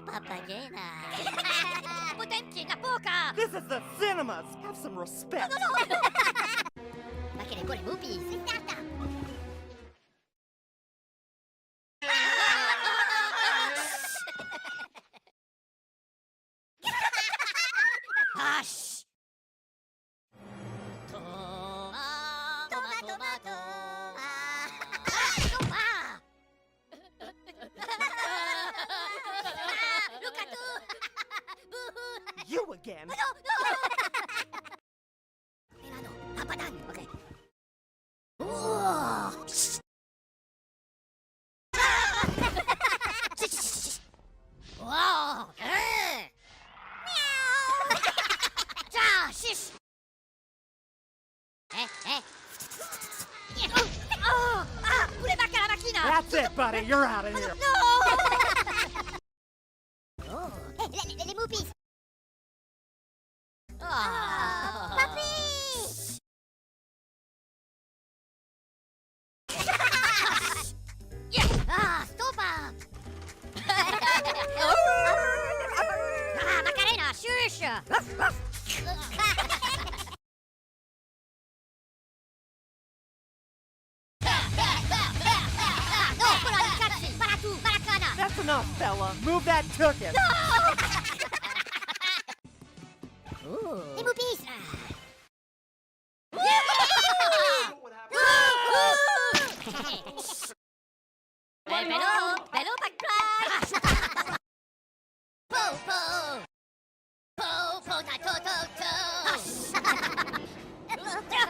Papagena. Potenti na poca! This is the cinemas! Have some respect! Ma che le cuore bupi? Starta! Hush! Tomato. Look at you! You again! No! Milano, Papadan, okay. Wow! Shish! Pure manca la macchina! That's it, buddy! You're out of here! No! Oh, les boopies! Ah. Papi! Stopa! Macarena, shush! No, quello di cazzi! Para tu, maracana! That's enough, fella! Move that tuchus! Les boopies! Bello backflash! Po, ta,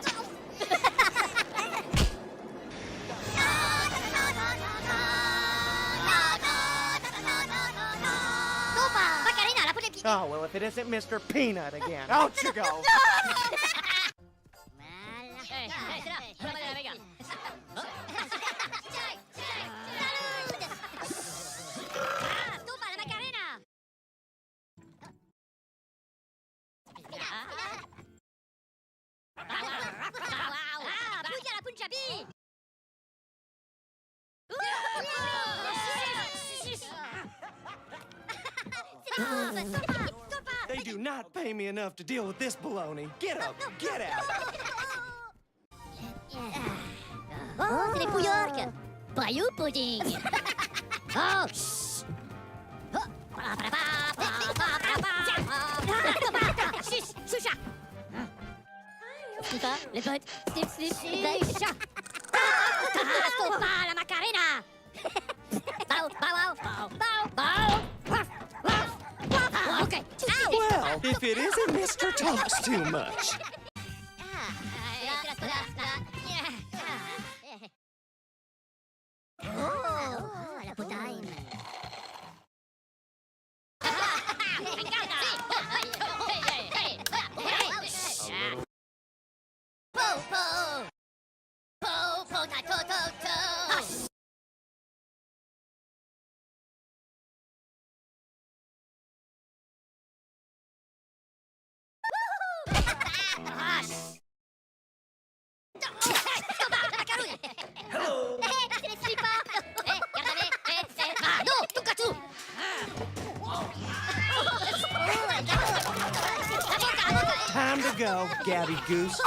to. Macarena, la pure Oh, well, if it isn't Mr. Peanut again. Out you go! Stupa, la Macarena! Puja la Punjabi! They do not pay me enough to deal with this baloney. Get up! Get out! Oh, c'est les Pouillarques! Bayou pudding! Oh, shh! Shush, shusha! Stupa, les potes! Slip, Shusha! Stupa, la Macarena! Bow! Okay. Well, if it isn't Mr. Talks Too Much. Oh, la potaille! Hello! C'est les slippers! No, tocca tu! Time to go, Gabby Goose.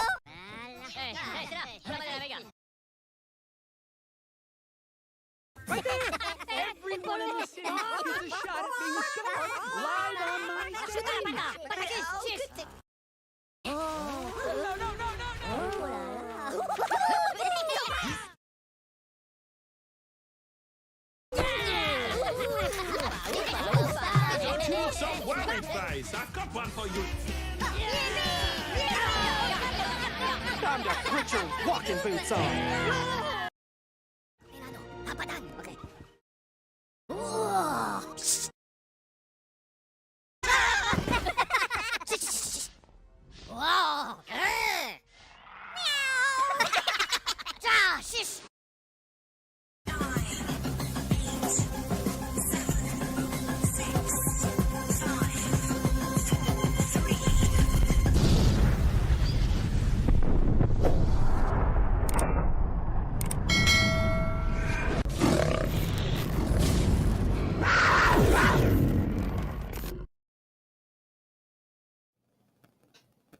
Everyone in the city gets a shot at being star live on my stage. Choose some wedding face. I've got one for you. Time to put your walking boots on. Milano, Papadan, okay. Wow! Shish!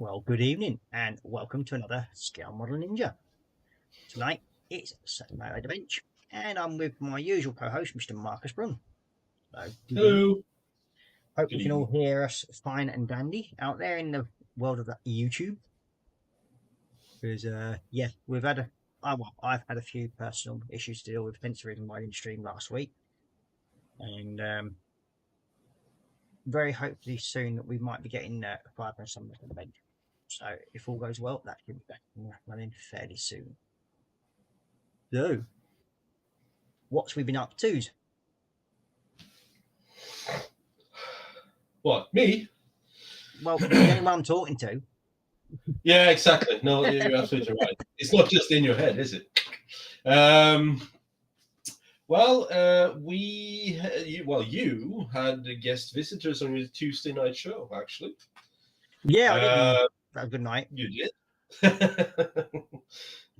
Well, good evening and welcome to another Scale Model Ninja. Tonight it's Saturday Night at the Bench and I'm with my usual co-host, Mr. Marcus Brun. So, Hello. hope Good you can all hear us fine and dandy out there in the world of YouTube. Because, yeah, I've had a few personal issues to deal with, hence the reason why I didn't stream last week. And very hopefully soon that we might be getting 5 and some at the bench. So if all goes well, that should be back running fairly soon. So, what's we been up to? What, me? Well, the only one I'm talking to. Yeah, exactly. No, you're absolutely right. It's not just in your head, is it? You had guest visitors on your Tuesday night show, actually. Yeah, I didn't. Have a good night. You did.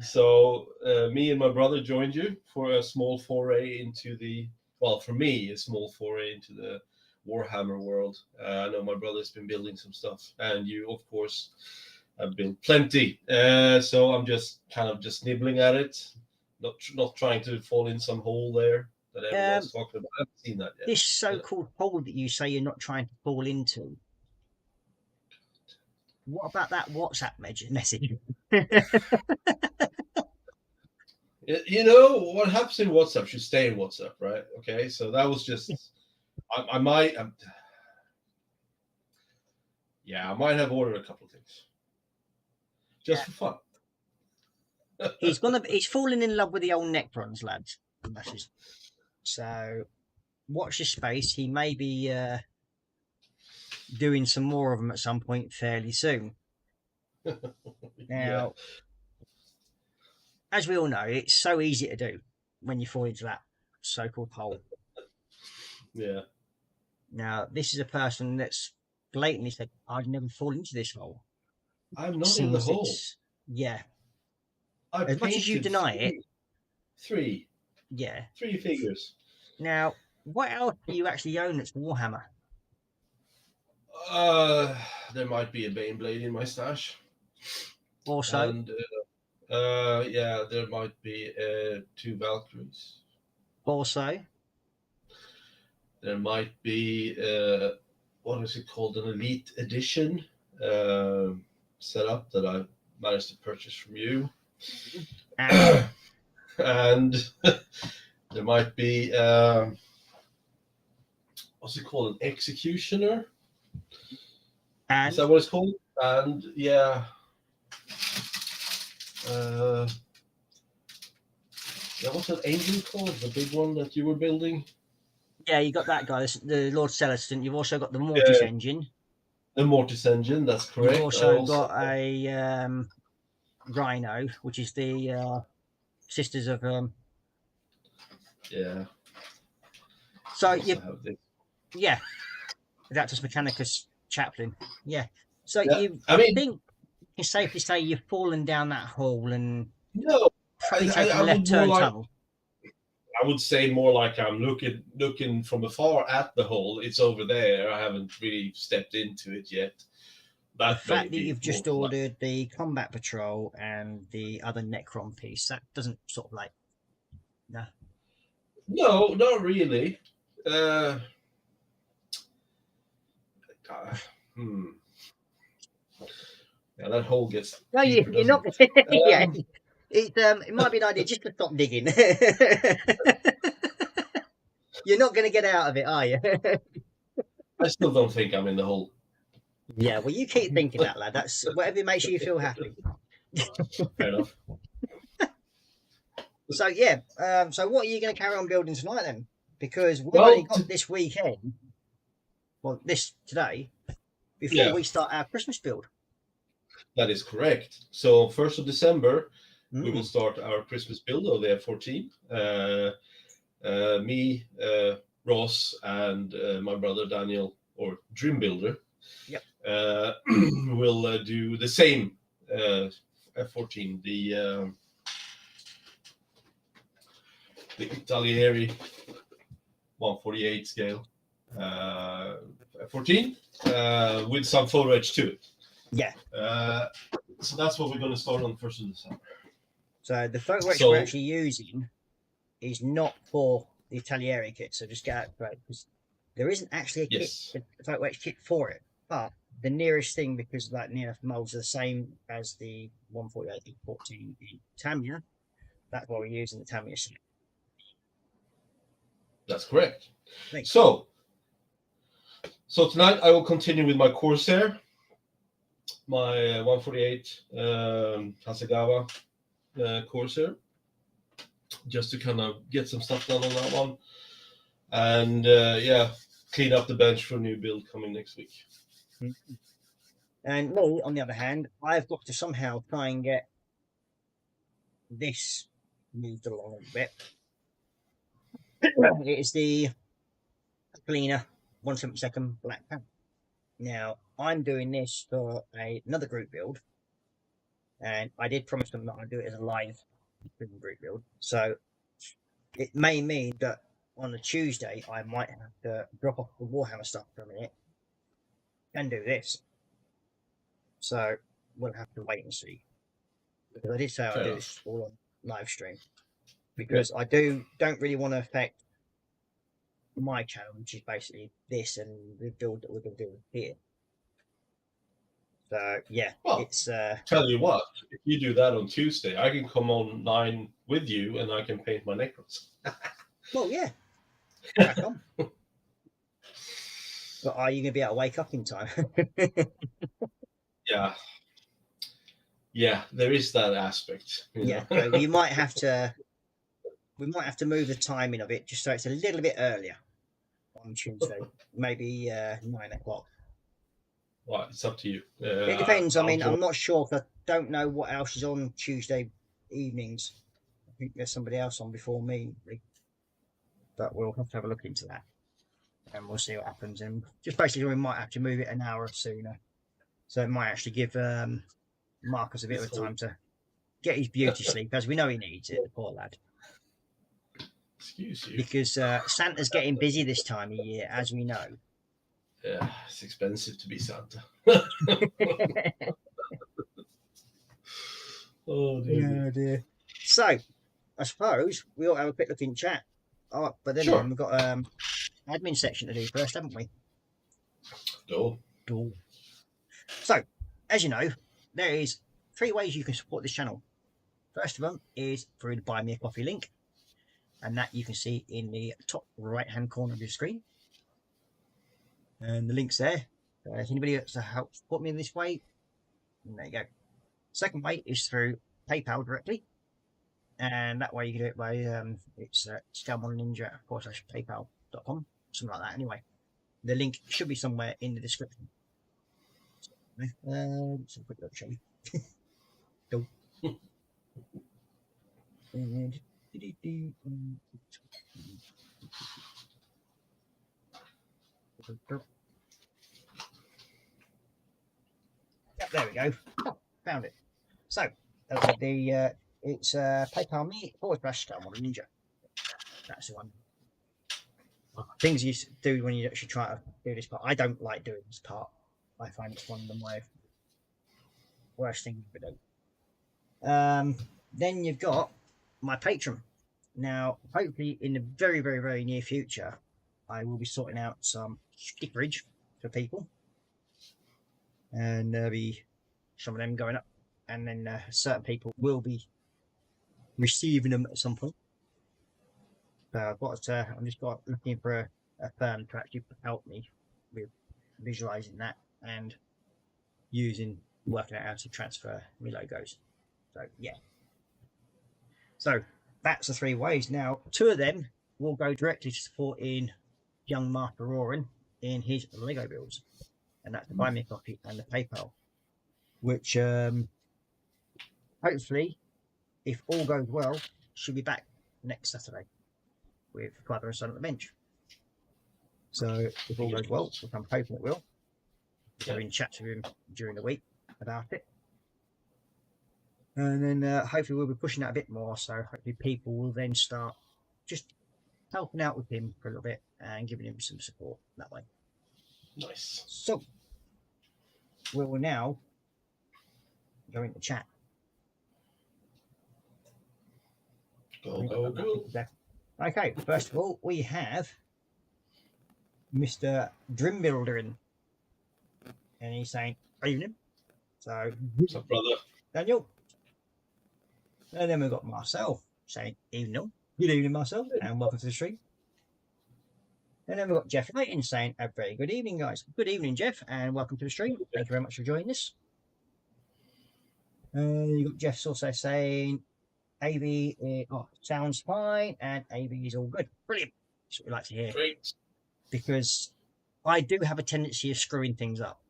So me and my brother joined you for a small foray into a small foray into the Warhammer world. I know my brother's been building some stuff, and you, of course, have built plenty. So I'm just nibbling at it, not trying to fall in some hole there that everyone's talking about. I haven't seen that yet. This so-called hole that you say you're not trying to fall into. What about that WhatsApp message? You know, what happens in WhatsApp should stay in WhatsApp, right? Okay, so that was just, I might have ordered a couple of things. Just for fun. He's falling in love with the old Necrons, lads. So, watch your space. He may be doing some more of them at some point fairly soon. Now, as we all know, it's so easy to do when you fall into that so-called hole. Yeah. Now, this is a person that's blatantly said, "I'd never fall into this hole." I'm not in the hole. Yeah. As much as you deny it. Three. Yeah. 3 figures. Now, what else do you actually own that's Warhammer? There might be a Baneblade in my stash. Also. And there might be 2 Valkyries. Also. There might be what is it called? An Elite Edition setup that I managed to purchase from you. And there might be what's it called? An Executioner. And is that what it's called? And yeah. What's that angel called? The big one that you were building? Yeah, you got that guy, the Lord Celestin. You've also got the Mortis engine. The Mortis engine, that's correct. You've also got a Rhino, which is the sisters of yeah. So yeah, Adaptus Mechanicus Chaplain. Yeah. So you think it's safe to say you've fallen down that hole and taken a left turn tunnel? I would say more like I'm looking from afar at the hole. It's over there. I haven't really stepped into it yet. The fact that you've just ordered the Combat Patrol and the other Necron piece, that doesn't sort of like... Nah. No, not really. Yeah, that hole gets... No, you're not... Yeah. It might be an idea just to stop digging. You're not going to get out of it, are you? I still don't think I'm in the hole. Yeah, well, you keep thinking that, lad. That's whatever makes you feel happy. Fair enough. So, yeah. So what are you going to carry on building tonight, then? Because we've only got this weekend, today, before we start our Christmas build. That is correct. So 1st of December, we will start our Christmas build of the F-14. Me, Ross, and my brother Daniel, or Dream Builder, will do the same F-14, the Italieri 148 scale F-14 with some full edge to it. Yeah. So that's what we're going to start on 1st of December. So the photo So- we're actually using is not for the Italieri kit. So just get out of it, because there isn't actually a Yes. kit, a photo etch kit for it. But the nearest thing, because that near enough molds are the same as the 148 14 in Tamiya, that's why we're using the Tamiya set. That's correct. Thanks. So tonight I will continue with my Corsair, my 148 Hasegawa Corsair, just to kind of get some stuff done on that one, and clean up the bench for a new build coming next week. And me, on the other hand, I've got to somehow try and get this moved along a bit. It is the Cleaner 1/72 Black Panther. Now, I'm doing this for another group build, and I did promise them that I'd do it as a live group build. So it may mean that on a Tuesday I might have to drop off the Warhammer stuff for a minute and do this. So we'll have to wait and see. Because I did say I'd do this all on live stream. Because I don't really want to affect my channel, which is basically this and the build that we're going to do here. So yeah, Well, it's Tell you what, if you do that on Tuesday, I can come on 9 with you and I can paint my necklace. well, yeah. Crack on. But are you going to be able to wake up in time? Yeah, there is that aspect. Yeah, so you might have to. We might have to move the timing of it just so it's a little bit earlier on Tuesday, maybe 9 o'clock. Well, it's up to you. It depends. I mean, I'll I'm not sure. 'Cause I don't know what else is on Tuesday evenings. I think there's somebody else on before me, but we'll have to have a look into that, and we'll see what happens. And just basically, we might have to move it an hour sooner, so it might actually give Marcus a bit of time to get his beauty sleep, as we know he needs it, the poor lad. Excuse you. Because Santa's getting busy this time of year, as we know. Yeah, it's expensive to be Santa. Oh dear. Dear. So, I suppose we ought to have a quick look in chat. Oh, but then Sure. we've got admin section to do first, haven't we? No. So, as you know, there is 3 ways you can support this channel. First of them is through the Buy Me a Coffee link, and that you can see in the top right-hand corner of your screen. And the link's there. If anybody wants to help support me in this way, there you go. Second way is through PayPal directly, and that way you can do it by it's scalmonninja.paypal.com, something like that. Anyway, the link should be somewhere in the description. Let's have a quick look, shall we? Go. And yep, there we go. Oh, found it. So the it's PayPal me /Scalmon Ninja. That's the one. Things you do when you actually try to do this part. I don't like doing this part. I find it's one of the worst things to do. Then you've got my Patreon. Now, hopefully, in the very, very, very near future, I will be sorting out some stickerage for people, and there'll be some of them going up, and then certain people will be receiving them at some point. So I'm just looking for a firm to actually help me with visualizing that and working out how to transfer my logos. So yeah. So that's the 3 ways. Now, 2 of them will go directly to supporting young Mark Roran in his Lego builds, and that's the Buy Me a Coffee and the PayPal, which hopefully, if all goes well, should be back next Saturday with Father and Son at the bench. So if all goes well, which I'm hoping it will, we're in chats with him during the week about it. And then hopefully we'll be pushing that a bit more, so hopefully people will then start just helping out with him for a little bit and giving him some support that way. Nice. So we will now join the chat. Go. Okay, first of all, we have Mr. Drimbuilder, and he's saying evening. So, What's up, brother? Daniel. And then we've got Marcel saying evening. Good evening, Marcel, and welcome to the stream. And then we've got Jeff Layton saying a very good evening, guys. Good evening, Jeff, and welcome to the stream. Thank you very much for joining us. You've got Jeff's also saying AV sounds fine, and AV is all good. Brilliant. That's what we like to hear. Great. Because I do have a tendency of screwing things up.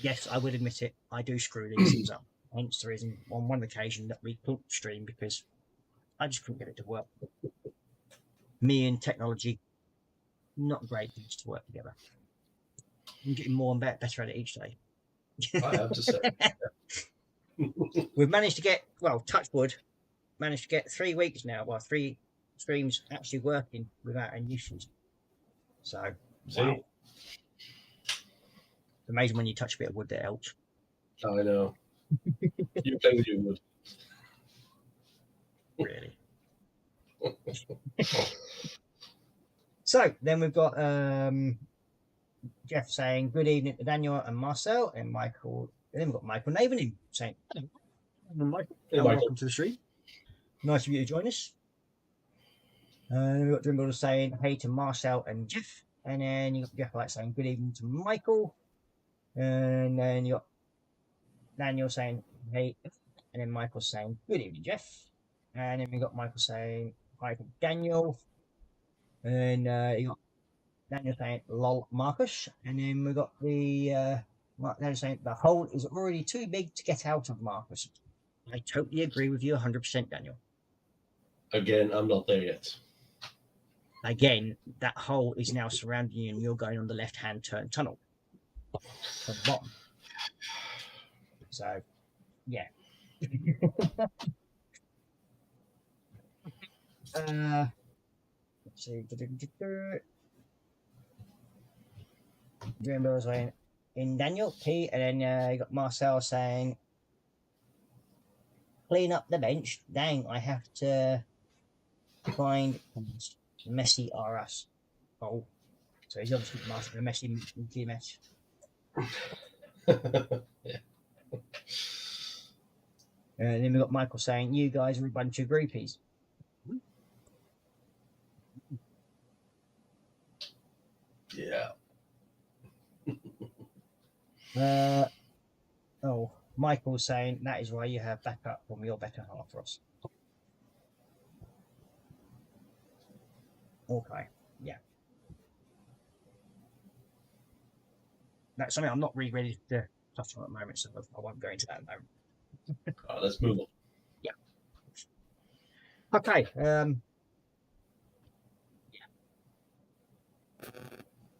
Yes, I will admit it. I do screw these things up. Hence the reason on one occasion that we couldn't stream because I just couldn't get it to work. Me and technology, not great things to work together. I'm getting more and better at it each day. I have to say. We've managed to get, well, touch wood, managed to get 3 weeks now, well, 3 streams actually working without any issues. So, See? wow. It's amazing when you touch a bit of wood that helps. I know. You play with your wood. Really. So then we've got Jeff saying good evening to Daniel and Marcel, and Michael. And then we've got Michael Naven saying hello, Michael. Hey, And Michael. welcome to the stream. Nice of you to join us. And we've got Drimbuilder saying hey to Marcel and Jeff, and then you got Jeff Light saying good evening to Michael, and then you got Daniel saying hey, and then Michael saying good evening, Jeff. And then we got Michael saying hi to Daniel. And you got Daniel saying lol Marcus. And then we got the Daniel saying the hole is already too big to get out of, Marcus. I totally agree with you 100%, Daniel. Again, I'm not there yet. Again, that hole is now surrounding you and you're going on the left-hand turn tunnel from the bottom. So, yeah. Let's see. Dreambill saying in Daniel P, and then you got Marcel saying clean up the bench. Dang, I have to find messy RS. Oh, so he's obviously master a messy mess. Yeah. And then we got Michael saying you guys are a bunch of groupies. Yeah. Oh, Michael's saying that is why you have backup from your better half, Ross. Okay, yeah. That's something I'm not really ready to touch on at the moment, so I won't go into that at the moment. Let's move on. Yeah. Okay.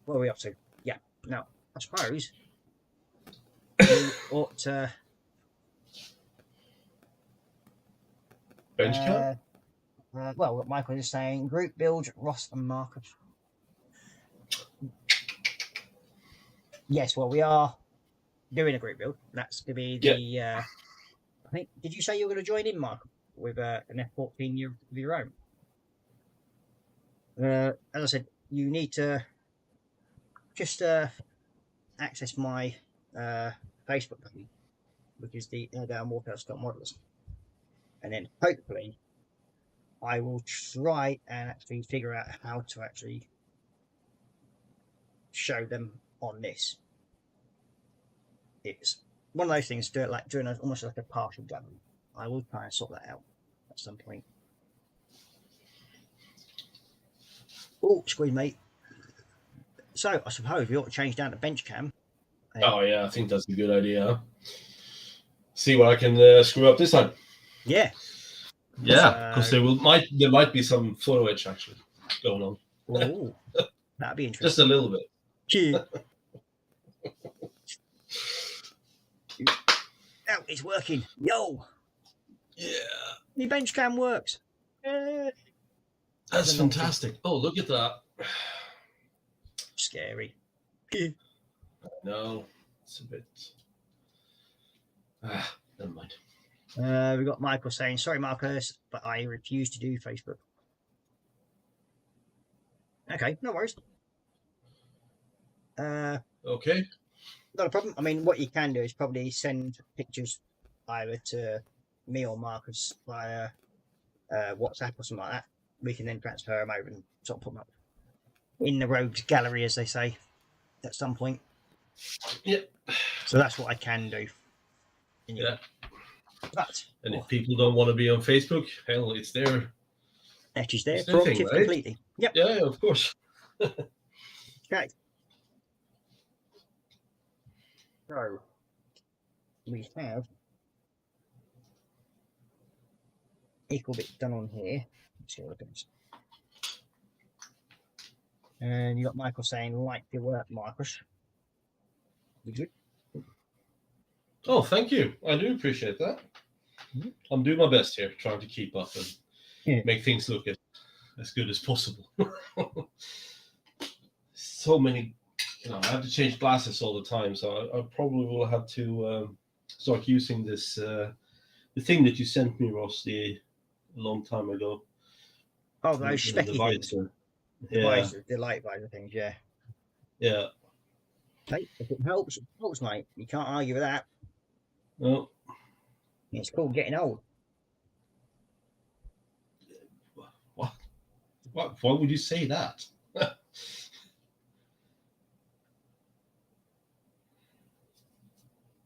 What are we up to? Yeah. Now, I suppose we ought to. Bench count? Well, what Michael is saying, group build, Ross and Marcus. Yes, well, we are doing a group build. That's going to be the. I think. Did you say you were going to join in, Mark, with an F14 of your own? As I said, you need to just access my Facebook page, which is the Down Warfare Scott Modelers, and then hopefully I will try and actually figure out how to actually show them on this. It's one of those things, do it like doing almost like a partial gallery. I will try and sort that out at some point. Oh, squeeze, mate. So I suppose we ought to change down to bench cam. Oh yeah, I think that's a good idea. See what I can screw up this time. Yeah. Yeah, because there might be some photo etch actually going on. Oh, that'd be interesting. Just a little bit. Cheers. Oh, it's working. Yo. Yeah. The bench cam works. That's fantastic. Oh, look at that. Scary. No, it's a bit. Never mind. We've got Michael saying, sorry, Marcus, but I refuse to do Facebook. Okay, no worries. Okay. Not a problem. I mean, what you can do is probably send pictures either to me or Marcus via WhatsApp or something like that. We can then transfer them over and sort of put them up in the rogues gallery, as they say, at some point. Yep. So that's what I can do. Yeah. But And if people don't want to be on Facebook, hell, it's there. that is their It's their thing, prerogative right? completely. Yep. Yeah, of course. Okay. So we have equal bit done on here. Let's see what it is. And you got Michael saying, like your work, Marcus. You good? Oh, thank you. I do appreciate that. Mhm. I'm doing my best here, trying to keep up and Yeah. make things look as good as possible. So many, I have to change glasses all the time, so I probably will have to start using this the thing that you sent me, Ross, a long time ago. Oh, those The specky things. visor. The Yeah, visor, the light visor things, yeah. yeah. Hey, if it helps, mate. You can't argue with that. Well, It's called getting old. what? Why would you say that?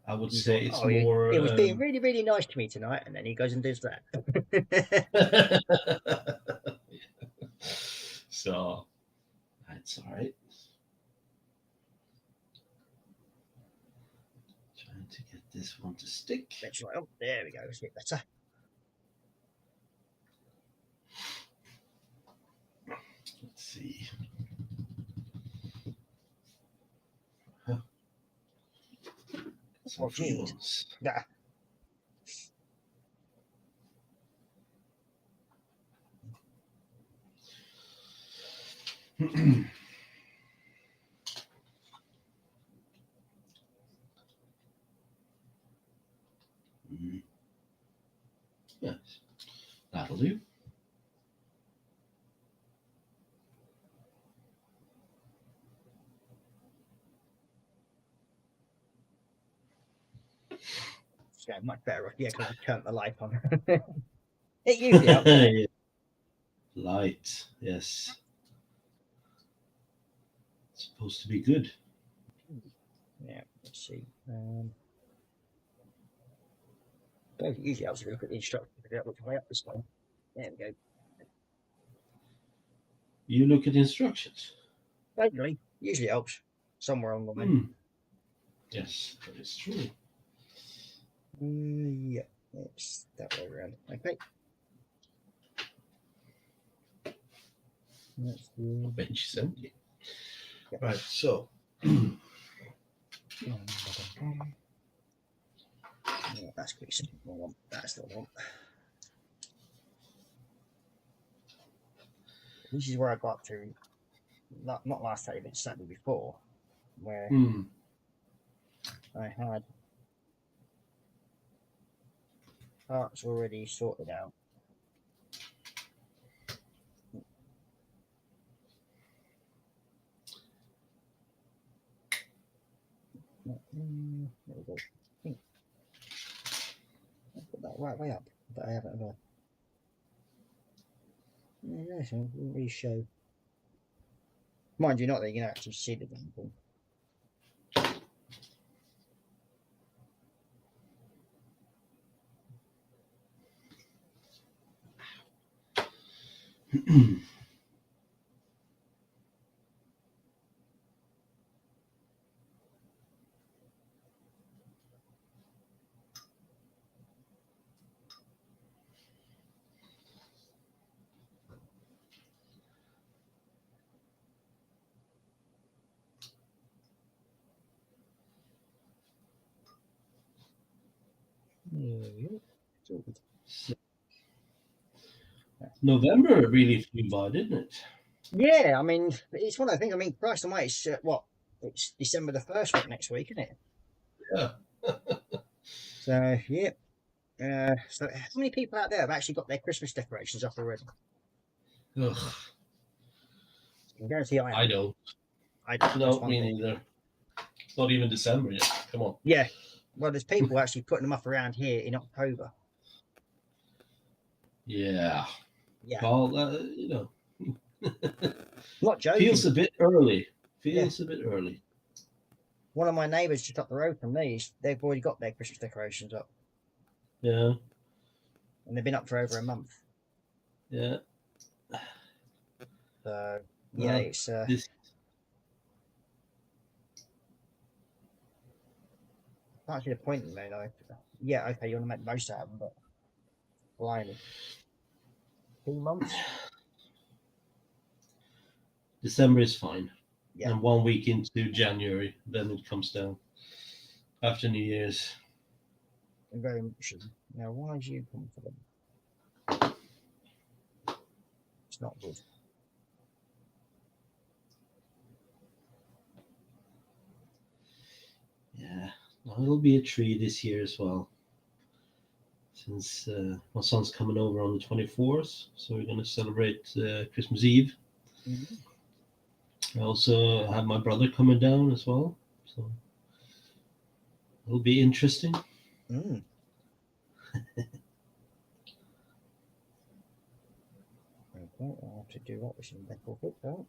I would say it's more. He was being really, really nice to me tonight, and then he goes and does that. So that's all right. Trying to get this one to stick. That's right. Oh, there we go. It's a bit better. Let's see. Oh, geez. Yeah. Yes, that'll do. Yeah, much better. Yeah, because I turned the light on. It usually helps. Yeah. Light, yes. It's supposed to be good. Yeah, let's see. It usually helps if you look at the instructions. Look way up this way. There we go. You look at instructions. Basically, usually helps somewhere on the way. Yes, that is true. Yeah, it's that way around. Okay. That's the Bench is empty. Yep. Right, so. Yeah, that's pretty simple one. That's the one. This is where I got up to, not last Saturday, but Saturday before, where I had parts already sorted out. There we go. I put that right way up, but I haven't ever. Yeah, so it won't really show. Mind you, not that you can actually see the damn thing. November really flew by, didn't it? Yeah, I mean, it's one of the things. I mean, Christ Almighty, it's what? It's December the 1st next week, isn't it? Yeah. So yeah. So how many people out there have actually got their Christmas decorations up already? Ugh, I can guarantee I I am. don't. I don't. No, That's one me thing. neither. It's not even December yet. Come on. Yeah. Well, there's people actually putting them up around here in October. Yeah. Yeah. Well, you know, Not joking. feels a bit early. Feels a bit early. One of my neighbours just up the road from me, they've already got their Christmas decorations up. Yeah. And they've been up for over a month. Yeah. So yeah, Well, it's This, actually the point, man. Yeah, okay, you want to make the most out of them, but blimey, 2 months. December is fine. Yeah. And 1 week into January, then it comes down after New Year's. Very much. Now, why is you confident? It's not good. Yeah. Well, it'll be a tree this year as well. Since my son's coming over on the 24th, so we're going to celebrate Christmas Eve. Mm-hmm. I also have my brother coming down as well, so it'll be interesting. Mm. Okay, I'll have to do what with some decor fit though.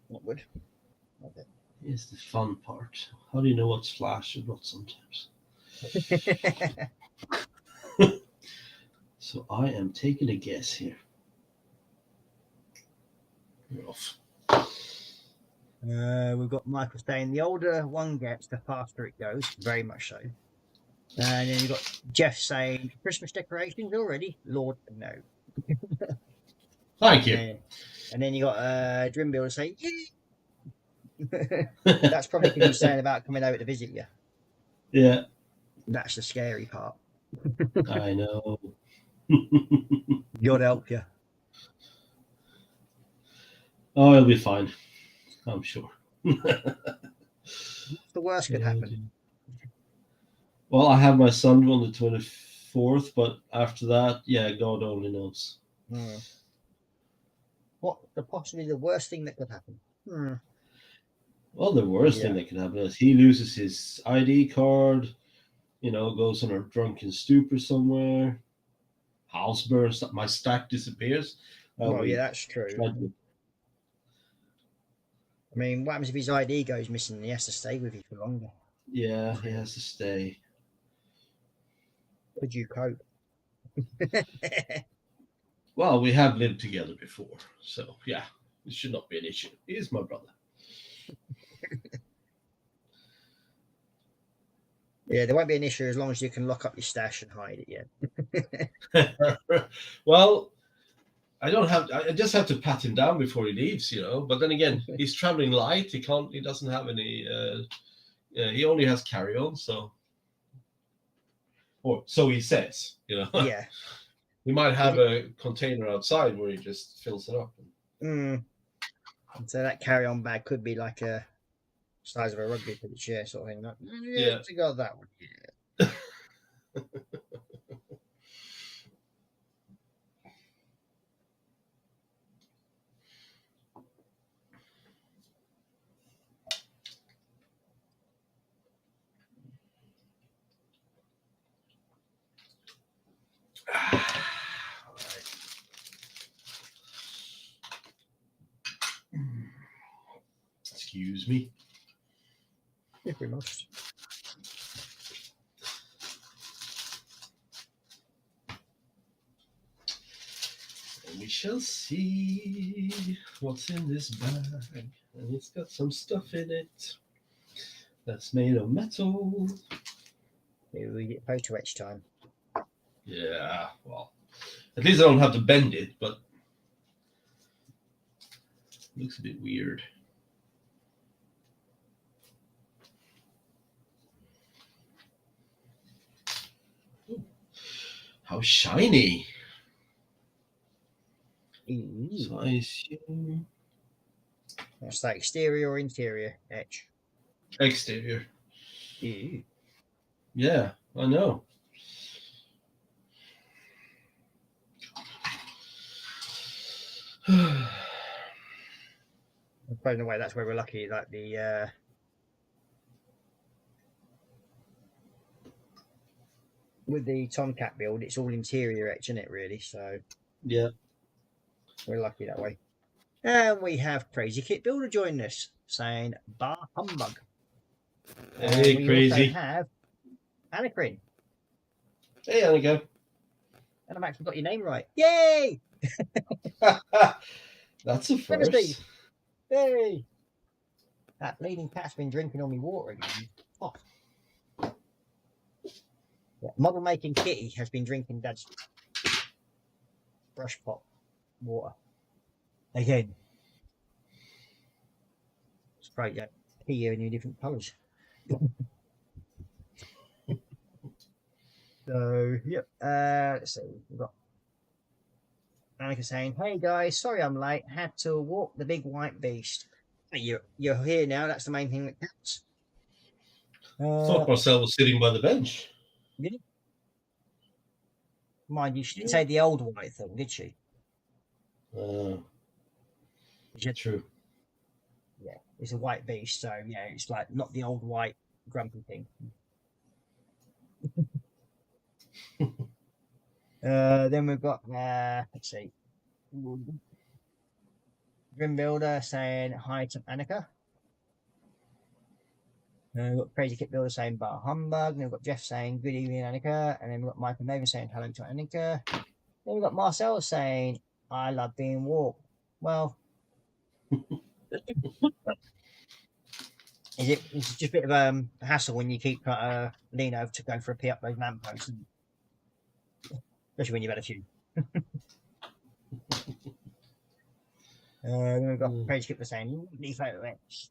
Not good. Okay. Here's the fun part. How do you know what's flash and not sometimes? So I am taking a guess here. You're off. We've got Michael saying the older one gets, the faster it goes. Very much so. And then you've got Jeff saying Christmas decorations already. Lord, no. Thank you. And then you got Drimbill saying, yeah. That's probably because he's saying about coming over to visit you. Yeah, That's the scary part. I know. God help you. Oh, it'll be fine. I'm sure. What's the worst could happen? Well, I have my son on the 24th, but after that, yeah, God only knows. What possibly the worst thing that could happen? Well, the worst thing that can happen is he loses his ID card, goes on a drunken stupor somewhere, house burns, my stack disappears. Well, yeah, that's true. Tragic. I mean, what happens if his ID goes missing and he has to stay with you for longer? Yeah, he has to stay. Could you cope? Well, we have lived together before, so yeah, it should not be an issue. He is my brother. Yeah, there won't be an issue as long as you can lock up your stash and hide it. Yeah. Well, I just have to pat him down before he leaves, But then again, he's traveling light. He doesn't have any. He only has carry-on, or so he says. Yeah. He might have a container outside where he just fills it up. So that carry-on bag could be like a size of a rugby for the chair sort of thing. Like, Yeah. To go that one. Yeah. Excuse me. If we must. And we shall see what's in this bag. And it's got some stuff in it that's made of metal. Maybe we get photo etch time. Yeah, well, at least I don't have to bend it, but it looks a bit weird. How shiny. So I assume That's that exterior or interior etch? Exterior. Ew. Yeah, I know. By the way, that's where we're lucky. Like the with the Tomcat build, it's all interior etch, isn't it? Really, so Yeah. we're lucky that way. And we have Crazy Kit Builder joining us, saying "Bar humbug." Hey, we Crazy. also have Anacrin, Hey, Annika. and I've actually got your name right. Yay! That's a Where's first. Steve? Hey! That bleeding cat's been drinking all my water again. Oh. Yeah, model making Kitty has been drinking Dad's brush pot water again. It's great, yeah. Pee in different colours. So, yep. Let's see. We've got Annika saying, "Hey guys, sorry I'm late. Had to walk the big white beast." You're here now. That's the main thing that counts. Thought Marcel was sitting by the bench. Mind you, she didn't say the old white thing, did she? True. Yeah, it's a white beast, so yeah, it's like not the old white grumpy thing. Then we've got let's see, Grim Builder saying hi to Annika. We've got Crazy Kit Builder saying "Bar humbug." Then we've got Jeff saying "Good evening, Annika," and then we've got Michael Maven saying "Hello to Annika." Then we've got Marcel saying "I love being walked." Well, it's just a bit of a hassle when you keep lean over to go for a pee up those lampposts, especially when you've had a few. Then we've got Crazy Kit saying "Lovely photo etch."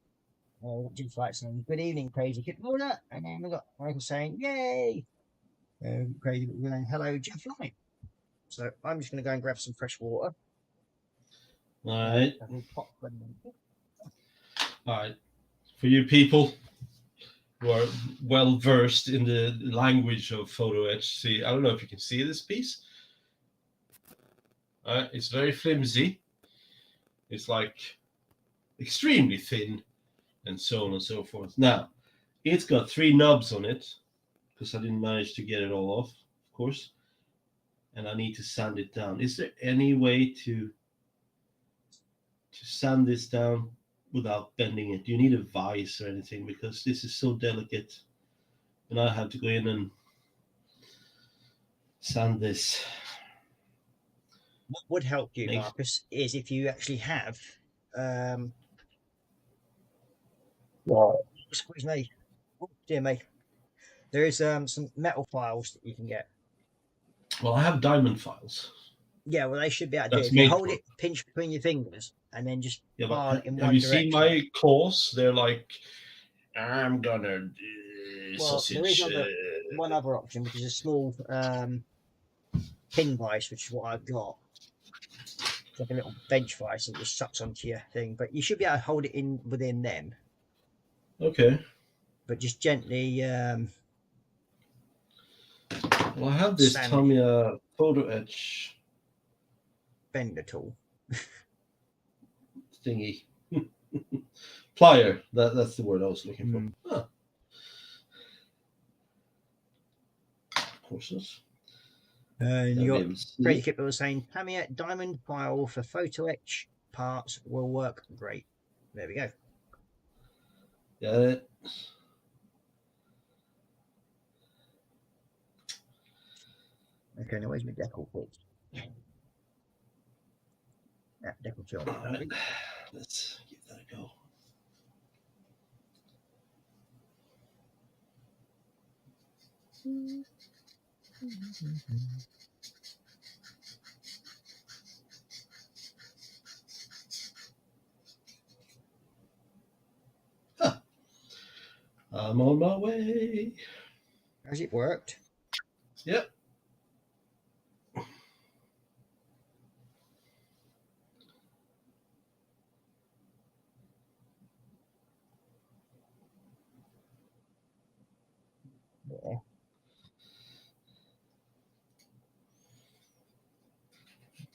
Just like saying "Good evening, Crazy Kit Builder," and then we've got Michael saying "Yay!" Crazy Kit saying "Hello, Jeff Light." So I'm just going to go and grab some fresh water. All right. All right. For you people who are well versed in the language of photo etch, see, I don't know if you can see this piece. It's very flimsy. It's like extremely thin, and so on and so forth. Now, it's got 3 knobs on it because I didn't manage to get it all off, of course. And I need to sand it down. Is there any way to sand this down without bending it? Do you need a vise or anything? Because this is so delicate, and I have to go in and sand this. What would help you, Marcus, is if you actually have excuse me. Oh, dear me. There is some metal files that you can get. Well, I have diamond files. Yeah, well, they should be able to do it. If you hold it, pinch between your fingers, and then just file it in one direction. Have you seen my claws? They're like, I'm gonna do sausage. There is one other option, which is a small pin vise, which is what I've got. It's like a little bench vise that just sucks onto your thing, but you should be able to hold it in within them. Okay. But just gently. Well, I have this Tamiya photo etch bender tool thingy. Plier. That's the word I was looking for. Huh. Of course. And you got Crazy Kit was saying Tamiya diamond file for photo etch parts will work great. There we go. Got it. Okay, now where's my decal port? Yeah, decal job. Right. Let's give that a go. Huh. I'm on my way. Has it worked? Yep.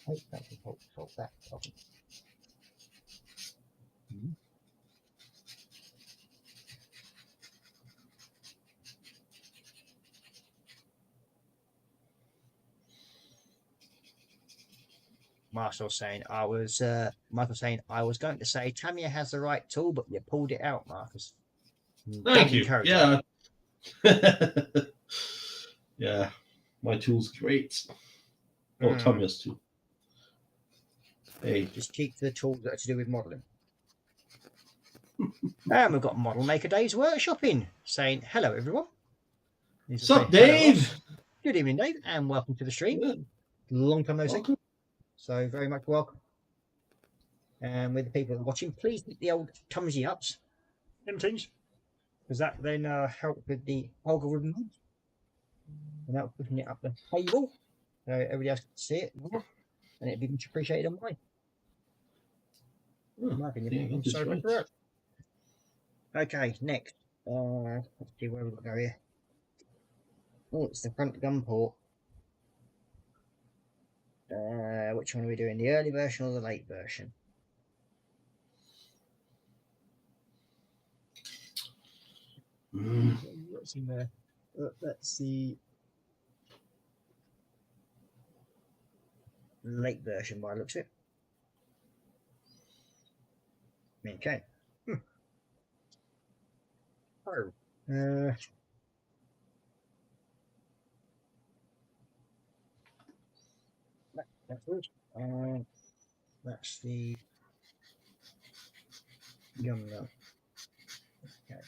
hope that will help solve that problem. Michael saying I was going to say Tamiya has the right tool, but you pulled it out, Marcus. Thank you. Yeah. Yeah. My tool's great. Oh, Tamiya's tool. Hey. Just keep the tools that are to do with modelling. And we've got Model Maker Dave's workshopping saying hello everyone. What's up, Dave? Good evening, Dave, and welcome to the stream. Good. Long time no see. Welcome. So very much welcome. And with the people that are watching, please hit the old thumbs ups, them things, because that then help with the algorithm, and that pushing it up the table, so everybody else can see it, and it'd be much appreciated on mine. In my opinion, Yeah, so right. for it. Okay, next. Let's see where we've got to go here. Oh, it's the front gun port. Which one are we doing? The early version or the late version? What's in there? That's the late version by the looks of it. Okay. Oh. That's good. That's the gun now. Okay.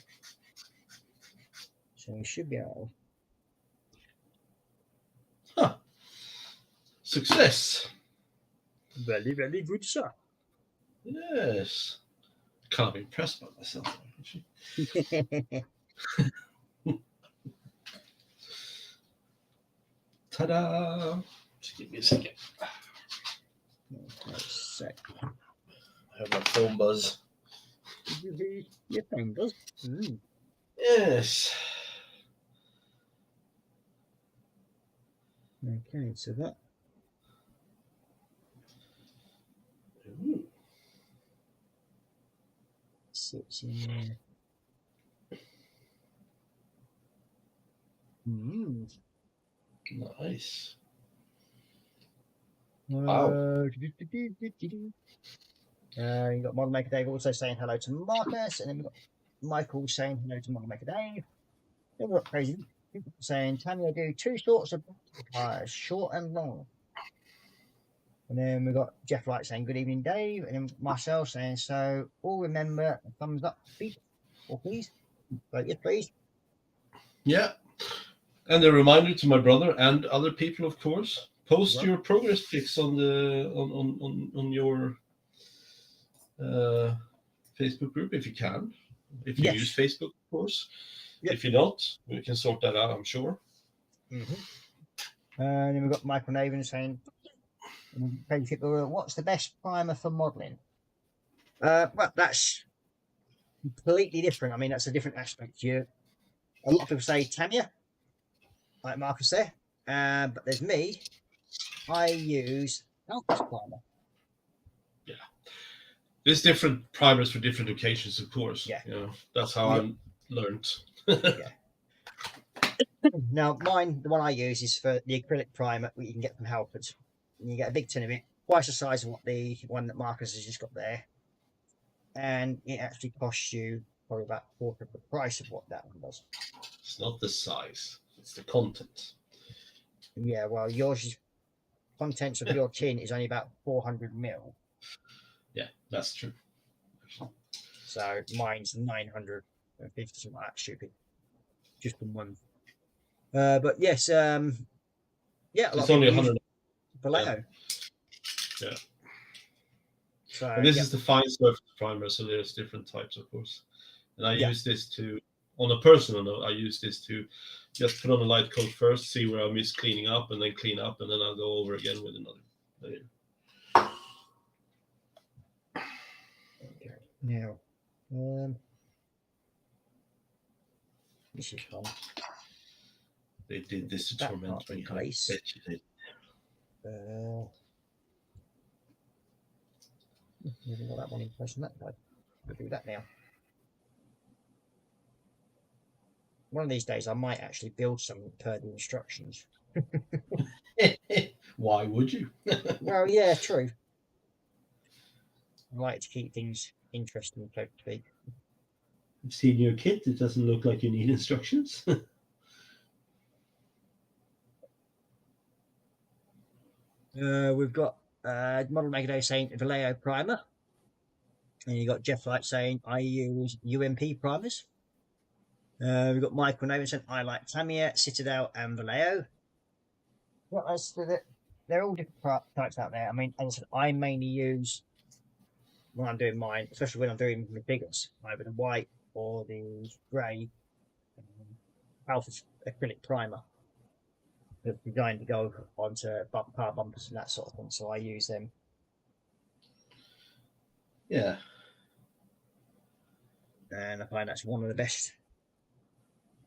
So we should be able. Huh. Success. Very, very good, sir. Yes. Can't be impressed by myself, actually. Ta-da! Just give me a second. I have my phone buzz. Your phone does. Yes. Okay, so that. Ooh. Sits in there. Nice. Wow. You got Model Maker Dave also saying hello to Marcus, and then we've got Michael saying hello to Model Maker Dave. Then we've got Crazy saying Tamiya do two sorts of tires, short and long. And then we've got Jeff Wright saying good evening, Dave, and then myself saying so. All remember, thumbs up, please, or please. So, yes, please. Yeah. And a reminder to my brother and other people, of course, post your progress pics on the on your Facebook group if you can. If you use Facebook, of course. Yep. If you don't, we can sort that out, I'm sure. Mm-hmm. And then we've got Michael Naven saying, what's the best primer for modelling? Well, that's completely different. I mean, that's a different aspect. A lot of people say Tamiya, like Marcus there, but there's me. I use Alpha's primer. Yeah, there's different primers for different occasions, of course. Yeah, that's how I learned. Yeah. Now, mine, the one I use is for the acrylic primer that you can get from Halfords. You get a big tin of it, twice the size of what the one that Marcus has just got there, and it actually costs you probably about a quarter of the price of what that one does. It's not the size; it's the content. Yeah, well, yours contents of your tin is only about 400 mil. Yeah, that's true. So mine's 950, something like that, stupid. Just from one. But yes, yeah, it's only 100. Vallejo. Yeah. So and this is the fine surface primer, so there's different types, of course. And I use this to, on a personal note, I use this to just put on a light coat first, see where I miss cleaning up, and then clean up, and then I'll go over again with another layer. Okay. Now, this is fun. They did this to torment me. I bet you did. We've got that one in place on that side. We'll do that now. One of these days, I might actually build some per the instructions. Why would you? Well, yeah, true. I like to keep things interesting, so to speak. I've seen your kit. It doesn't look like you need instructions. We've got Model Magado saying Vallejo primer. And you got Jeff Light saying I use UMP primers. We've got Michael Nolan saying I like Tamiya, Citadel, and Vallejo. Well, they're all different types out there. I mean, as I said, I mainly use when I'm doing mine, especially when I'm doing the biggers, either the white or the grey Alpha acrylic primer. They're designed to go onto car bumpers and that sort of thing, so I use them. Yeah. And I find that's one of the best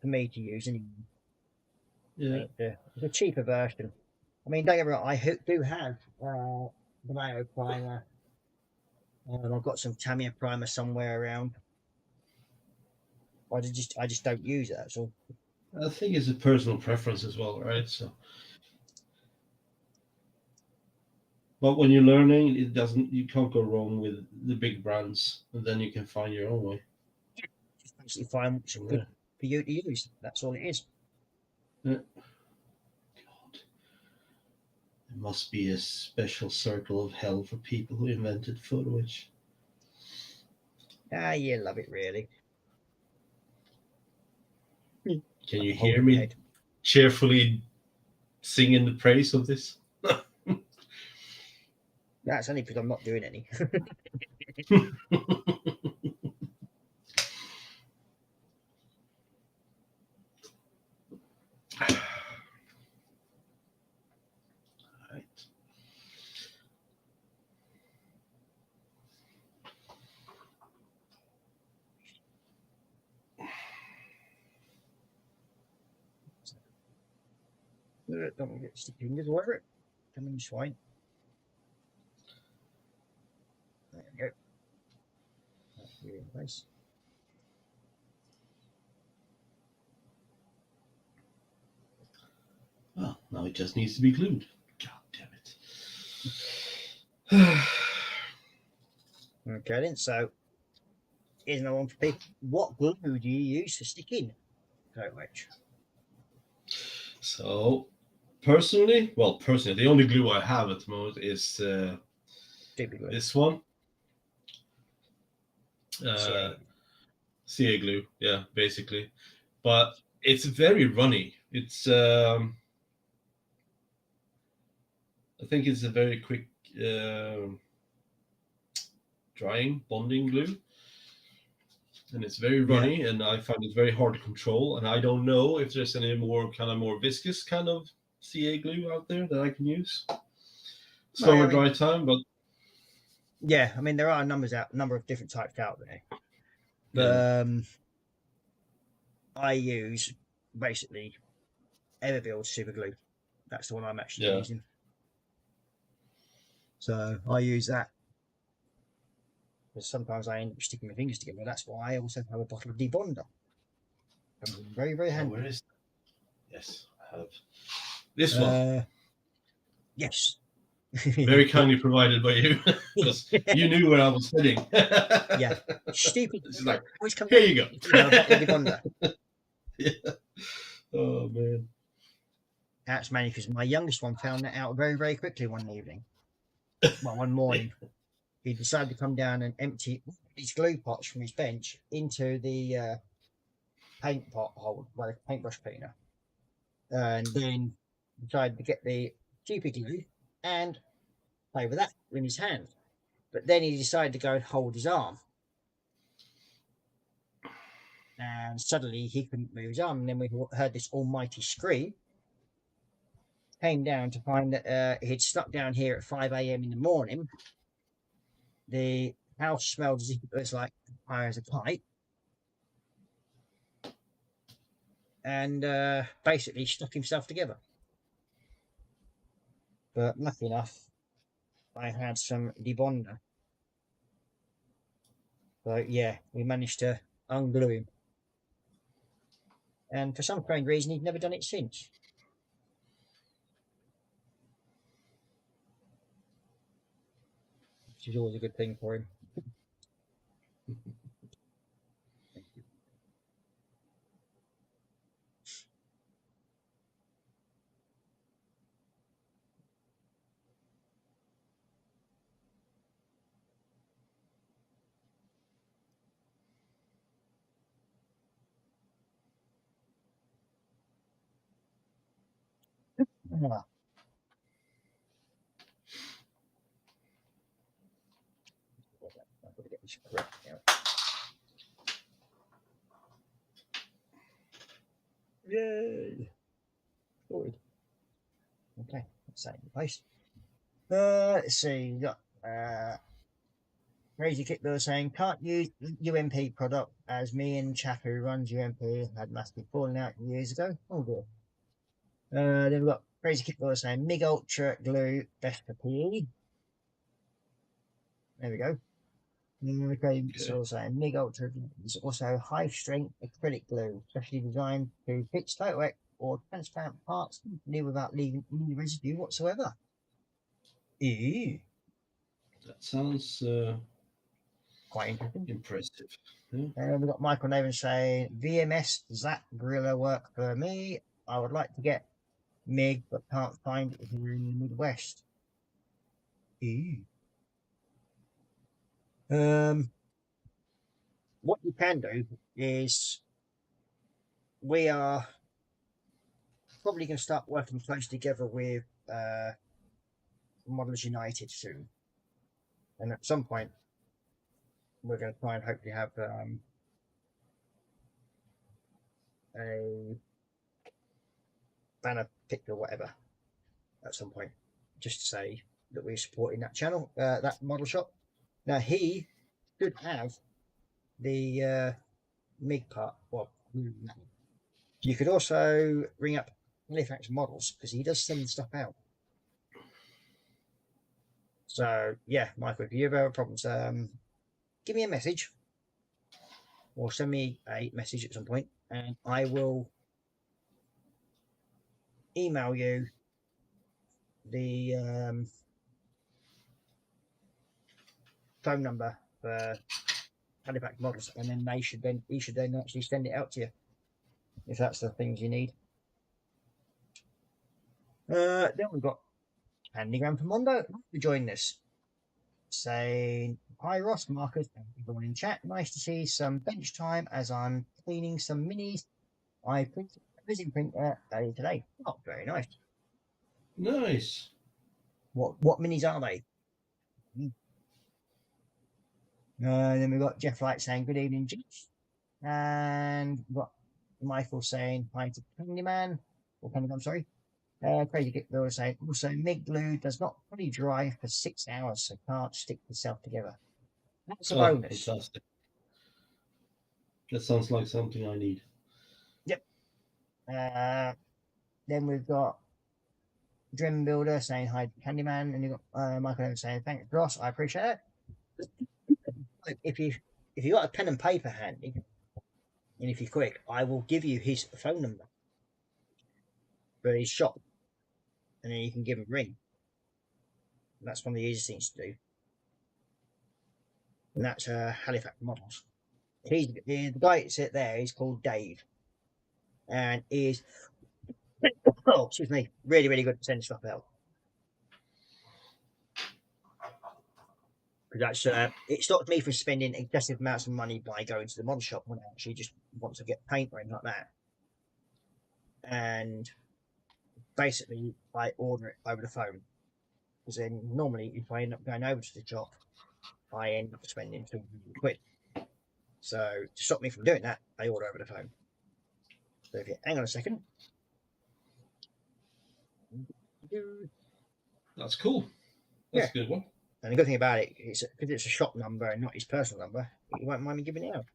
for me to use anyway. Yeah. The cheaper version. I mean, don't get me wrong, I do have Vallejo primer. And I've got some Tamiya primer somewhere around. I just don't use it, that's all. I think it's a personal preference as well, right? So, but when you're learning, you can't go wrong with the big brands, and then you can find your own way. Just basically find what's good for you to use. That's all it is. Yeah. God, there must be a special circle of hell for people who invented photo etch. Ah, you love it, really. Can you hear me cheerfully singing the praise of this? That's only because I'm not doing any. Right. Don't get sticky fingers all over it. Come in, swine. There we go. That's really nice. Well, now it just needs to be glued. God damn it. Okay then, so here's another one for people. What glue do you use for sticking photo etch? So, personally, the only glue I have at the moment is this one. CA glue, yeah, basically. But it's very runny. It's I think it's a very quick drying bonding glue, and it's very runny, and I find it very hard to control. And I don't know if there's any more viscous kind of CA glue out there that I can use. Slower dry time, but yeah, I mean there are a number of different types out there. I use basically Everbuild super glue. That's the one I'm actually using. So I use that. Because sometimes I end up sticking my fingers together. That's why I also have a bottle of debonder. Very, very handy. Where is that? Yes, I have this one. Yes. Very kindly provided by you, because you knew where I was sitting. Yeah. Stupid. It's like, always come here you go. Yeah. Oh man. That's mainly because my youngest one found that out very, very quickly one evening. Well, one morning. He decided to come down and empty his glue pots from his bench into the paint pot hole, where the paintbrush cleaner, and then decided to get the stupid glue and play with that in his hand. But then he decided to go and hold his arm, and suddenly he couldn't move his arm. And then we heard this almighty scream. Came down to find that he'd stuck down here at 5 a.m. in the morning. The house smelled as if it was like high as a kite. And basically stuck himself together. But lucky enough, I had some debonder So yeah, we managed to unglue him. And for some strange reason, he'd never done it since. Which is always a good thing for him. Ah. I've got to get this correct now. Yay! Sorted. Okay, let's save the place. Let's see. We got Crazy Kickbill saying can't use UMP product as me and chap who runs UMP had massively fallen out years ago. Oh dear. Then we've got Crazy Kickbill saying MIG Ultra glue best for PE. There we go. Okay, so saying MIG Ultra is also high strength acrylic glue, specially designed to fix tight or transparent parts without leaving any residue whatsoever. Ew. That sounds Quite interesting. impressive. Yeah. We've got Michael Naven saying VMS Zap Gorilla work for me. I would like to get MIG but can't find it here in the Midwest. Ew. What you can do is we are probably going to start working close together with Models United soon, and at some point we're going to try and hopefully have a banner picked or whatever at some point, just to say that we're supporting that channel, that model shop. Now he should have the MIG part. Well, you could also ring up Halifax Models because he does send stuff out. So yeah, Michael, if you ever have problems, give me a message or send me a message at some point, and I will email you the phone number for Halifax Models, and then he should then actually send it out to you if that's the things you need. Then we've got Handygram from Mondo to join us, saying hi Ross, Marcus, and everyone in chat. Nice to see some bench time as I'm cleaning some minis. I printed a resin printer today. Oh, very nice. Nice. What minis are they? Then we've got Jeff Light saying good evening, Jeff. And we've got Michael saying hi to Candyman. Or Candyman, sorry. Crazy Kickbill saying also MIG glue does not fully dry for 6 hours, so can't stick itself together. That's a bonus. Fantastic. That sounds like something I need. Yep. Then we've got Dream Builder saying hi to Candyman, and you've got Michael Evans saying thanks, Ross. I appreciate it. If you got a pen and paper handy, and if you're quick, I will give you his phone number for his shop, and then you can give him a ring. And that's one of the easiest things to do. And that's Halifax Models. The guy that's there is called Dave, and is oh, excuse me, really, really good at sending stuff out. That's it stopped me from spending excessive amounts of money by going to the mod shop when I actually just want to get paint or anything like that. And basically, I order it over the phone, because then normally if I end up going over to the shop, I end up spending £200. So to stop me from doing that, I order over the phone. So if you hang on a second. That's cool. That's a good one. And the good thing about it is because it's a shop number and not his personal number, he won't mind me giving it out.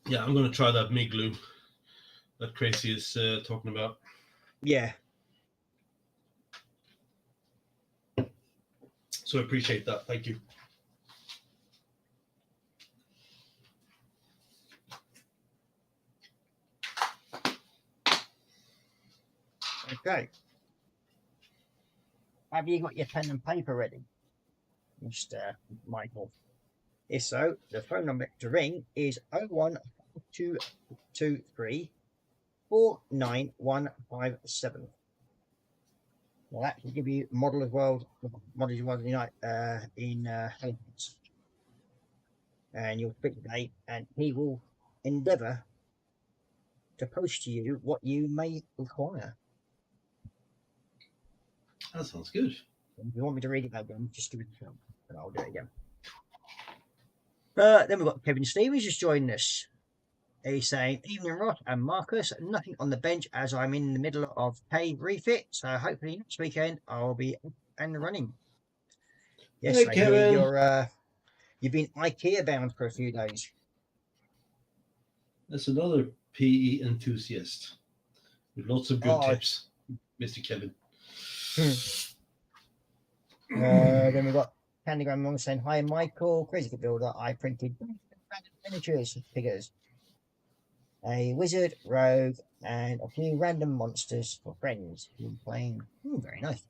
Yeah, I'm going to try that MIG glue that Crazy is talking about. Yeah. So I appreciate that. Thank you. Okay. Have you got your pen and paper ready, Mr. Michael? If so, the phone number to ring is 01223 49157. Well, that will give you Model of World Unite in Halifax. And you'll pick the date, and he will endeavour to post to you what you may require. That sounds good. If you want me to read it again, just give it a film, and I'll do it again. Then we've got Kevin Stevens just joining us. He's saying, "Evening, Ross and Marcus. Nothing on the bench as I'm in the middle of pay refit. So hopefully next weekend I'll be up and running." Yes, Hey, I hear Kevin. you've been IKEA bound for a few days. That's another PE enthusiast with lots of good tips, Mr. Kevin. Then we've got Candygram Mom saying, "Hi, Michael, Crazy Good Builder. I printed random miniatures figures, a wizard, rogue, and a few random monsters for friends who are playing." Very nice.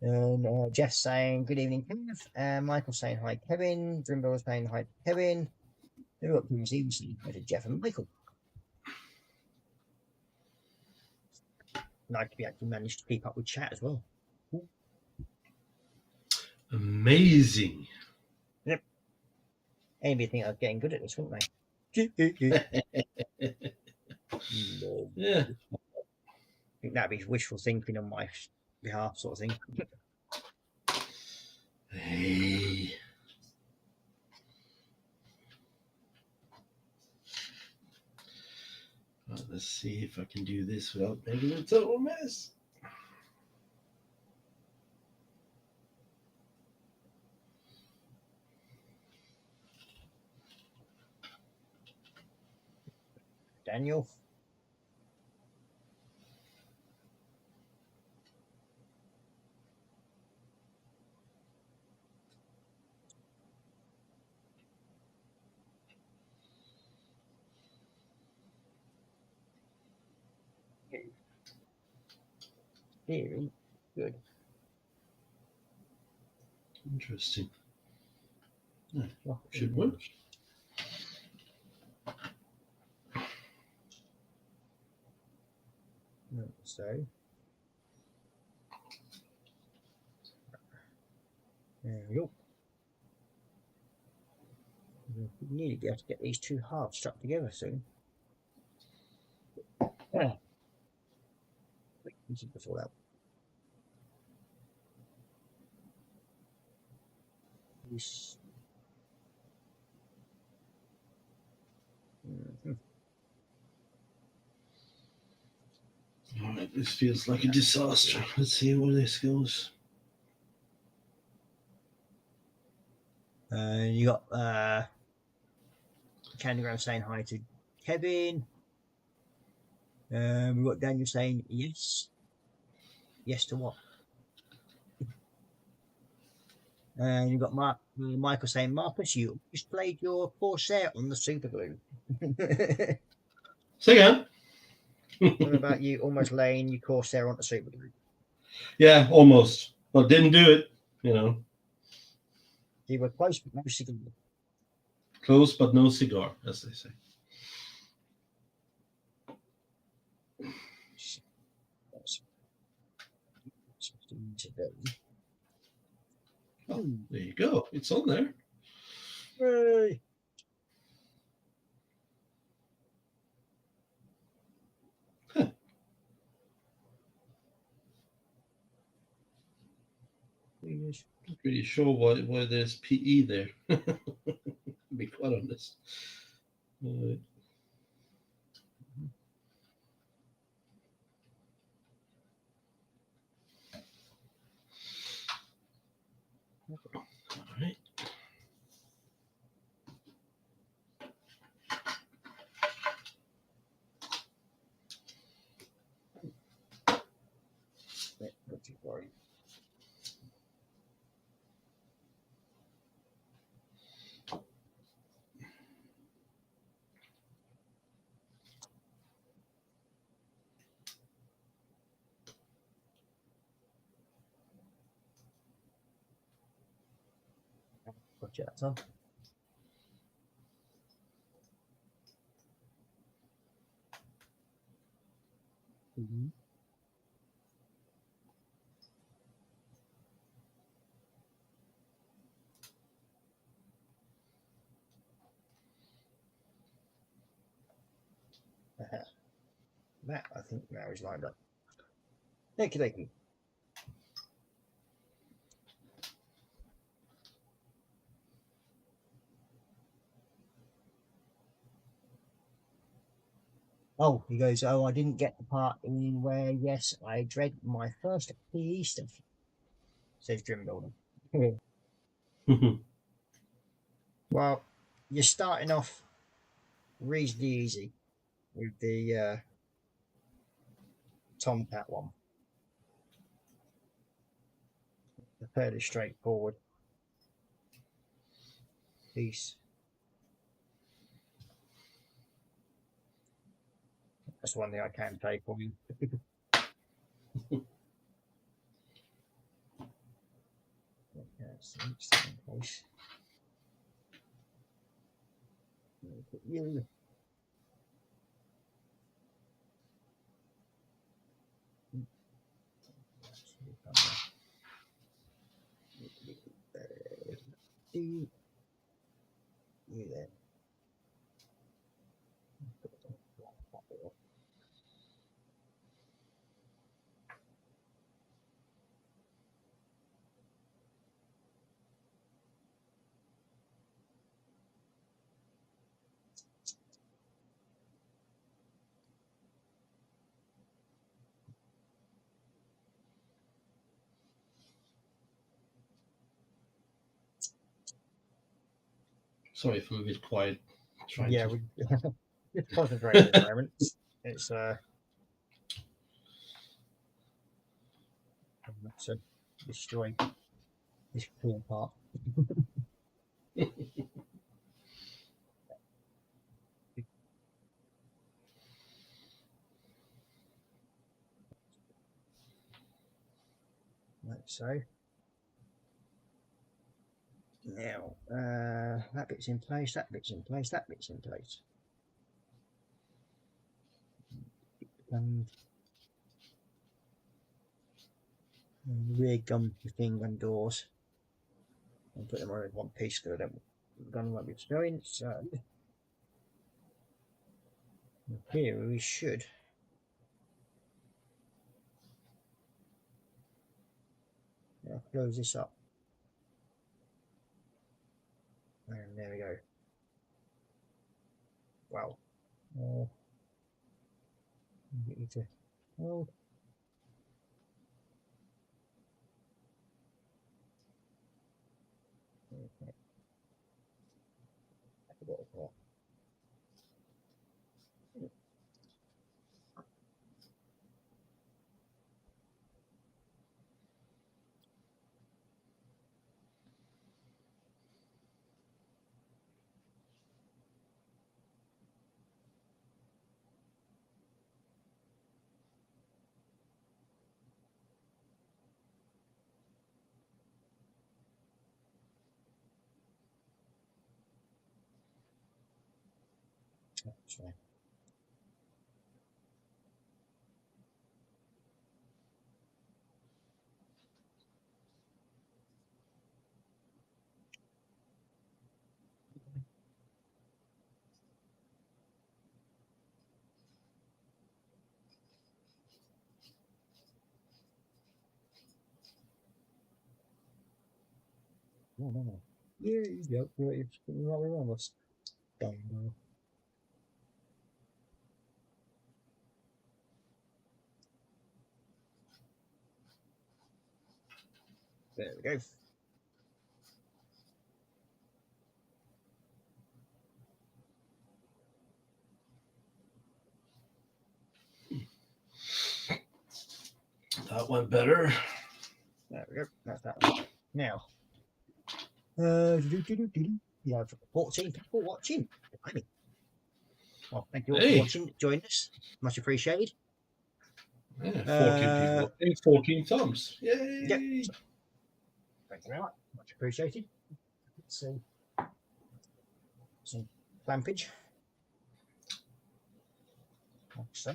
And Jeff saying, "Good evening, Kev." And Michael saying, "Hi, Kevin." Drimble saying, "Hi, Kevin." Then we've got Kim Stevenson, Jeff and Michael. Nice to be actually managed to keep up with chat as well. Amazing. Yep. Amy think I was getting good at this, wouldn't they? No. Yeah. I think that'd be wishful thinking on my behalf, sort of thing. Hey. Well, let's see if I can do this without making a total mess. Daniel. Very good. Interesting. Yeah, should work. So there we go. We nearly be able to get these two halves stuck together soon. Yeah. This is before that. This. All right, this feels like a disaster. Let's see where this goes. You got Candygram saying hi to Kevin. We've got Daniel saying yes. Yes to what? And you've got Michael saying, "Marcus, you just played your Corsair on the super glue." Say again. What about you almost laying your Corsair on the super glue? Yeah, almost. But didn't do it, you know. You were close, but no cigar. Close, but no cigar, as they say. Oh, there you go. It's on there. Hey. Huh. I'm pretty sure why there's PE there. To be quite honest. All right. Chat's on. Mhm. That I think now is lined up. Thank you. Oh, he goes, oh, I didn't get the part in where, yes, I dread my first piece of, says Dream Builder. Well, you're starting off reasonably easy with the Tomcat one. They're fairly straightforward piece. That's one thing I can take for you. You. You there. Sorry if I'm a bit quiet. Yeah, we it's concentrating at the moment. It's so destroy this cool part. Like so. Now, that bit's in place, that bit's in place, that bit's in place. And rear gun thing and doors. And put them all in one piece because I don't gun won't be going. So here we should. Now close this up. And there we go. Wow. Get you to hold. Okay. I forgot that. That's right. No. Yeah, you go. You're right around us. Done. There we go. That went better. There we go. That's that one. Now, you have 14 people watching. Blimey. Well, thank you all for watching. Join us. Much appreciated. Yeah, 14 people. And 14 thumbs. Yay! Yep. Thank you very much. Much appreciated. see. Some clampage. Like so.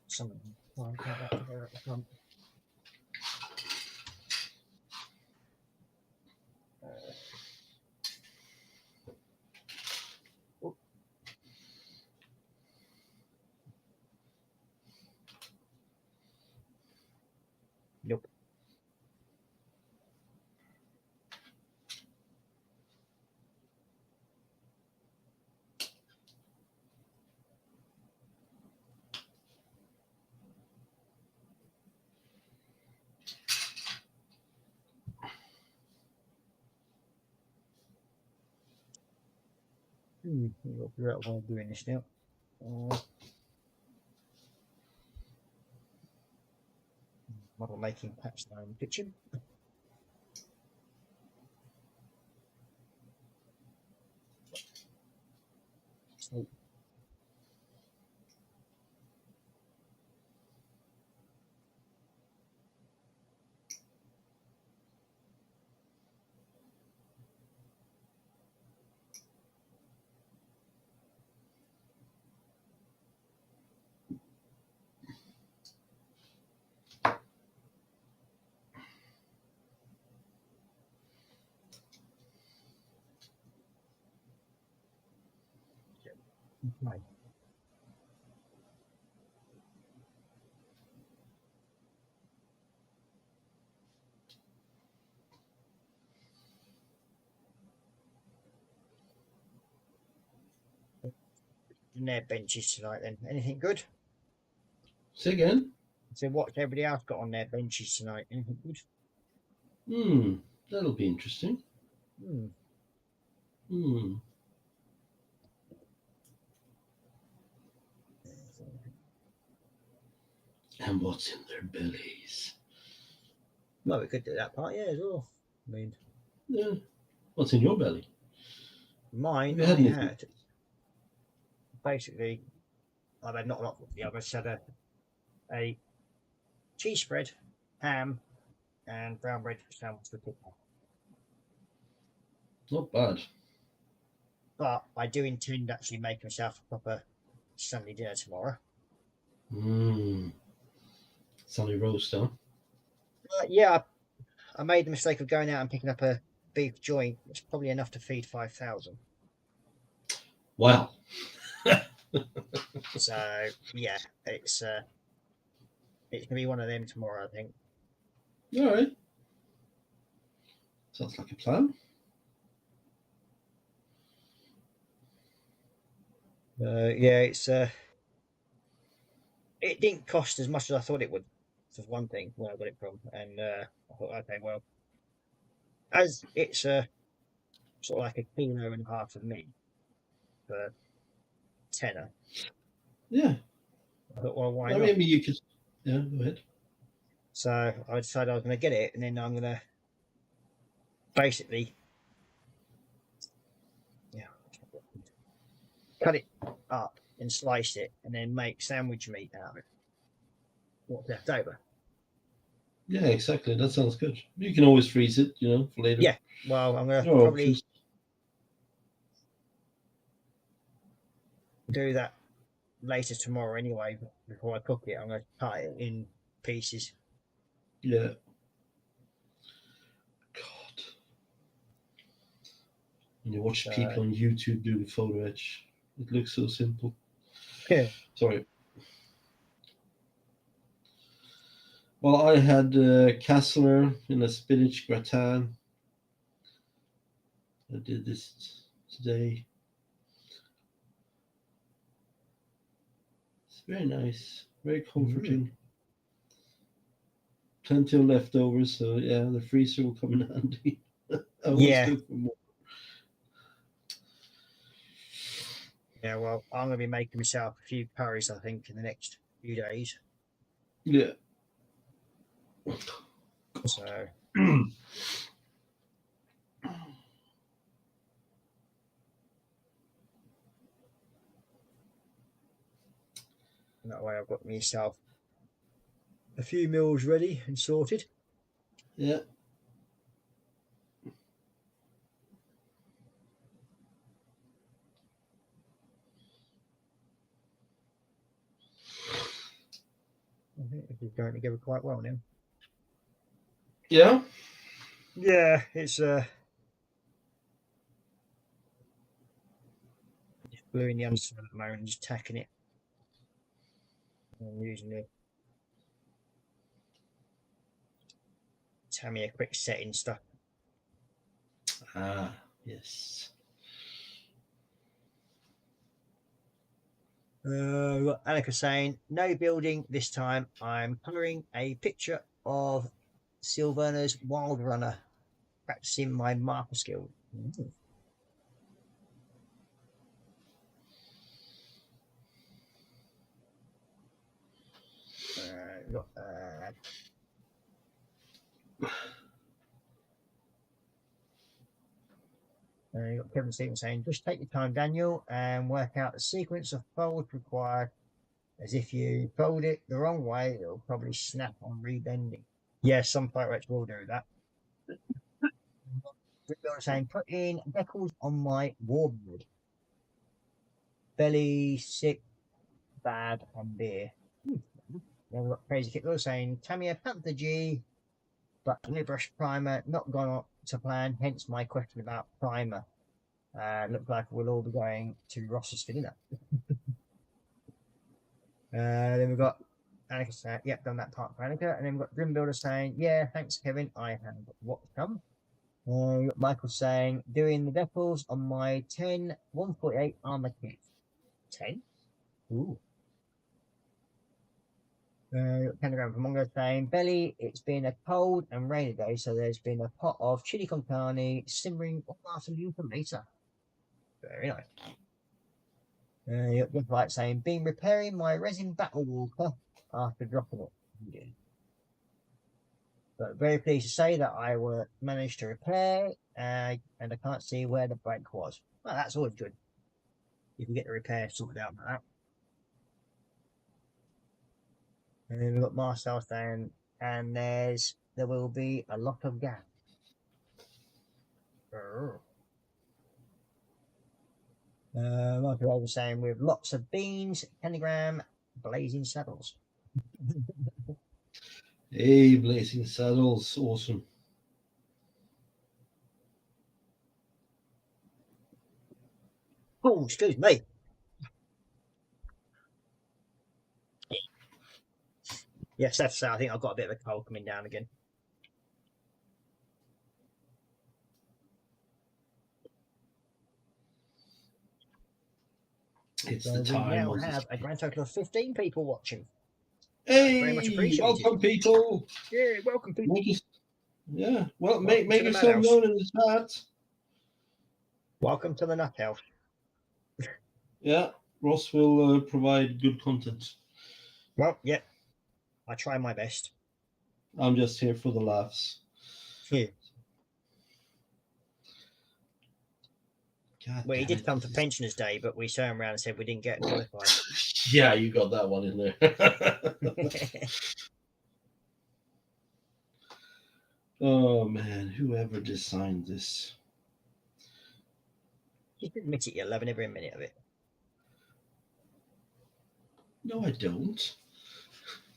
Some of them line that together at the front. Nope. You've got to figure out why I'm doing this now. Model making patch now in the kitchen. So, right. And their benches tonight then. Anything good? Say again. So what's everybody else got on their benches tonight? Anything good? That'll be interesting. And what's in their bellies? Well, we could do that part, yeah, as well. I mean, Yeah. What's in your belly? mine, Have I you had anything? had basically, I've had not a lot. Yeah, I've just had a cheese spread, ham, and brown bread sandwich with it. Not bad. But I do intend actually making myself a proper Sunday dinner tomorrow. Sunny roast, huh? Yeah, I made the mistake of going out and picking up a beef joint. It's probably enough to feed 5,000. Wow. So yeah, it's gonna be one of them tomorrow, I think. All right. Sounds like a plan. Yeah, it's it didn't cost as much as I thought it would. For one thing, where I got it from, and I thought, okay, well, as it's sort of like a kilo and a half of meat for tenner. Yeah. I thought, well, why Well, not? maybe you could. Yeah, go ahead. So I decided I was going to get it, and then I'm going to basically, cut it up and slice it, and then make sandwich meat out of it. What's left over? Yeah, exactly. That sounds good. You can always freeze it, for later. Yeah. Well, I'm going to Or probably freeze- do that later tomorrow anyway. Before I cook it, I'm going to cut it in pieces. Yeah. God. When you watch people on YouTube do the photo etch, it looks so simple. Yeah. Sorry. Well, I had Kassler in a spinach gratin. I did this today. It's very nice, very comforting. Plenty of leftovers, so yeah, the freezer will come in handy. I always Yeah. look for more. Yeah, well, I'm going to be making myself a few curries, I think, in the next few days. Yeah. So, that way I've got myself a few meals ready and sorted. Yeah. It's going together quite well now. Yeah. Yeah, it's just gluing the underside at the moment and just tacking it. I'm using the Tamiya quick setting stuff. Ah, yes. We've got Annika saying, no building this time. I'm colouring a picture of Sylvanas Wild Runner, practicing my marker skill. Ooh. We've got, you've got Kevin Stevens saying, just take your time, Daniel, and work out the sequence of folds required. As if you fold it the wrong way, it'll probably snap on rebending. Yes, some Pyrex will do that. Saying, put in decals on my warbird. Belly, sick, bad, and beer. Then we've got Crazy Kickler saying, Tamiya Panther G, but Librush primer not gone up to plan, hence my question about primer. Looks like we'll all be going to Ross's for dinner. Then we've got Annika saying, yep, done that part for Annika. And then we've got Grim Builder saying, yeah, thanks, Kevin. I have what's come. We've got Michael saying, doing the decals on my 10 148 armor kit. 10? Ooh. Pentagram from Mongo saying, Belly, it's been a cold and rainy day, so there's been a pot of chili con carne simmering all afternoon for later. Very nice. You've got Light saying, been repairing my resin battle walker after dropping it. Yeah. But very pleased to say that I managed to repair, and I can't see where the break was. Well, that's always good. You can get the repair sorted out like that. And then we've got Marcel saying, and there will be a lot of gas. Michael Over saying, with lots of beans, pentagram, blazing saddles. Hey, blazing saddles, awesome. Oh, excuse me. Yes, that's. I think I've got a bit of a cold coming down again. It's So the time. we now have a grand total of 15 people watching. Hey, very much appreciated. welcome, people. Yeah, welcome, people. Yeah, well, Welcome make to the yourself madhouse. known in the chat. Welcome to the Nut House. Yeah, Ross will provide good content. Well, yeah, I try my best. I'm just here for the laughs. Yeah. God Well, he damn did it. come for Pensioners Day, but we turned around and said we didn't get qualified. Yeah, you got that one in there. Oh man, whoever designed this? Just admit it, you're loving every minute of it. No, I don't.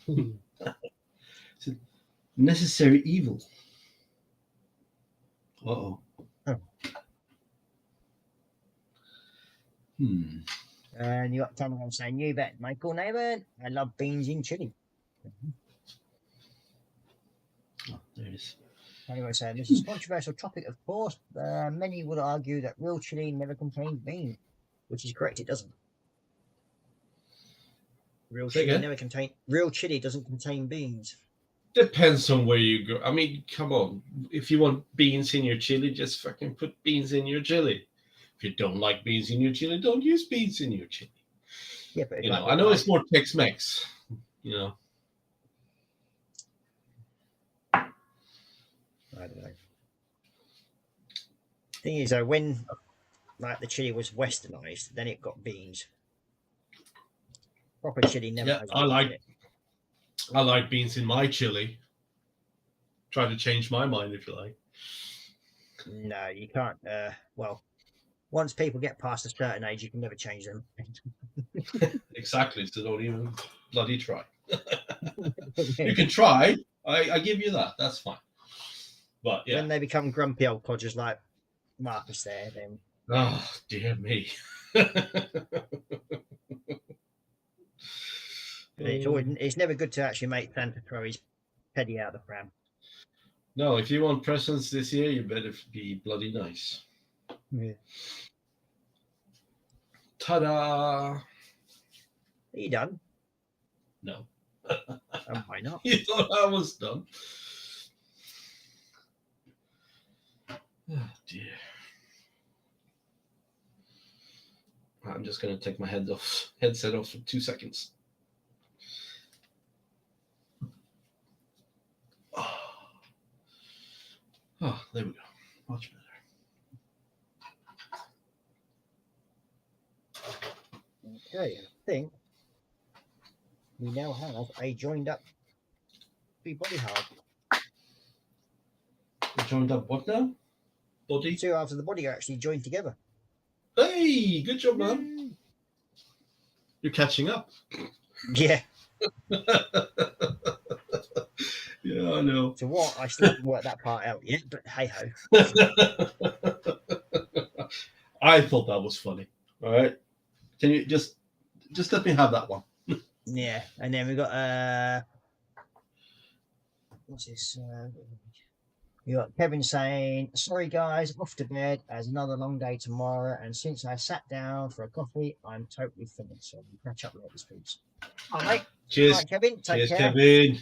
It's a necessary evil. Uh-oh. Oh. And you got someone saying, you bet, Michael Neighbour, I love beans in chili. Oh, there it is. Anyway, saying this is a controversial topic, of course. Many would argue that real chili never contains beans, which is correct, it doesn't. Real chili doesn't contain beans. Depends on where you go. I mean, come on. If you want beans in your chili, just fucking put beans in your chili. If you don't like beans in your chili, don't use beans in your chili. Yeah, but You know, I know it's more Tex-Mex. You know. I don't know. Thing is, though, when like the chili was westernized, then it got beans. Proper chili never. Yeah, has I beans like- in it. I like beans in my chili. Try to change my mind if you like. No, you can't. Well, once people get past a certain age, you can never change them. Exactly. So don't even bloody try. You can try. I give you that. That's fine. But yeah. When they become grumpy old codgers like Marcus there, then Oh dear me. it's never good to actually make Santa throw his petty out of the pram. No, if you want presents this year, you better be bloody nice. Yeah. Ta-da! Are you done? No. And why not? You thought I was done? Oh dear. I'm just gonna take my headset off for 2 seconds. Oh, there we go. Much better. Okay, I think we now have a joined up body hard. You joined up what now? Body? Two halves of the body are actually joined together. Hey, good job, man. You're catching up. Yeah. Yeah, I know. So what? I still haven't worked that part out yet, but hey ho. I thought that was funny. All right. Can you just let me have that one? Yeah, and then we got what's this? You got Kevin saying, "Sorry guys, off to bed as another long day tomorrow, and since I sat down for a coffee, I'm totally finished. So we'll catch up later, please." All right. Cheers. All right, Kevin. Take Cheers, care. Kevin.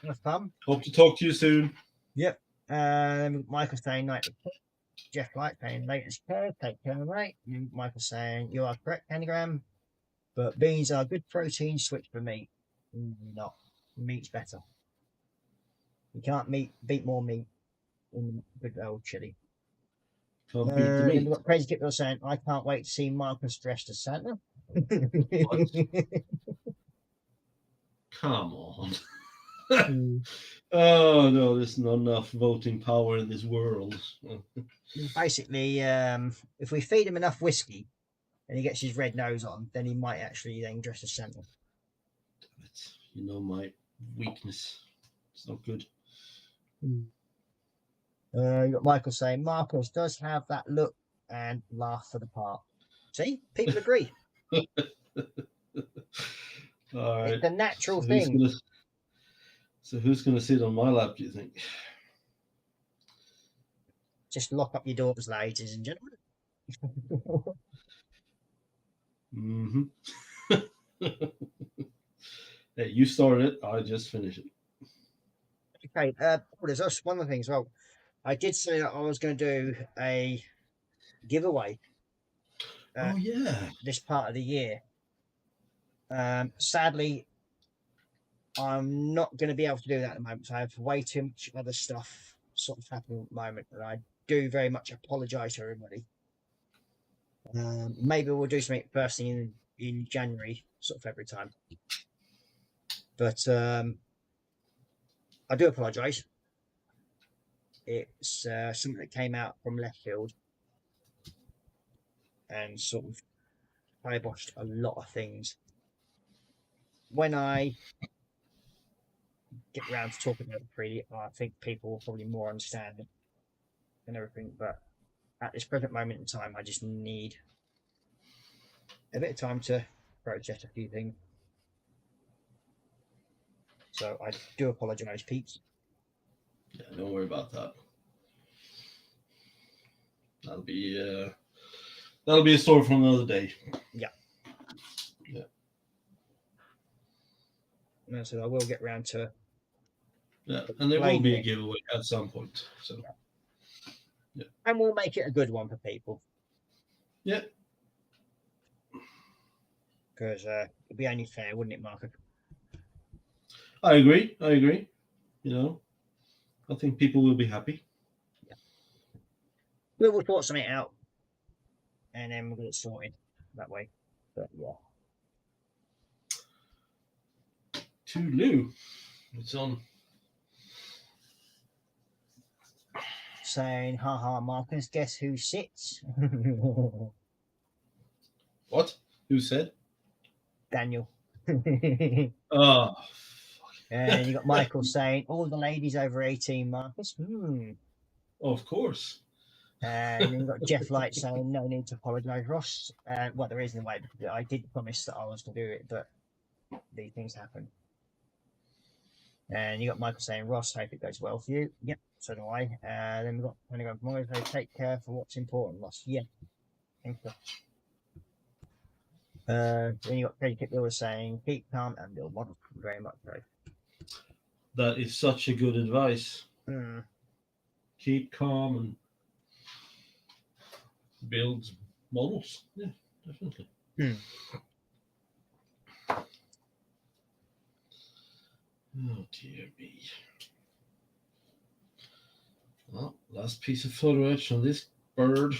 Have fun. Hope to talk to you soon. Yep. Michael saying night. Jeff Light saying latest care. Take care, mate. Michael saying you are correct, Candygram. But beans are good protein. Switch for meat. Not meat's better. You can't beat more meat in good old chili. Can't beat the meat. We've got Crazy Kipper saying I can't wait to see Marcus dressed as Santa. Come on. Oh no, there's not enough voting power in this world. Basically, if we feed him enough whiskey and he gets his red nose on, then he might actually then dress as Santa. You know my weakness. It's not good. You got Michael saying Marcus does have that look and laugh for the part. See, people agree. All right. It's a natural thing. Who's gonna sit on my lap, do you think? Just lock up your doors, ladies and gentlemen. Hey, you started it. I just finished it. Okay, there's also one other thing as well. I did say that I was going to do a giveaway. Oh yeah. This part of the year. Sadly, I'm not going to be able to do that at the moment. So I have way too much other stuff sort of happening at the moment, and I do very much apologise to everybody. Maybe we'll do something first thing in January, sort of February time. But I do apologise. It's something that came out from left field and sort of kiboshed a lot of things. When I get around to talking about it freely, I think people will probably more understand it and everything. But at this present moment in time, I just need a bit of time to process a few things. So I do apologise, peeps. Yeah, don't worry about that. That'll be a story for another day. Yeah. Yeah. No, so I will get round to. Yeah, and there will be a giveaway at some point. So. Yeah. And we'll make it a good one for people. Yeah. Because it'd be only fair, wouldn't it, Marco? I agree. You know, I think people will be happy. Yeah. We'll sort something out, and then we'll get it sorted that way. But yeah. Toodaloo. It's on. Saying, haha, Marcus, guess who sits? What? Who said? Daniel. Oh, And you got Michael saying, all the ladies over 18, Marcus. of course. And then you've got Jeff Light saying, no need to apologise, Ross. Well, there is in a way, because I did promise that I was to do it, but these things happen. And you got Michael saying, Ross, hope it goes well for you. Yep, so do I. Then we've got Tony going, Moyo, take care for what's important, Ross. Yeah. Thank you. Then you got Craig Kitbill saying, keep calm and build models. Very much so. That is such a good advice. Keep calm and build models. Yeah, definitely. Oh dear me. Well, last piece of photo etch on this bird.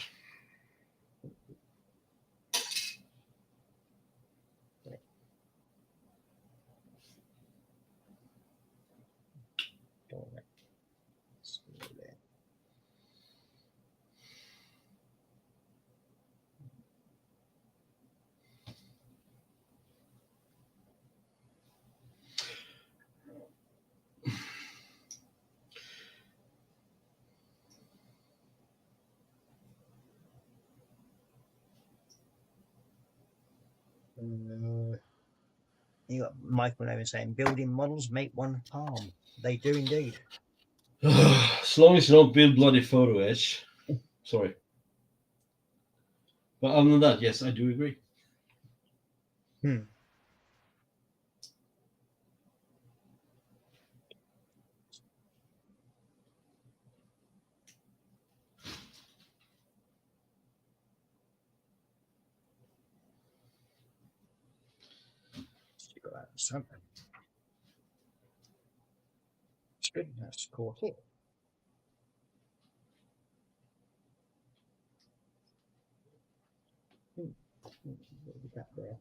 You got Michael over saying, building models make one palm. They do indeed. As long as you don't build bloody photo etch. Sorry. But other than that, yes, I do agree. Something. It's good. That's caught it. What have we got there?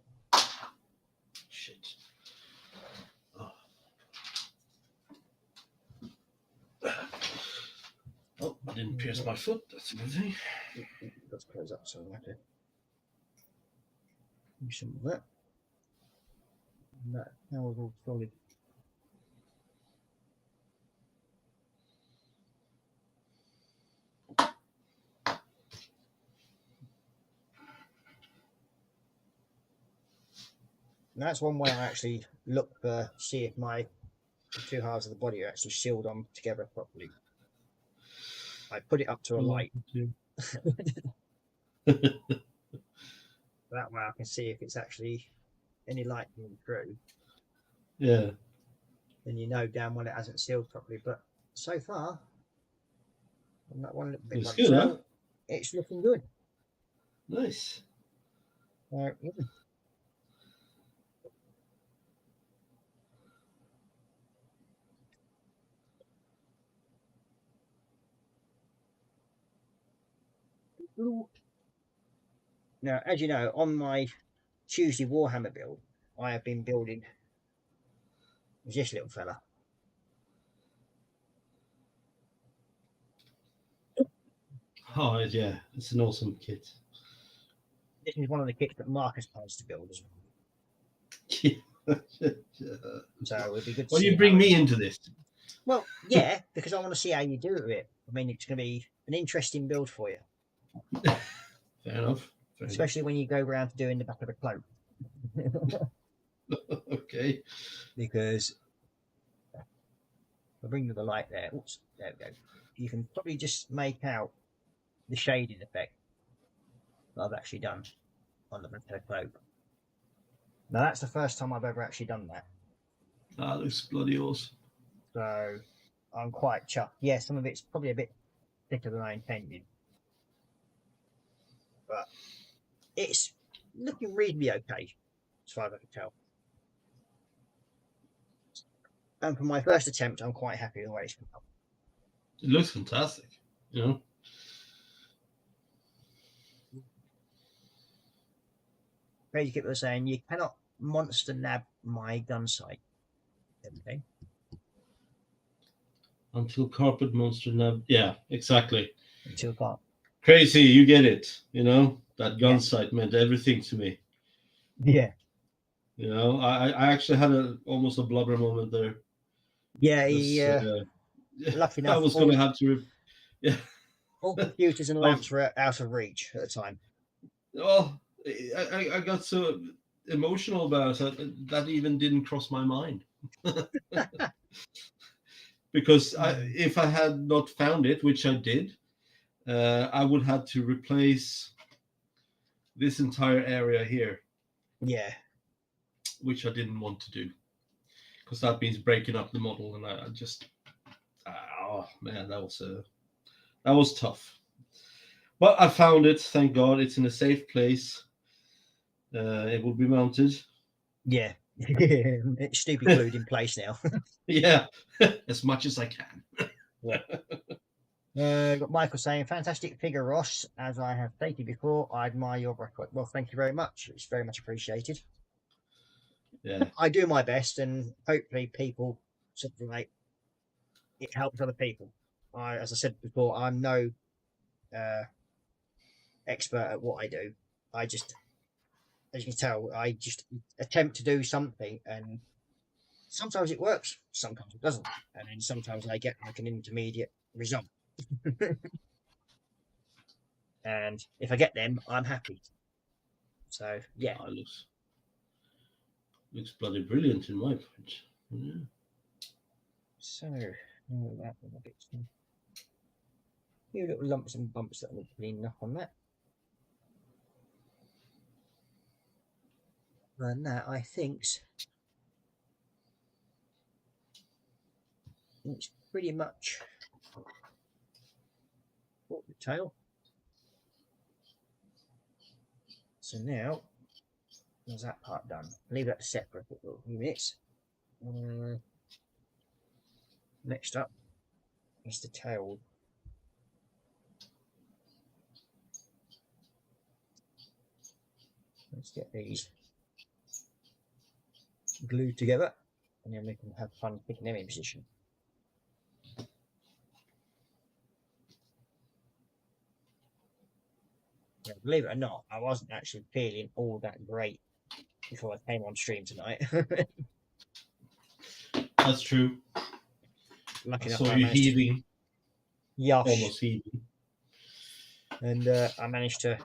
Shit. Oh, I didn't pierce my foot. That's a good thing. Let's close up so I have to do some of that. That was all solid. And that's one way I actually look for, see if the two halves of the body are actually sealed on together properly. I put it up to a light. That way I can see if it's actually any light coming through. Yeah. Then you know damn well it hasn't sealed properly. But so far, on that one little bit, It's good, huh? It's looking good. Nice. Yeah. Now, as you know, on my Tuesday Warhammer build, I have been building this little fella. Oh, yeah, it's an awesome kit. This is one of the kits that Marcus plans to build as well. So it would be good to Why do see you bring how me into this? Well, yeah, because I want to see how you do with it. I mean, it's going to be an interesting build for you. Fair enough. Especially when you go around to doing the back of a cloak. Okay. Because I'll bring you the light there. Oops, there we go. You can probably just make out the shading effect that I've actually done on the back of the cloak. Now, that's the first time I've ever actually done that. That looks bloody awesome. So I'm quite chuffed. Yeah, some of it's probably a bit thicker than I intended. But it's looking reasonably okay, as far as I can tell. And for my first attempt, I'm quite happy with the way it's come out. It looks fantastic, you know. Crazy Kipper was saying, you cannot monster nab my gun sight. Okay. Until carpet monster nab. Yeah, exactly. Until can't. Crazy, you get it. You know, that gun sight meant everything to me. Yeah. You know, I actually had almost a blubber moment there. Yeah, 'Cause, he, lucky I enough, was going to have to. Yeah. all computers and lamps were out of reach at the time. Oh, I got so emotional about it that even didn't cross my mind. Because if I had not found it, which I did, I would have to replace this entire area here, Yeah, which I didn't want to do, because that means breaking up the model, and I just, oh man, that was tough. But I found it. Thank God, it's in a safe place. It will be mounted. yeah. It's stupid glued in place now. Yeah, as much as I can. Got Michael saying, fantastic figure, Ross. As I have stated before, I admire your record. Well, thank you very much. It's very much appreciated. Yeah, I do my best, and hopefully people sort of like it helps other people. As I said before, I'm no expert at what I do. I just, as you can tell, I just attempt to do something, and sometimes it works, sometimes it doesn't, and then sometimes I get like an intermediate result. And if I get them, I'm happy. So yeah. oh, looks bloody brilliant in my point. Yeah. So that one a bit. Few little lumps and bumps that will clean up on that. And that I think's it's pretty much the tail. So now there's that part done. Leave that separate for a few minutes. Next up is the tail. Let's get these glued together, and then we can have fun picking them in position. Yeah, believe it or not, I wasn't actually feeling all that great before I came on stream tonight. That's true. Lucky enough, So I you managed to- heaving, Yosh. almost heaving. And I managed to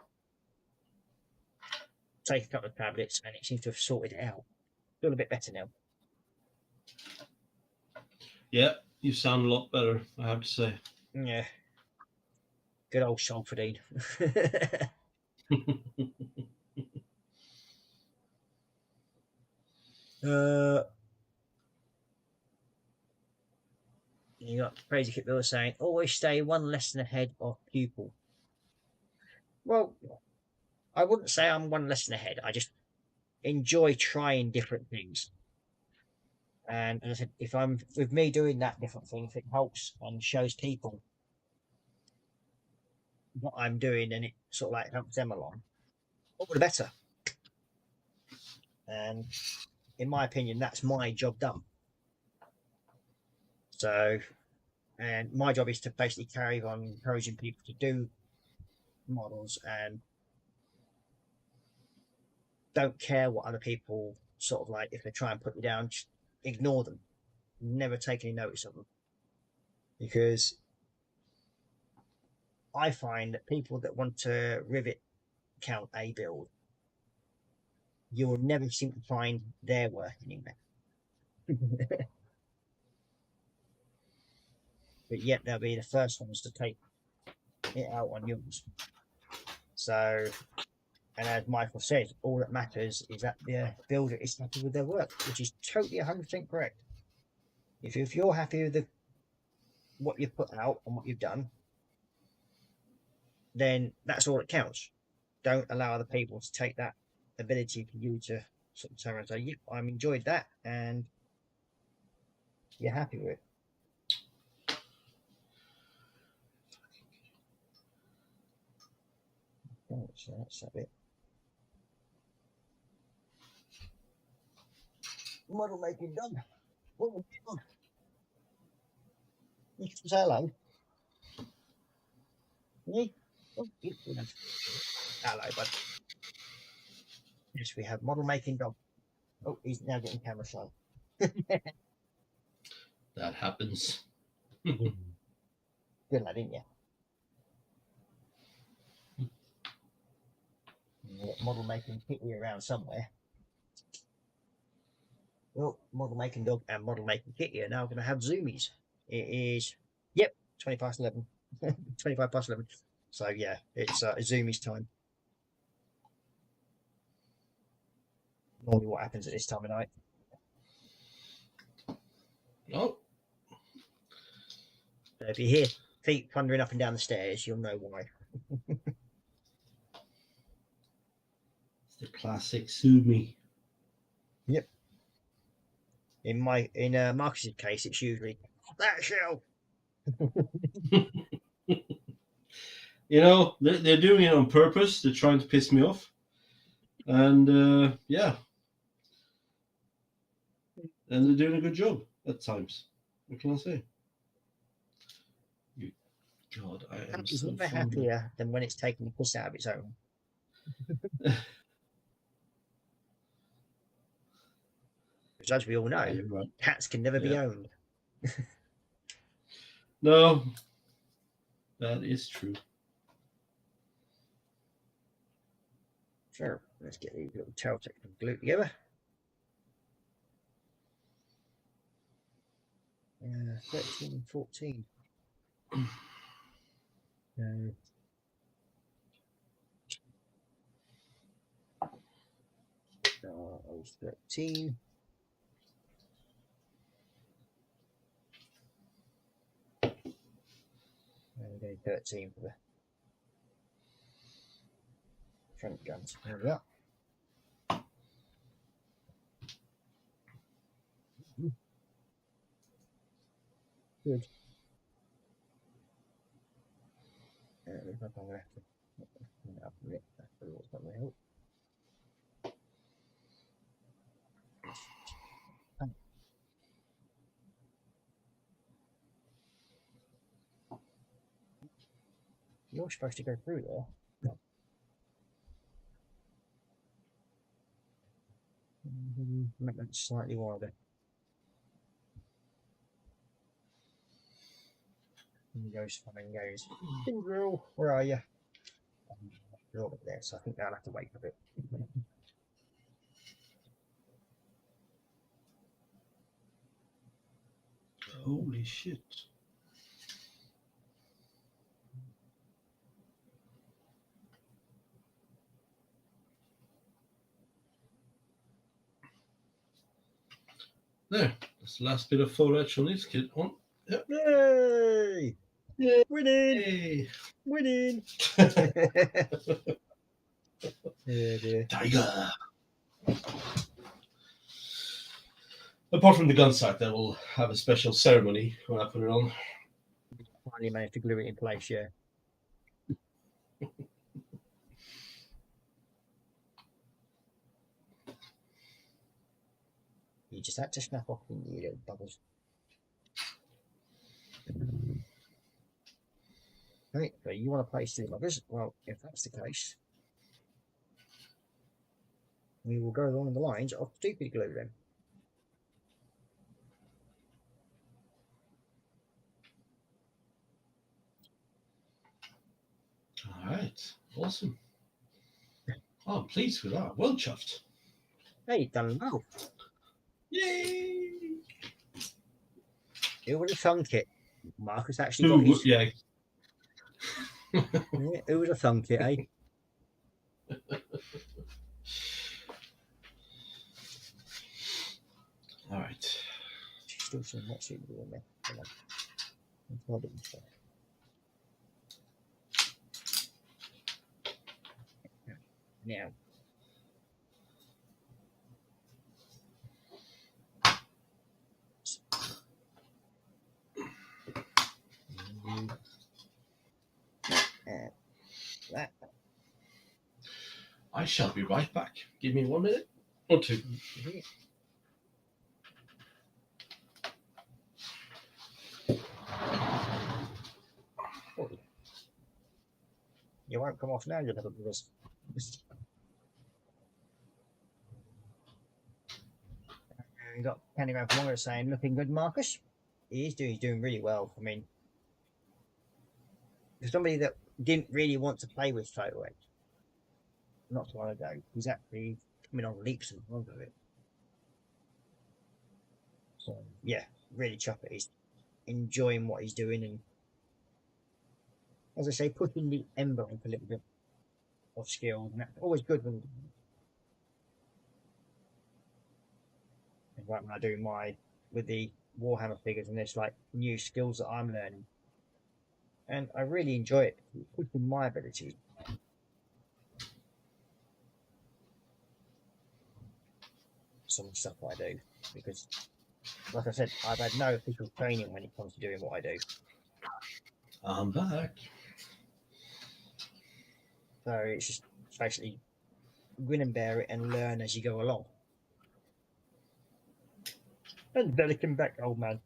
take a couple of tablets, and it seems to have sorted it out. Feel a bit better now. Yeah, you sound a lot better, I have to say. Yeah. Good old Solfridine. You got Crazy Kit Bill saying, always stay one lesson ahead of pupil. Well, I wouldn't say I'm one lesson ahead. I just enjoy trying different things. And as I said, if I'm with me doing that different thing, if it helps and shows people what I'm doing and it sort of like helps them along, all the better. And in my opinion, that's my job done. So, and my job is to basically carry on encouraging people to do models and don't care what other people sort of like, if they try and put you down, just ignore them. Never take any notice of them. Because I find that people that want to rivet count a build, you will never seem to find their work anywhere. But yet they'll be the first ones to take it out on yours. So, and as Michael says, all that matters is that the builder is happy with their work, which is totally 100% correct. If you're happy with what you've put out and what you've done, then that's all that counts. Don't allow other people to take that ability for you to sort of turn around and say, yep, I enjoyed that, and you're happy with it. Oh, so that's a bit. Model making done. What have you done? You can say hello. Me? Oh, hello, bud. Yes, we have model making dog. Oh, he's now getting camera shy. That happens. Good lad, didn't you? Model making kitty around somewhere. Well, model making dog and model making kitty are now going to have zoomies. It is, yep, 20 past 11. 25 past 11. So, yeah, it's zoomies time. Normally what happens at this time of night. Oh, So if you hear feet thundering up and down the stairs, you'll know why. it's the classic Sumi. In Marcus's case, it's usually that shell. You know, they're doing it on purpose. They're trying to piss me off. And yeah. And they're doing a good job at times. What can I say? God, I am He's so never fond of- happier than when it's taking the piss out of its own. Because as we all know, Yeah, you're right. cats can never be Yeah. owned. No, that is true. So let's get these little tail tips glued together. 13, 14. I was 13. And we're 13 for the front guns. There we are. Good. Looks like I'm going to have to clean it up a bit. That's probably what's not going to help. You're supposed to go through there. No. Make that slightly wider. And he goes, flamingos. Pinwheel, where are you? You're over there, so I think I'll have to wait a bit. Holy shit. There, that's the last bit of foliage on this kid. On. Yep. Yay! Yay! Winning! Hey. Winning! Yeah, dear. Tiger. Apart from the gun sight, that will have a special ceremony when I put it on. Finally managed to glue it in place, yeah. You just had to snap off in your little bubbles. Right, so you want to play Steel Loggers? Well, if that's the case, we will go along the lines of Stupid Glue then. All right, awesome. Oh, I'm pleased with that. Well chuffed. Hey, you've done well. Yay! Who would have thunk it? Marcus actually got his... Yeah. Yeah, who would have thunk it, eh? All right. Still some not suitable in there. Come on. Let's not do this. Now. That. I shall be right back. Give me 1 minute or two. You won't come off now, you'll have a buzz. we got Candyman from Wongers saying, looking good, Marcus. He's doing really well. I mean, for somebody that didn't really want to play with Photo Edge not so long ago, he's actually coming on leaps and bounds of it. So, yeah, really chuffed. He's enjoying what he's doing, and as I say, pushing the envelope a little bit of skills, and that's always good when I do with the Warhammer figures, and there's like new skills that I'm learning, and I really enjoy it. It's pushing my abilities. Some stuff I do, because like I said, I've had no official training when it comes to doing what I do. I'm back. So it's just basically grin and bear it and learn as you go along. And Delican back, old man.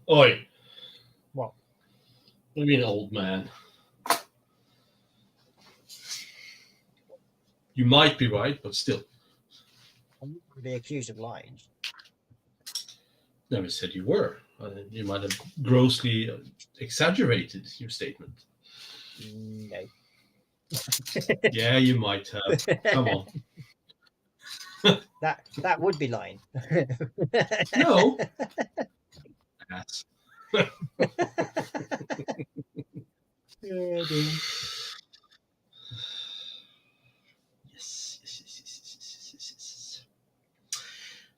Oi. What? What do you mean, old man? You might be right, but still. I'm not going to be accused of lying. Never said you were. You might have grossly exaggerated your statement. No. Yeah, you might have. Come on. That would be lying. No. Ass. Yeah, dear. Yes.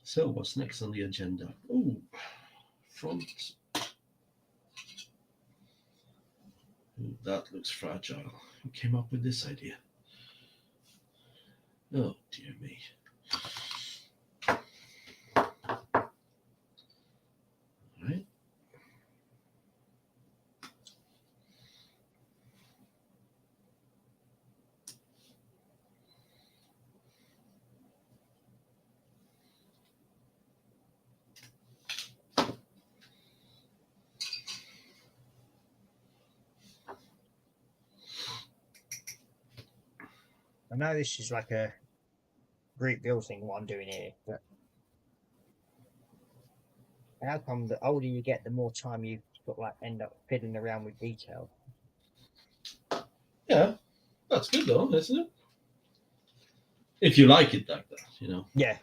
So, what's next on the agenda? Oh, front. Ooh, that looks fragile. Who came up with this idea? Oh, dear me. Right. I know this is like a group build thing, what I'm doing here, but how come the older you get, the more time you sort of like end up fiddling around with detail? Yeah, that's good though, isn't it? If you like it like that, you know. Yeah.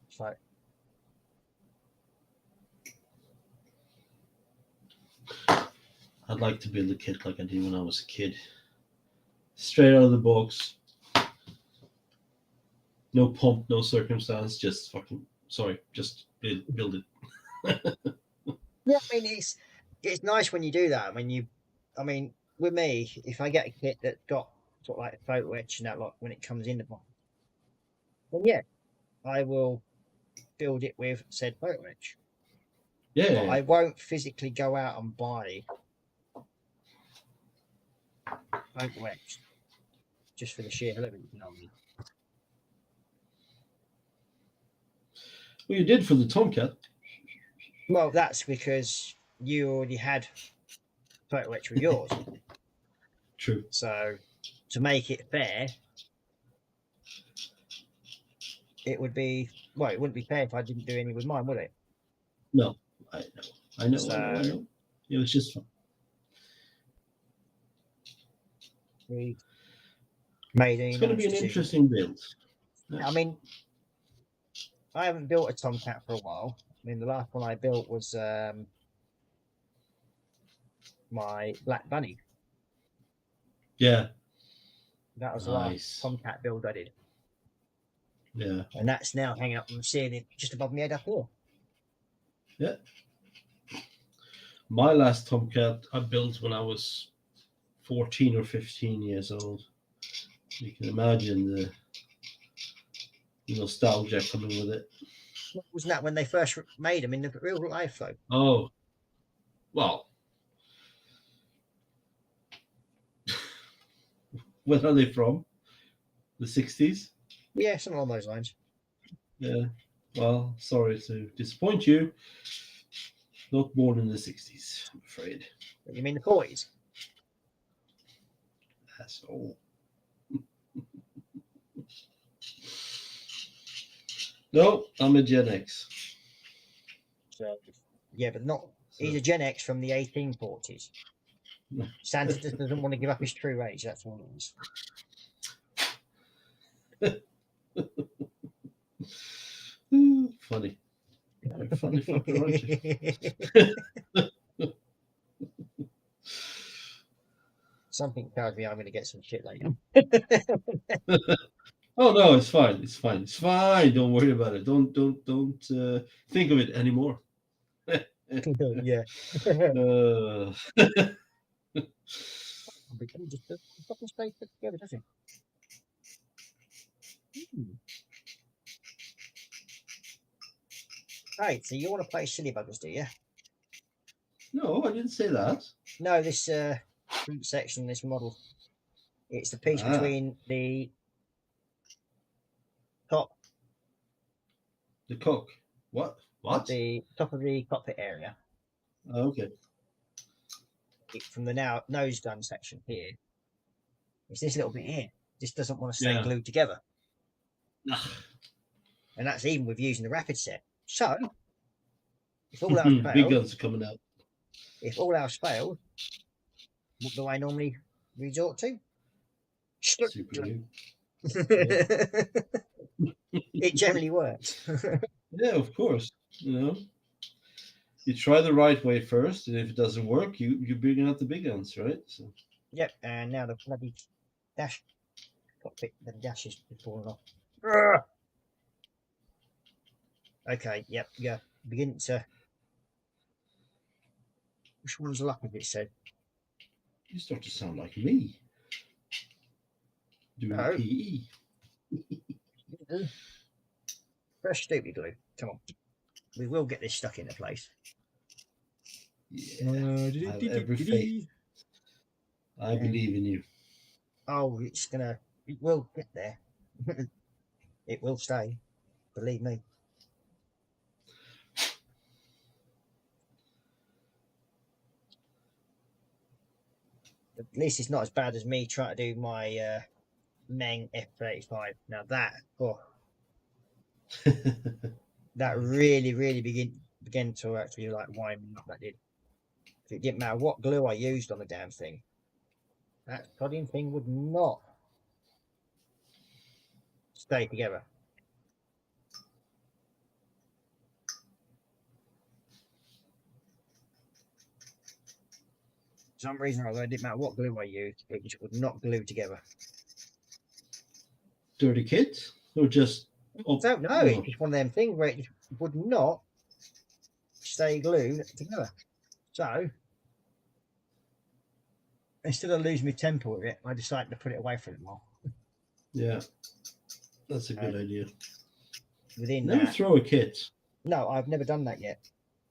It's like, I'd like to build a kit like I did when I was a kid. Straight out of the box. No pomp, no circumstance, just just build it. yeah, I mean, it's nice when you do that. I mean, with me, if I get a kit that's got sort of like a photo etch and that, like when it comes in the box, then yeah, I will build it with said photo etch. Yeah. But I won't physically go out and buy photo etch just for the sheer hell of it, you know what I mean? Well, you did for the Tomcat. Well, that's because you already had photo etch with yours. True. So to make it fair, it would be, well, it wouldn't be fair if I didn't do any with mine, would it? No, I know. It was just fun. We made It's going to be an interesting build. I mean, I haven't built a Tomcat for a while. I mean, the last one I built was my Black Bunny. Yeah. That was the last Tomcat build I did. Yeah. And that's now hanging up on the ceiling just above my head up here. Yeah. My last Tomcat I built when I was 14 or 15 years old. You can imagine the nostalgia coming with it. Wasn't that when they first made them in the real life, though? Oh, well. Where are they from? The 60s? Yeah, something along those lines. Yeah. Well, sorry to disappoint you. Not born in the 60s, I'm afraid. You mean the 40s? That's all. No, I'm a Gen X. So, yeah, but not. He's a Gen X from the 1840s. Santa just doesn't want to give up his true age. That's all it is. Funny. Funny fucker, aren't you? Something tells me I'm going to get some shit later. Oh no, it's fine. It's fine. It's fine. Don't worry about it. Don't think of it anymore. Yeah. Just the fucking space put together, doesn't it? Right, so you want to play Silly Buggers, do you? No, I didn't say that. No, this front section, this model, it's the piece between the top, The cock. What? the top of the cockpit area. Oh, okay. From the nose gun section here. It's this little bit here. This doesn't want to stay Yeah. glued together. And that's even with using the rapid set. So, if all else Big fails, guns are coming out. if all else fails, what do I normally resort to? Super glue. It generally works. Yeah, of course. You know, you try the right way first, and if it doesn't work, you bring out the big guns, right? So. Yep, and now the bloody dash cockpit, the dash is falling off. Urgh. Okay, yep, yeah. Begin to. Which one's the luck of it said? You start to sound like me. Doing No. PE. Fresh stupid glue. Come on. We will get this stuck into place. Yeah, I have every faith. I believe in you. Oh, it will get there. It will stay. Believe me. At least it's not as bad as me trying to do my Meng F-35. Now that, that really began to actually like wind me up. That did. It didn't matter what glue I used on the damn thing. That goddamn thing would not stay together. For some reason or other, it didn't matter what glue I used, it just would not glue together. Dirty kids? Or just... I don't know. It's just one of them things where it just would not stay glued together. So, instead of losing my temper with it, I decided to put it away for a little while. Yeah. That's a good idea. Within Never that, throw a kit. no, I've never done that yet.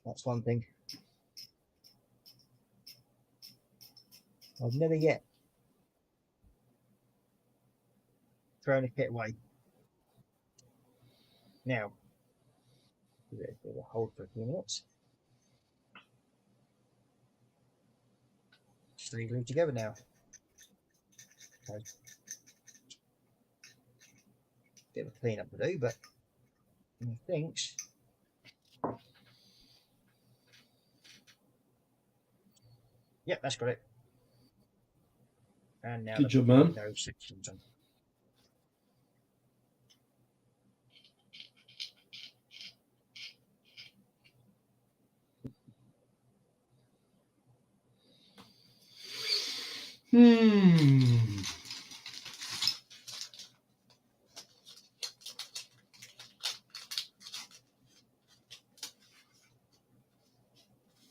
That's one thing. I've never yet thrown a kit away. Now, we'll hold for a few minutes. Stay glued together now. Okay. Bit of a clean up to do, but he thinks. Yep, that's got it. And now Good job, man. no sections on.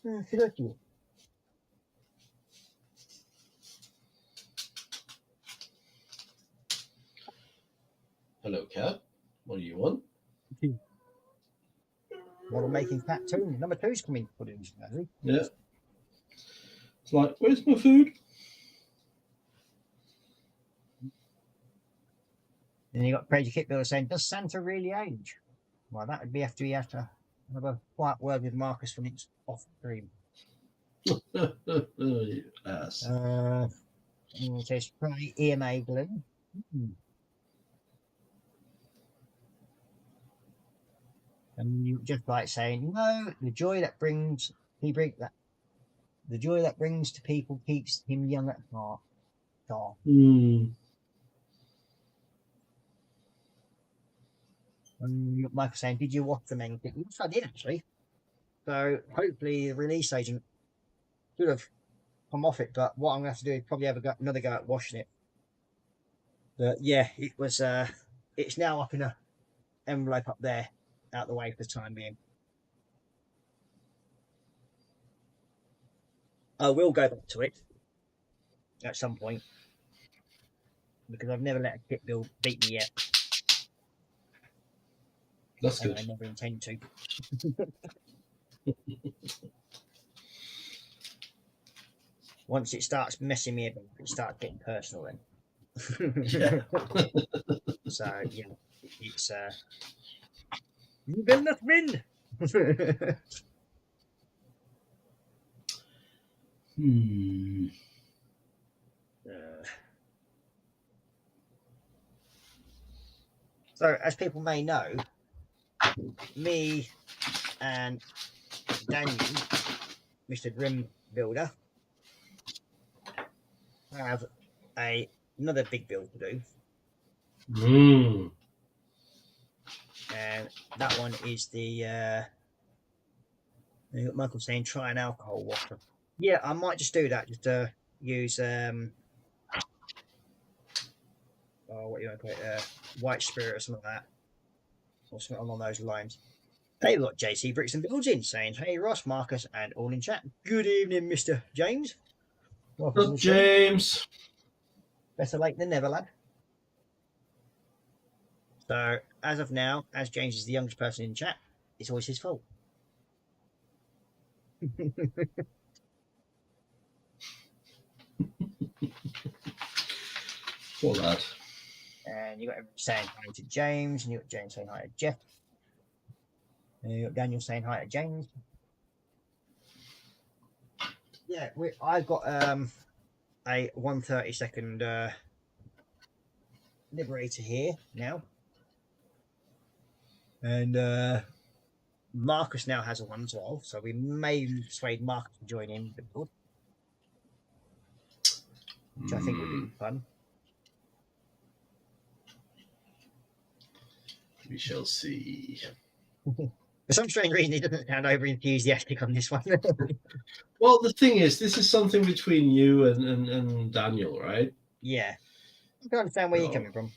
Okey-dokey. Hello, cat. What do you want? What I'm making fat two. Number two's coming put in, Natalie. Yeah. It's like, where's my food? Then you got Crazy Kit Builder saying, does Santa really age? Well, that would be after you have to have a quiet word with Marcus when it's off stream. You ass. It says spray EMA glue. And you just like saying, no, the joy that brings the joy that brings to people keeps him young at heart. Oh. And Michael saying, did you watch the main thing? Yes, I did actually. So hopefully the release agent should have come off it, but what I'm going to have to do is probably have another go at washing it. But yeah, it was. It's now up in a envelope up there, out the way for the time being. I will go back to it at some point because I've never let a kit build beat me yet. That's And good. I never intend to. Once it starts messing me about, it starts getting personal then. Yeah. So yeah, it's you will not win. So as people may know, me and Daniel, Mr. Grim Builder, have another big build to do. And that one is the Michael saying try an alcohol water. Yeah, I might just do that, just to use what you want to call it, white spirit or something like that, or something along those lines. Hey, look, JC Bricks and Builds in saying, hey Ross, Marcus, and all in chat. Good evening, Mr. James. Welcome to the show. James. Better late than never, lad. So, as of now, as James is the youngest person in chat, it's always his fault. Poor lad. And you got everyone saying hi to James, and you got James saying hi to Jeff. And you got Daniel saying hi to James. Yeah, I've got a 130-second Liberator here now. And Marcus now has a one as well, so we may persuade Marcus to join in the build, which I think would be fun. We shall see. For some strange reason, he doesn't sound over enthusiastic on this one. Well, the thing is, this is something between you and Daniel, right? Yeah. I can understand where you're coming from.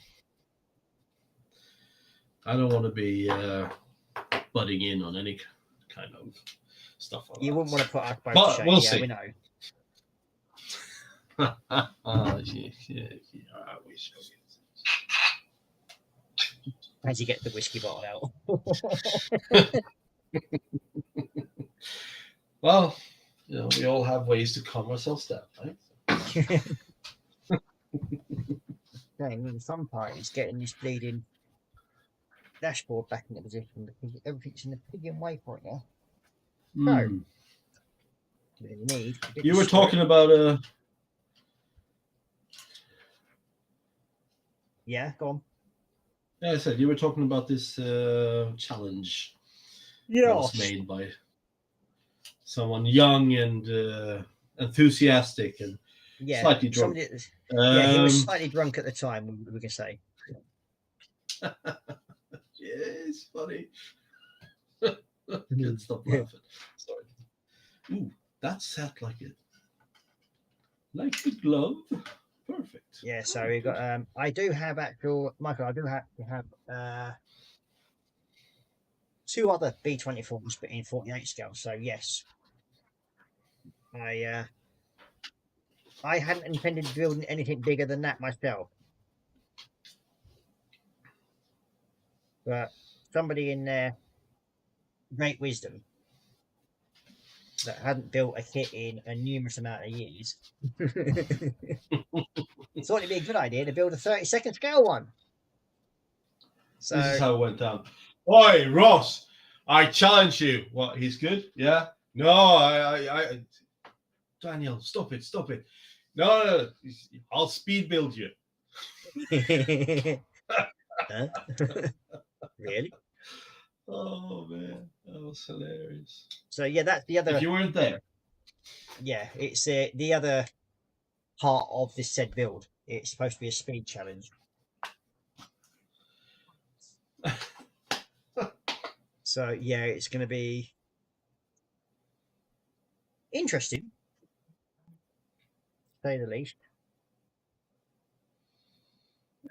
I don't want to be butting in on any kind of stuff like You that. wouldn't want to put us both But to shame. we'll Yeah, see. we know. Yeah, I wish. As you get the whiskey bottle out. Well, you know, we all have ways to calm ourselves down, right? Dang, in some parties, getting this bleeding dashboard back into position because everything's in the pigging way for it now. Mm. So, you need a bit You of were spirit. talking about Yeah, go on. yeah, I said you were talking about this challenge that was made by someone young and enthusiastic and Yeah, slightly drunk. somebody yeah, he was slightly drunk at the time, we can say. Yeah, it's funny. Can't stop laughing. Sorry. Ooh, that sat like a glove. Perfect. Yeah, so we got I do have actual Michael, I do have to have two other B24s but in 48 scale, so yes. I hadn't intended building anything bigger than that myself. But somebody in their great wisdom that hadn't built a kit in a numerous amount of years thought it'd be a good idea to build a 32nd scale one. So This is how it went down. Oi, Ross, I challenge you. What, he's good? Yeah? No, I Daniel, stop it. No, I'll speed build you. Huh? Really? Oh man, that was hilarious. So yeah, that's the other. If you weren't there, Yeah, it's the other part of this said build. It's supposed to be a speed challenge. So yeah, it's going to be interesting, to say the least.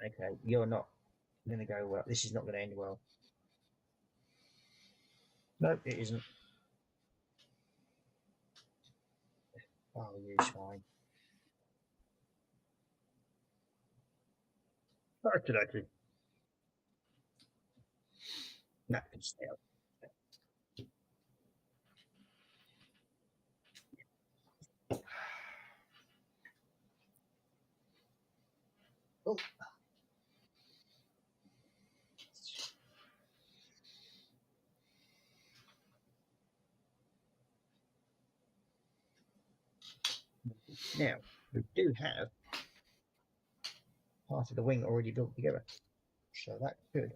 Okay, you're not going to go well. This is not going to end well. No, it isn't. Oh, you're fine. Okay. That can stay up. Oh. Now, we do have part of the wing already built together. So that could,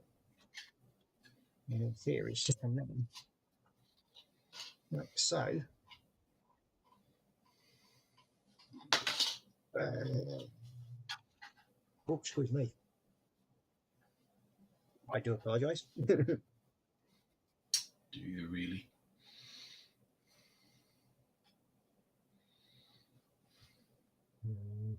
in theory, sit on them. Like so. Oh, excuse me. I do apologise. do you really? Mm-hmm.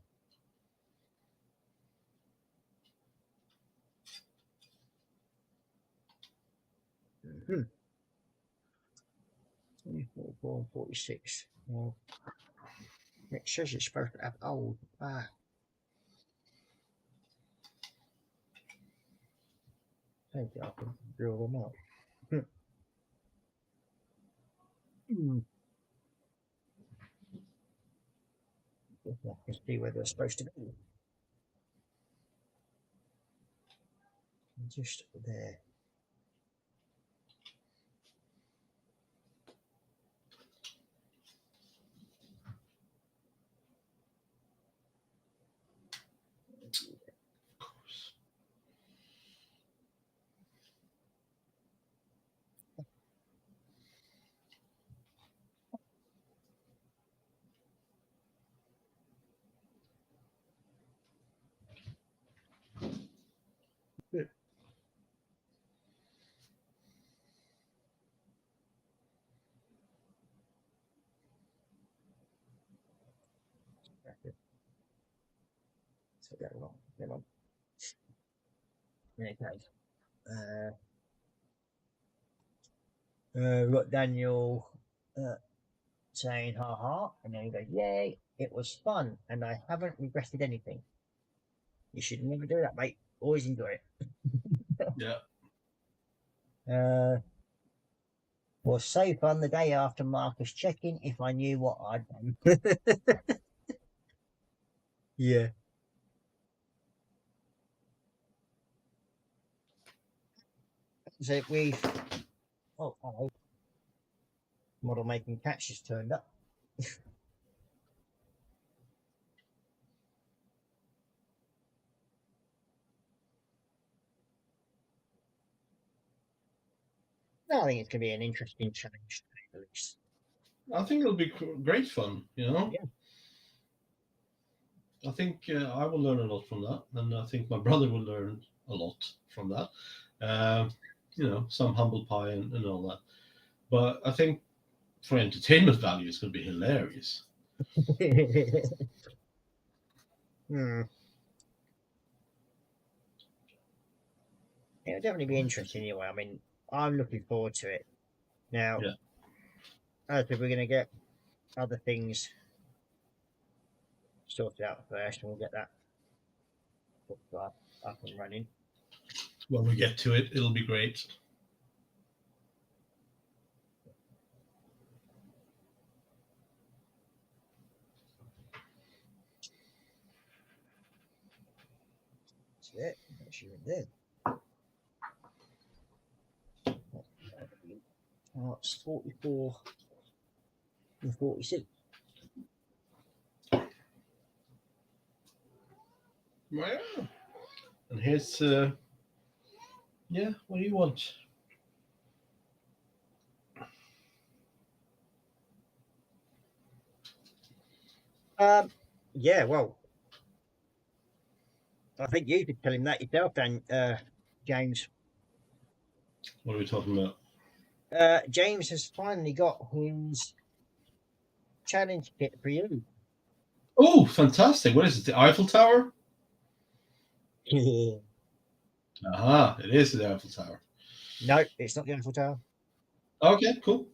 24 and 46. Well, it says it's supposed to have old. I think I can drill them out. I can see where they're supposed to be. Just there. Good. So get along. Okay. We've got Daniel saying ha ha, and then he goes, yay, it was fun, and I haven't regretted anything. You should never do that, mate. Always enjoy it. Yeah. Was so fun the day after Marcus checking if I knew what I'd done. Yeah. So we've hello. Model making catch has turned up. No, I think it's going to be an interesting challenge, at least. I think it'll be great fun, you know? Yeah. I think I will learn a lot from that, and I think my brother will learn a lot from that. You know, some humble pie and all that. But I think for entertainment value, it's going to be hilarious. It'll definitely be interesting anyway. I mean, I'm looking forward to it. Now, as if we're going to get other things sorted out first, and we'll get that up and running. When we get to it, it'll be great. That's it. That's you in there. It's 44 and 46. Well, and here's, what do you want? Yeah, well, I think you could tell him that yourself, Dan, James. What are we talking about? James has finally got his challenge kit for you. Oh, fantastic! What is it? The Eiffel Tower? Aha! It is the Eiffel Tower. No, it's not the Eiffel Tower. Okay, cool.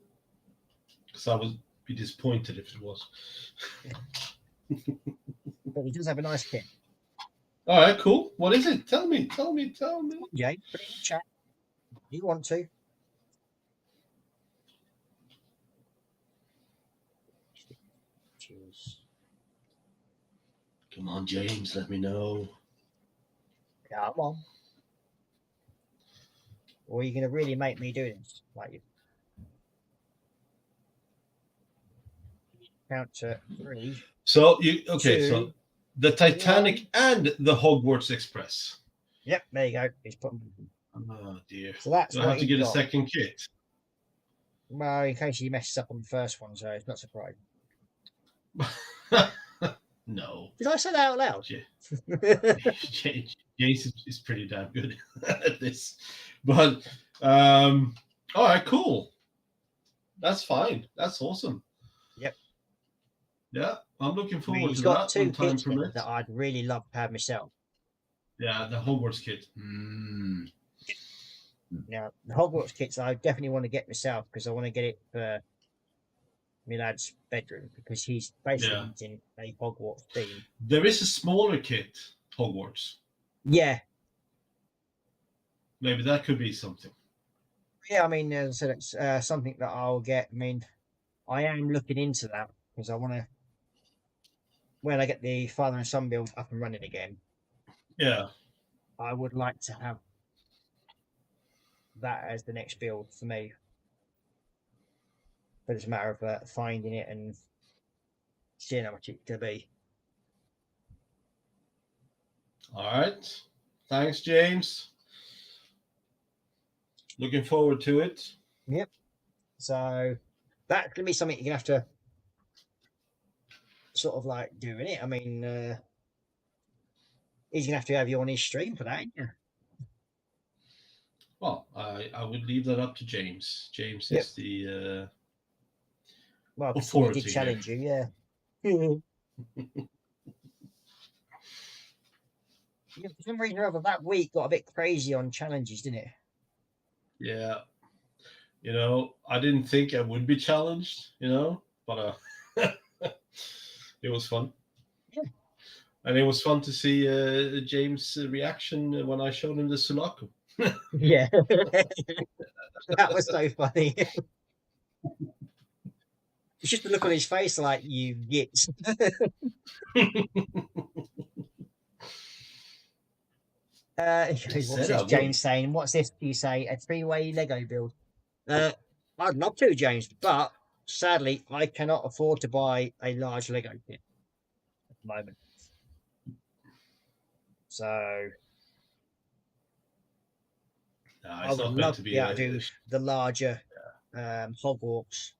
Because I would be disappointed if it was. But he does have a nice kit. All right, cool. What is it? Tell me. James, put it in the chat. You want to? Come on, James. Let me know. Come on. Or are you going to really make me do this? Like you. Count to 3. So you okay? 2, So the Titanic and the Hogwarts Express. Yep, there you go. He's put. Oh dear. So that's Do I have what to he's get a got. second kit? Well, in case he messes up on the first one, so it's not surprising. No. Did I say that out loud? James is pretty damn good at this. But all right, cool. That's fine. That's awesome. Yep. Yeah, I'm looking I forward mean, he's to got that 2 when time kits permits. that I'd really love to have myself. Yeah, the Hogwarts kit. Now, the Hogwarts kits I definitely want to get myself because I want to get it for my lad's bedroom because he's basically in a Hogwarts theme. There is a smaller kit, Hogwarts. Yeah. Maybe that could be something. Yeah, I mean, as I said, it's something that I'll get. I mean, I am looking into that because I want to, when I get the father and son build up and running again, Yeah. I would like to have that as the next build for me. But it's a matter of finding it and seeing how much it could be. All right. Thanks, James. Looking forward to it. Yep. So that's going to be something you're going to have to sort of like do, innit? I mean, he's going to have you on his stream for that, ain't you? Well, I would leave that up to James. James is the well, because authority he did challenge here. you, yeah. Yeah, for some reason or other, that week got a bit crazy on challenges, didn't it? Yeah. You know, I didn't think I would be challenged, you know, but it was fun. Yeah. And it was fun to see James' reaction when I showed him the Sulaco. Yeah. That was so funny. It's just the look on his face like, you gits. What's this, James saying? What's this? You say a 3-way Lego build? I'd love to, James, but sadly, I cannot afford to buy a large Lego kit at the moment. So I would love to be able to do the larger Hogwarts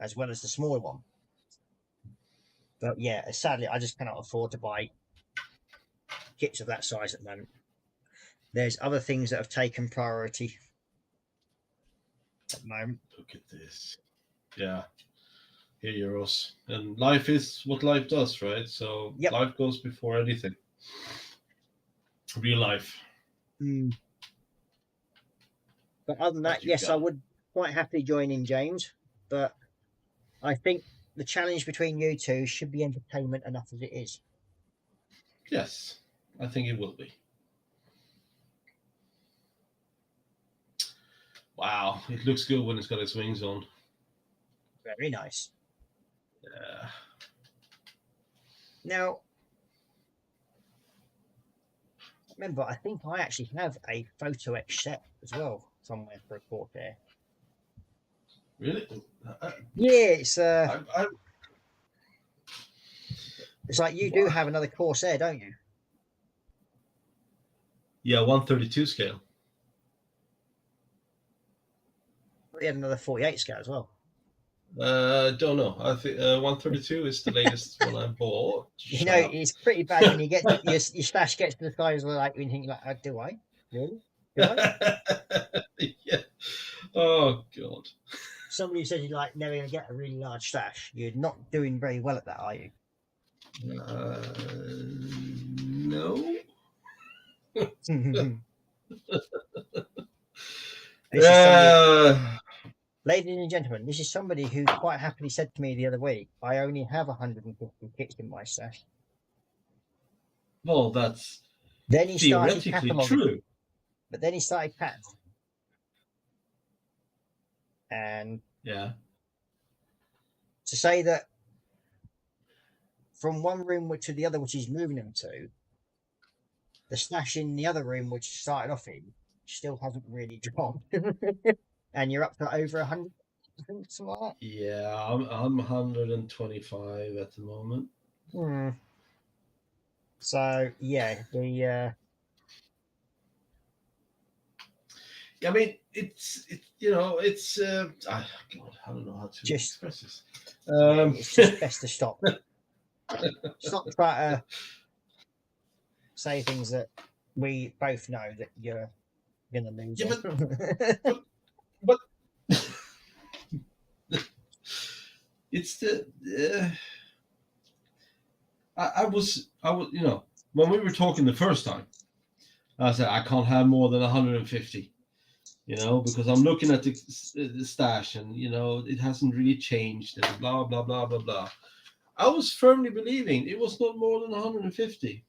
as well as the smaller one. But yeah, sadly, I just cannot afford to buy kits of that size at the moment. There's other things that have taken priority at the moment. Look at this. Yeah. Here you're us. And life is what life does, right? So life goes before anything. Real life. Mm. But other than that, yes, I would quite happily join in, James. But I think the challenge between you two should be entertainment enough as it is. Yes, I think it will be. Wow, it looks good when it's got its wings on. Very nice. Yeah. Now, remember, I think I actually have a photo etch set as well somewhere for a Corsair. Really? Yeah, it's it's like you do have another Corsair, don't you? Yeah, 132 scale. We had another 48 scale as well. Don't know. I think 132 is the latest one I bought. You know, it's pretty bad when you get your stash gets to the size of like, you think like, do I really? Do I? Yeah. Oh god. Somebody who says you're like never going to get a really large stash, you're not doing very well at that, are you? No. Ladies and gentlemen, this is somebody who quite happily said to me the other week, I only have 150 kits in my stash. Well, that's then he started theoretically cataloguing, true. but then he started cataloguing. And Yeah. to say that from one room to the other, which he's moving them to, the stash in the other room, which started off in, still hasn't really dropped. And you're up to over 100, I think, something like that. Yeah, I'm 125 at the moment. So yeah, the I mean, it's you know, it's God, I don't know how to Just- express this. it's just best to stop. Stop trying to say things that we both know that you're gonna lose. Yeah, on. but it's the I was you know, when we were talking the first time, I said I can't have more than 150, you know, because I'm looking at the stash and you know it hasn't really changed and blah blah blah blah blah. I was firmly believing it was not more than 150.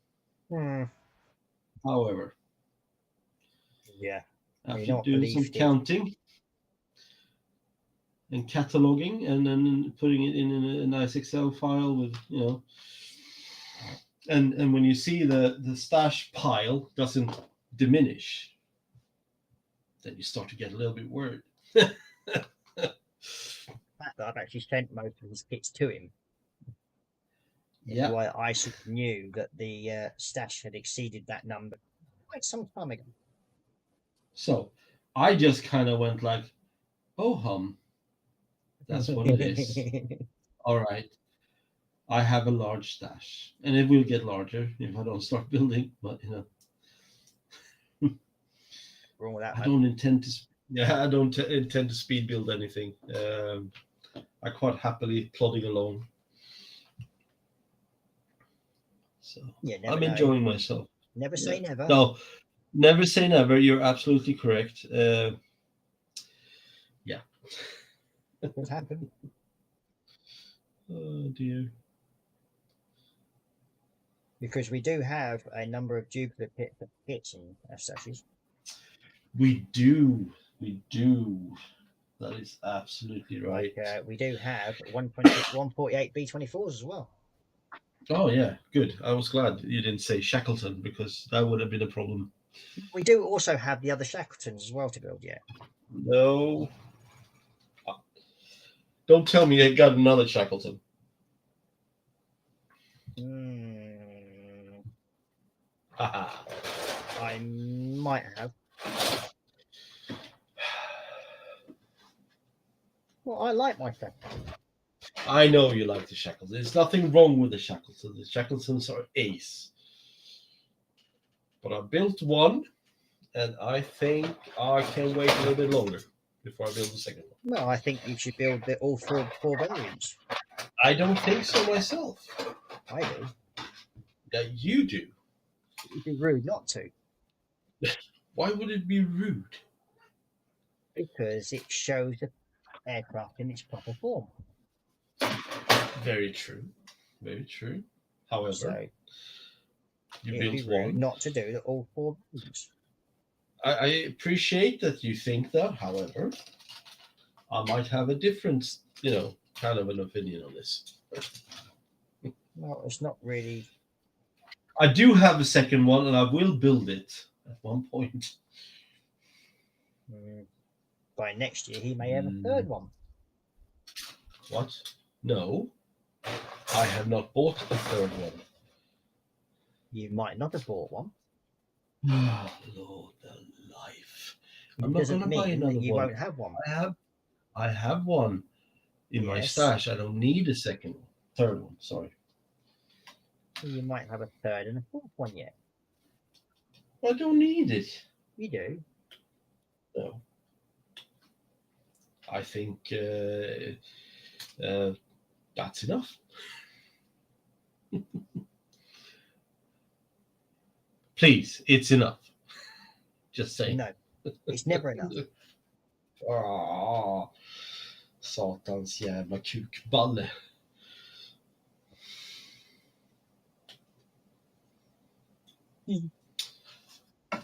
However, Yeah, after not doing some believed it. counting and cataloging and then putting it in a nice Excel file with, you know, and when you see the stash pile doesn't diminish, then you start to get a little bit worried. The fact that I've actually sent most of his kits to him. Yeah. Why I sort of knew that the stash had exceeded that number quite some time ago. So I just kind of went like, oh that's what it is. All right. I have a large stash and it will get larger if I don't start building, but you know, Wrong with that. I don't intend to. Yeah, I don't intend to speed build anything. I quite happily plodding along. So Yeah, never I'm know. enjoying myself. Never say never. No, never say never. You're absolutely correct. Yeah. What happened? Oh dear. Because we do have a number of duplicate kits in our stashes. We do. That is absolutely right. Like we do have 148 B24s as well. Oh yeah, good. I was glad you didn't say Shackleton because that would have been a problem. We do also have the other Shackletons as well to build yet. No. Don't tell me you got another Shackleton. Haha. I might have. Well, I like my Shackleton. I know you like the Shackleton. There's nothing wrong with the Shackleton. The Shackletons are ace. But I built one, and I think I can wait a little bit longer before I build the second one. No, I think you should build all four variants. I don't think so myself. I do. Yeah, you do. It'd be rude not to. Why would it be rude? Because it shows the aircraft in its proper form. Very true. Very true. However, So you it'd be built rude one. not to do all four variants. I appreciate that you think that. However, I might have a different, you know, kind of an opinion on this. No, it's not really. I do have a second one, and I will build it at one point. By next year, he may have a third one. What? No, I have not bought a third one. You might not have bought one. Oh, Lord, the life. It I'm not doesn't going to buy mean another that you one. won't have one. I have one, in my Yes. stash. I don't need a third one. Sorry. You might have a third and a fourth one yet. I don't need it. You do. No. I think that's enough. Please, it's enough. Just saying. No, it's never enough. Ah, satans jävla kukballe.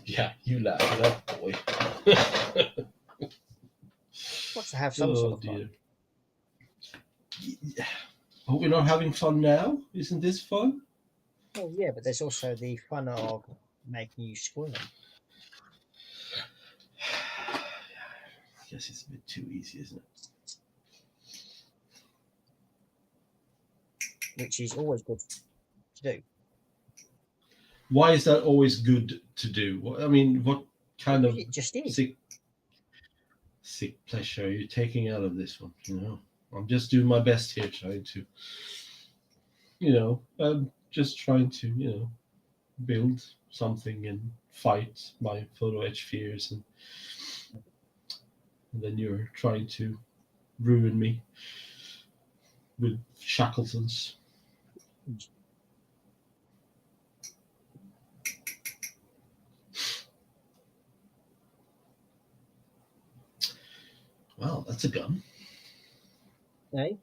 Yeah, you laugh it up, boy. What's to have some sort of dear. fun? Yeah. But we're not having fun now. Isn't this fun? Oh yeah, but there's also the fun of making you squirm, I guess it's a bit too easy, isn't it? which is always good to do. Why is that always good to do? I mean, what kind of It just is. sick pleasure are you taking out of this one? You know, I'm just doing my best here, trying to, I'm just trying to, build something and fight my photo etch fears, and then you're trying to ruin me with Shackletons. Well, that's a gun. Hey?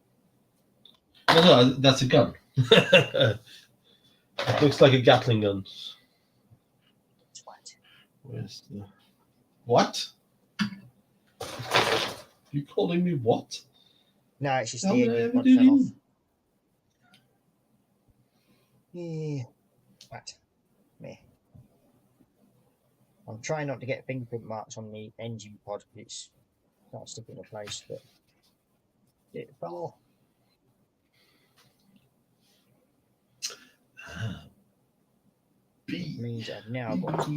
No, that's a gun. It looks like a Gatling gun. What? Where's the... What? You calling me what? No, it's just How the did I engine ever pod do fell off. you? Yeah. What? Me. I'm trying not to get fingerprint marks on the engine pod because it's not sticking in place, but it fell off. It means I've now got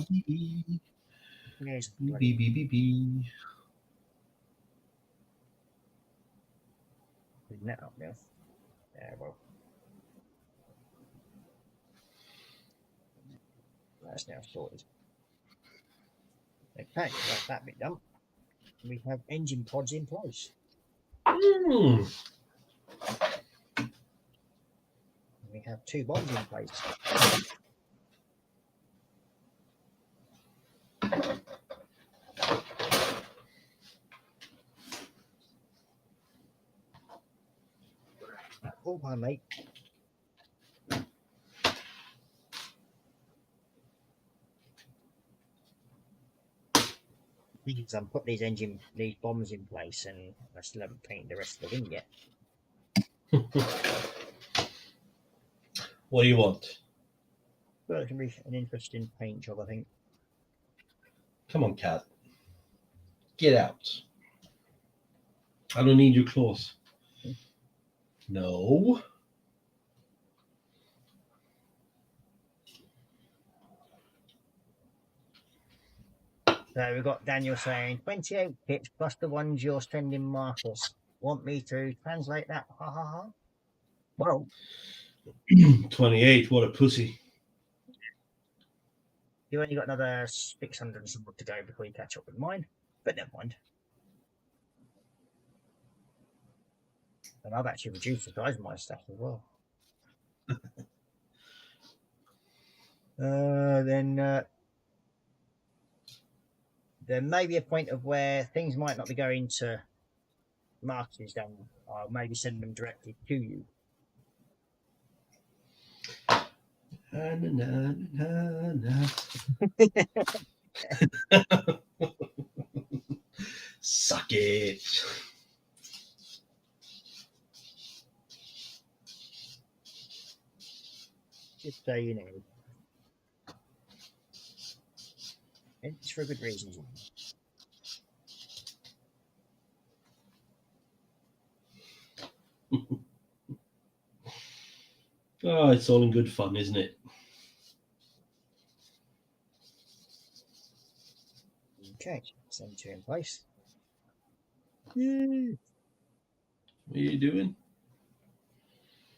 there's bloody net up now. Yeah, well. That's now sorted. Okay, that's that bit done. We have engine pods in place. We have 2 bombs in place. Oh, my mate. Because I'm put these bombs in place, and I still haven't painted the rest of the wing yet. What do you want? Well, it can be an interesting paint job, I think. Come on, cat. Get out. I don't need your claws. No. So we've got Daniel saying 28 kits plus the ones you're sending Marcus. Want me to translate that? Ha ha ha. Well, 28, what a pussy. you only got another 600 and some to go before you catch up with mine, but never mind. And I've actually reduced the size of my stuff as well. Then there may be a point of where things might not be going to Marcus down. I'll maybe send them directly to you. Na, na, na, na. Suck it. Just so you know. It's for good reasons. Oh, it's all in good fun, isn't it? Okay, send 2 in place. Yay. What are you doing?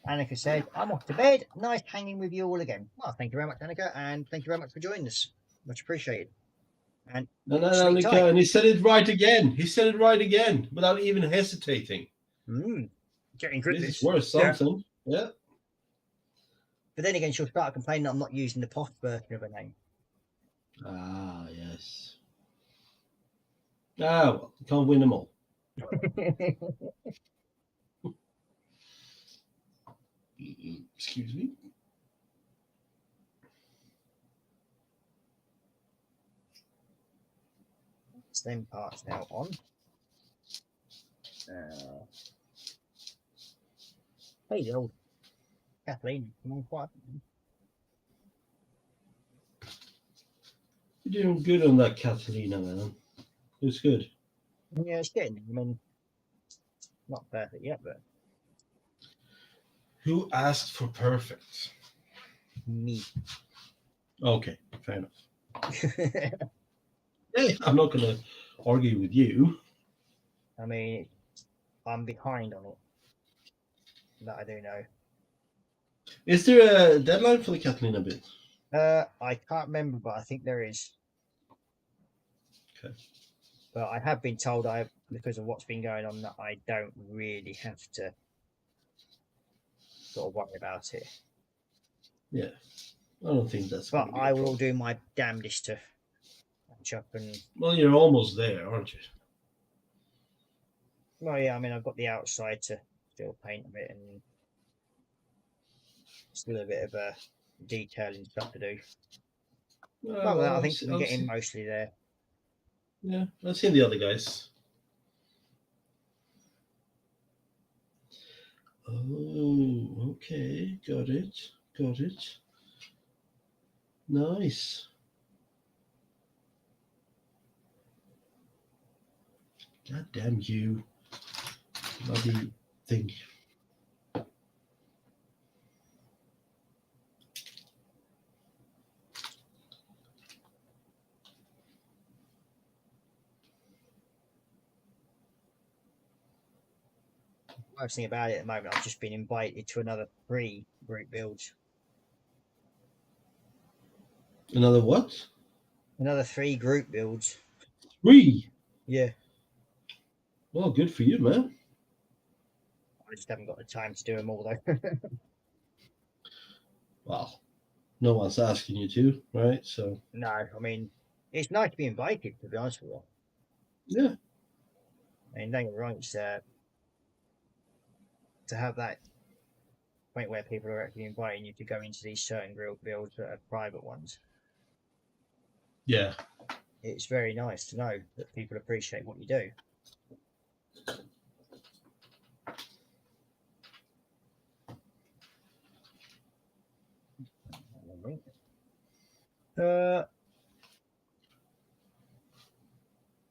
Annika said, I'm off to bed. Nice hanging with you all again. Well, thank you very much, Annika, and thank you very much for joining us. Much appreciated. And No, sleep tight. and he said it right again. He said it right again without even hesitating. Getting good at This is this. worth something. Yeah. But then again, she'll start complaining that I'm not using the posh version of her name. Ah, yes. Ah, well, you can't win them all. Excuse me. Stem parts now on. Hey, the old Kathleen, come on, quiet. You're doing good on that, Catalina, man. It's good. Yeah, it's getting. I mean, not perfect yet, but Who asked for perfect? me. Okay, fair enough. Hey, I'm not going to argue with you. I mean, I'm behind on it. That I do know. Is there a deadline for the Catalina bit? I can't remember, but I think there is. Okay. But I have been told because of what's been going on, that I don't really have to sort of worry about it. Yeah, I don't think that's. But gonna be a I will problem. do my damnedest to catch up and. Well, you're almost there, aren't you? Well, yeah, I mean, I've got the outside to still paint a bit and still a bit of detailing stuff to do. Other than that, I think we're getting mostly there. Yeah, I've seen the other guys. Oh, okay, got it. Nice. God damn you, bloody thing. Worst thing about it at the moment, I've just been invited to another 3 group builds. Another what? Another 3 group builds. 3. Yeah. Well, good for you, man. I just haven't got the time to do them all, though. Well, no one's asking you to, right? So. No, I mean, it's nice to be invited, to be honest with you. Yeah. I mean, don't get me wrong, it's, to have that point where people are actually inviting you to go into these certain group builds that are private ones. Yeah. It's very nice to know that people appreciate what you do.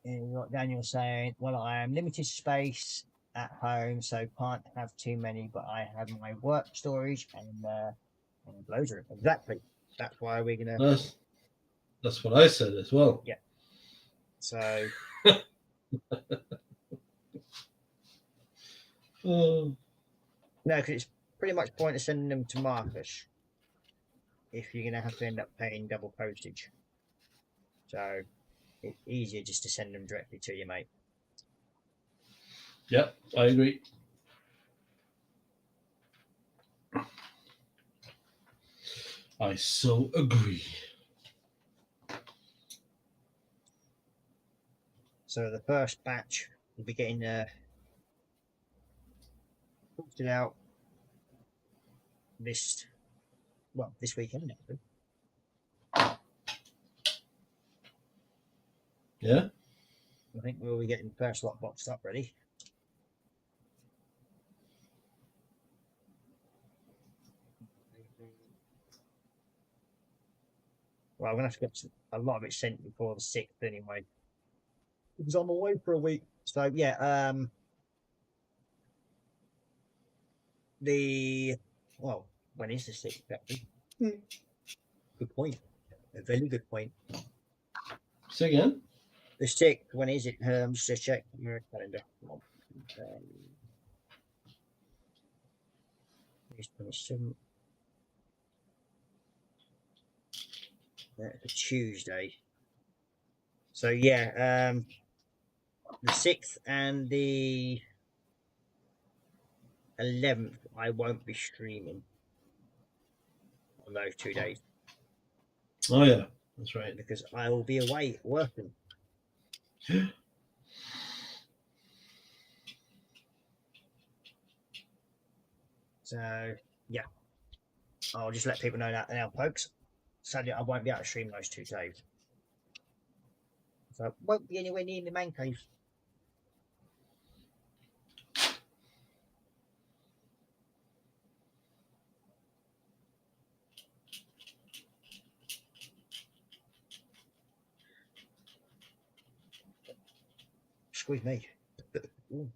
And what Daniel saying, well, I am limited space at home, so can't have too many, but I have my work storage and loads of it. Exactly. That's why we're gonna. That's what I said as well. Yeah. So. No, because it's pretty much pointless sending them to Marcus if you're gonna have to end up paying double postage. So it's easier just to send them directly to you, mate. Yep, I agree. I so agree. So the first batch will be getting posted out this weekend, actually. Yeah. I think we'll be getting the first lot boxed up ready. Well, I'm gonna have to get a lot of it sent before the 6th anyway, because I'm away for a week. So yeah, when is the 6th actually? Good point. A very good point. Say again. The 6th, when is it? Just check your calendar. August 27th. That's a Tuesday. So yeah, the 6th and the 11th, I won't be streaming on those 2 days. Oh yeah, that's right. Because I will be away working. So yeah, I'll just let people know that now, folks. Sadly, I won't be able to stream those 2 days. So I won't be anywhere near the man cave. Squeeze me. Ooh.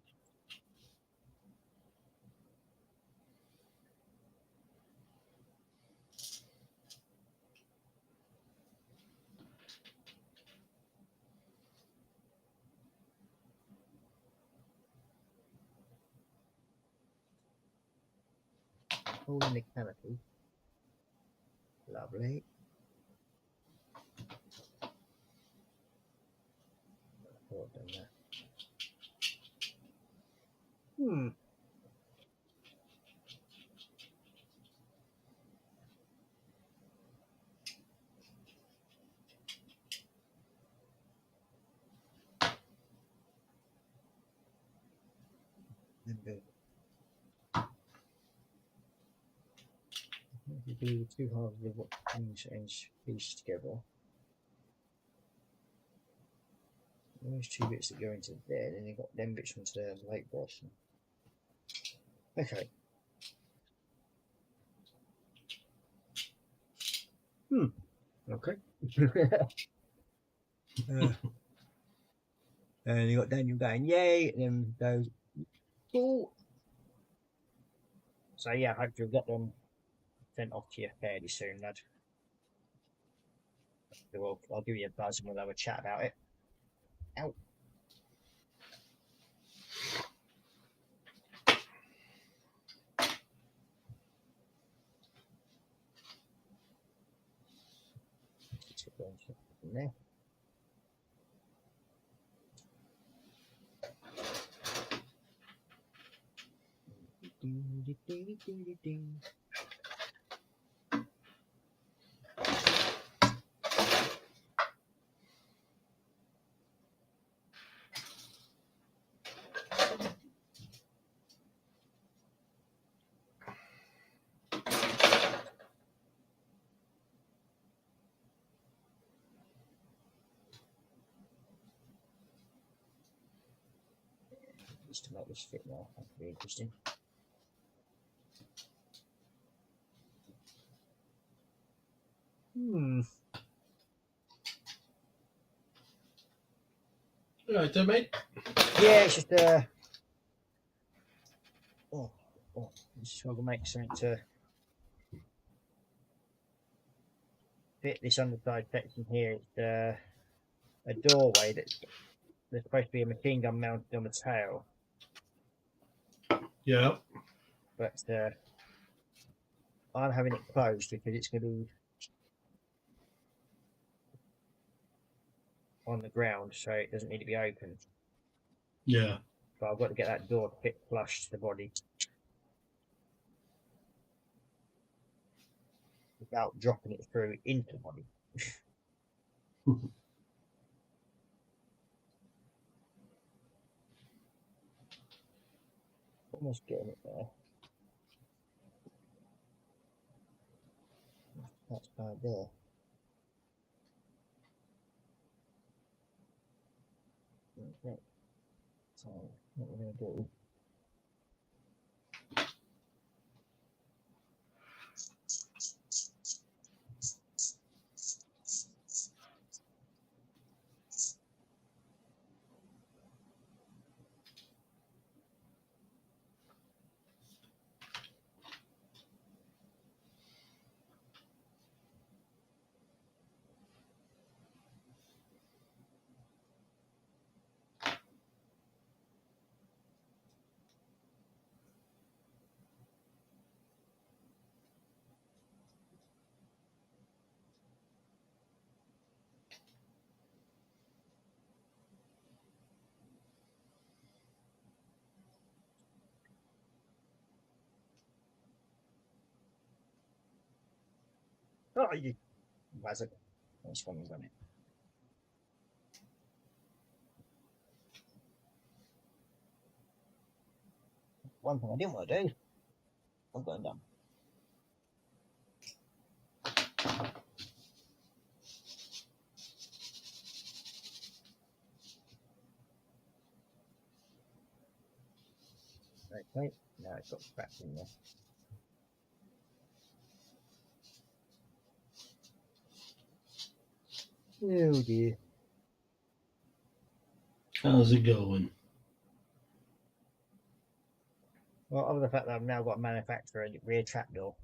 All in the canopy. Lovely. I've done that. You do 2 halves of what inch piece together. Those 2 bits that go into there, then you've got them bits into the lake boss. Okay. Okay. And you got Daniel going, yay, and then goes, cool. So yeah, I hope you'll get them sent off to you fairly soon, lad. Well, I'll give you a buzz and we'll have a chat about it. Ow. In there. Just to make this fit now, that could be interesting. Right there, mate. Yeah, it's just just trying to make something to fit this underside section here. It's a doorway that's supposed to be a machine gun mounted on the tail. Yeah. But I'm having it closed because it's going to be on the ground, so it doesn't need to be open. Yeah. But I've got to get that door to fit flush to the body without dropping it through into the body. Almost getting it there. That's right there. Okay. So what we're going to do. Oh, you was it? Nice one, wasn't it? One thing I didn't want to do, I'm going down. Okay, now it's got cracks in there. Oh dear. How's it going? Well, other than the fact that I've now got to manufacture a rear trapdoor.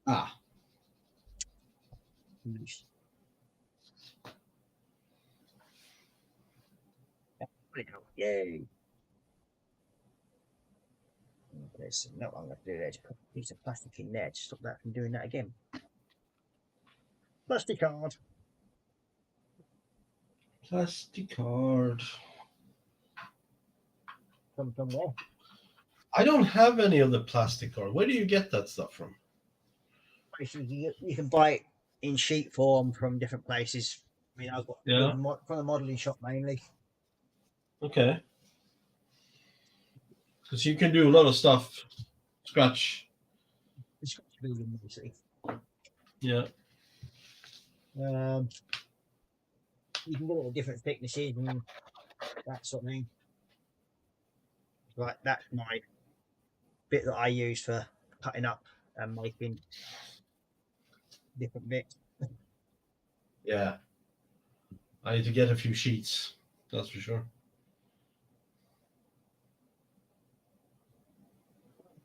Ah, Yay. There's no, I'm going to do that. Just put a piece of plastic in there to stop that from doing that again. Plastic card. plastic card. Come from there. I don't have any of the plastic card. Where do you get that stuff from? Basically, you can buy it in sheet form from different places. I mean, I've got from the modelling shop mainly. Okay. Because you can do a lot of stuff. Scratch. It's got to be in, you see. Yeah. You can get it at different thicknesses and that sort of thing. Right, that's my bit that I use for cutting up and making different bits. Yeah. I need to get a few sheets. That's for sure.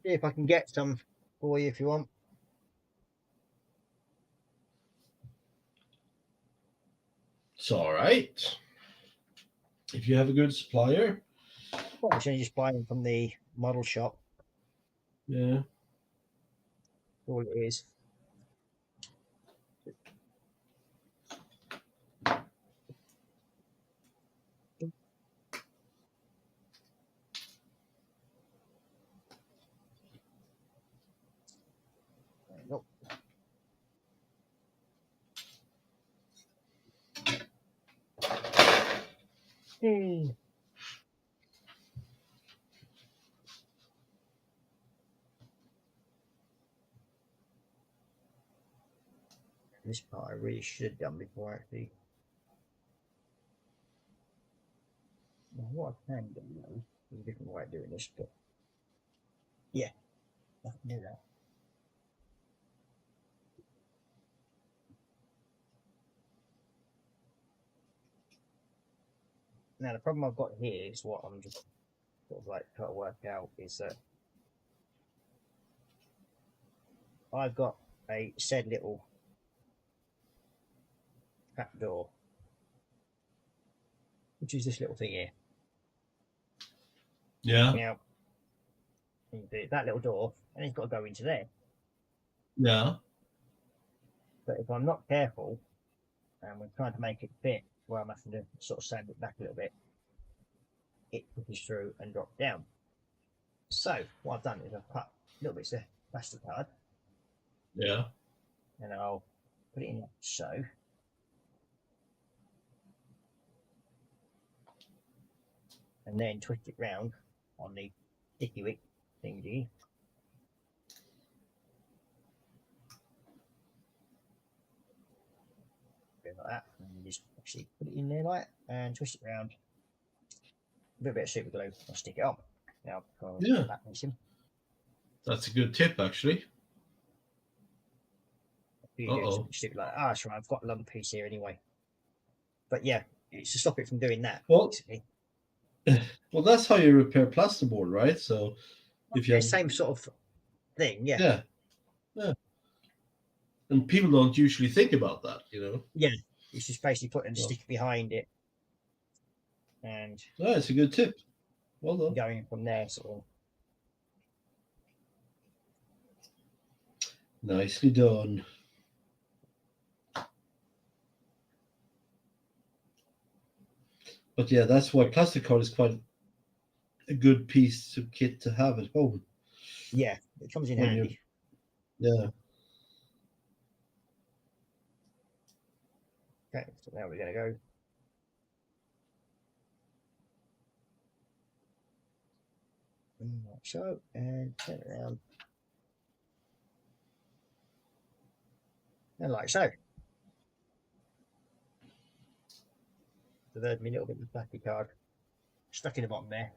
See if I can get some for you if you want. It's all right. If you have a good supplier. Well, I should just buy them from the model shop. Yeah. All it is. Nope. This part I really should have done before actually. Now, what I can do now, there's a different way of doing this, but yeah, I can do that. Now the problem I've got here is what I'm just sort of like trying to work out is that I've got a said little trapdoor, which is this little thing here. Yeah. Now, you do that little door, and it's got to go into there. Yeah. But if I'm not careful, and we're trying to make it fit, where I'm having to sort of sand it back a little bit, it pushes through and drops down. So what I've done is I've cut little bits of plastic card, Yeah. and I'll put it in like so. And then twist it round on the sticky wick thingy. Bit like that, and you just actually put it in there like and twist it round. A bit of super glue, I'll stick it on. Now, Yeah. that missing. That's a good tip, actually. Uh-oh. Stick it like, sure, I've got a lump piece here anyway. But yeah, it's to stop it from doing that. Well, basically. Well, that's how you repair plasterboard, right? So if you Yeah, have... same sort of thing, yeah. Yeah. Yeah. And people don't usually think about that, you know? Yeah, it's just basically putting a stick behind it and Oh, it's a good tip. Well done. going from there, sort of. Nicely done. But yeah, that's why plastic card is quite a good piece of kit to have at home. Yeah, it comes in When handy. Yeah. Okay, so now we're going to go. Like so, and turn it around. And like so. So there's my little bit of plastic card stuck in the bottom there.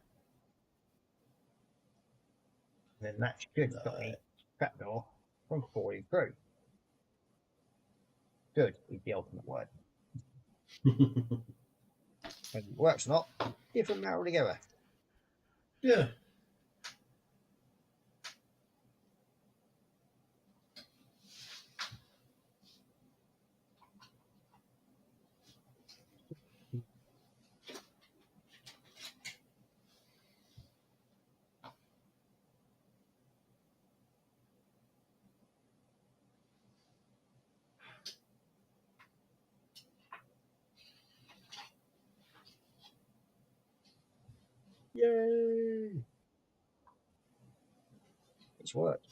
And then that should stop me trapdoor from falling through. Good is the ultimate word. Whether it works or not, different matter altogether. Yeah. Yay! It's worked.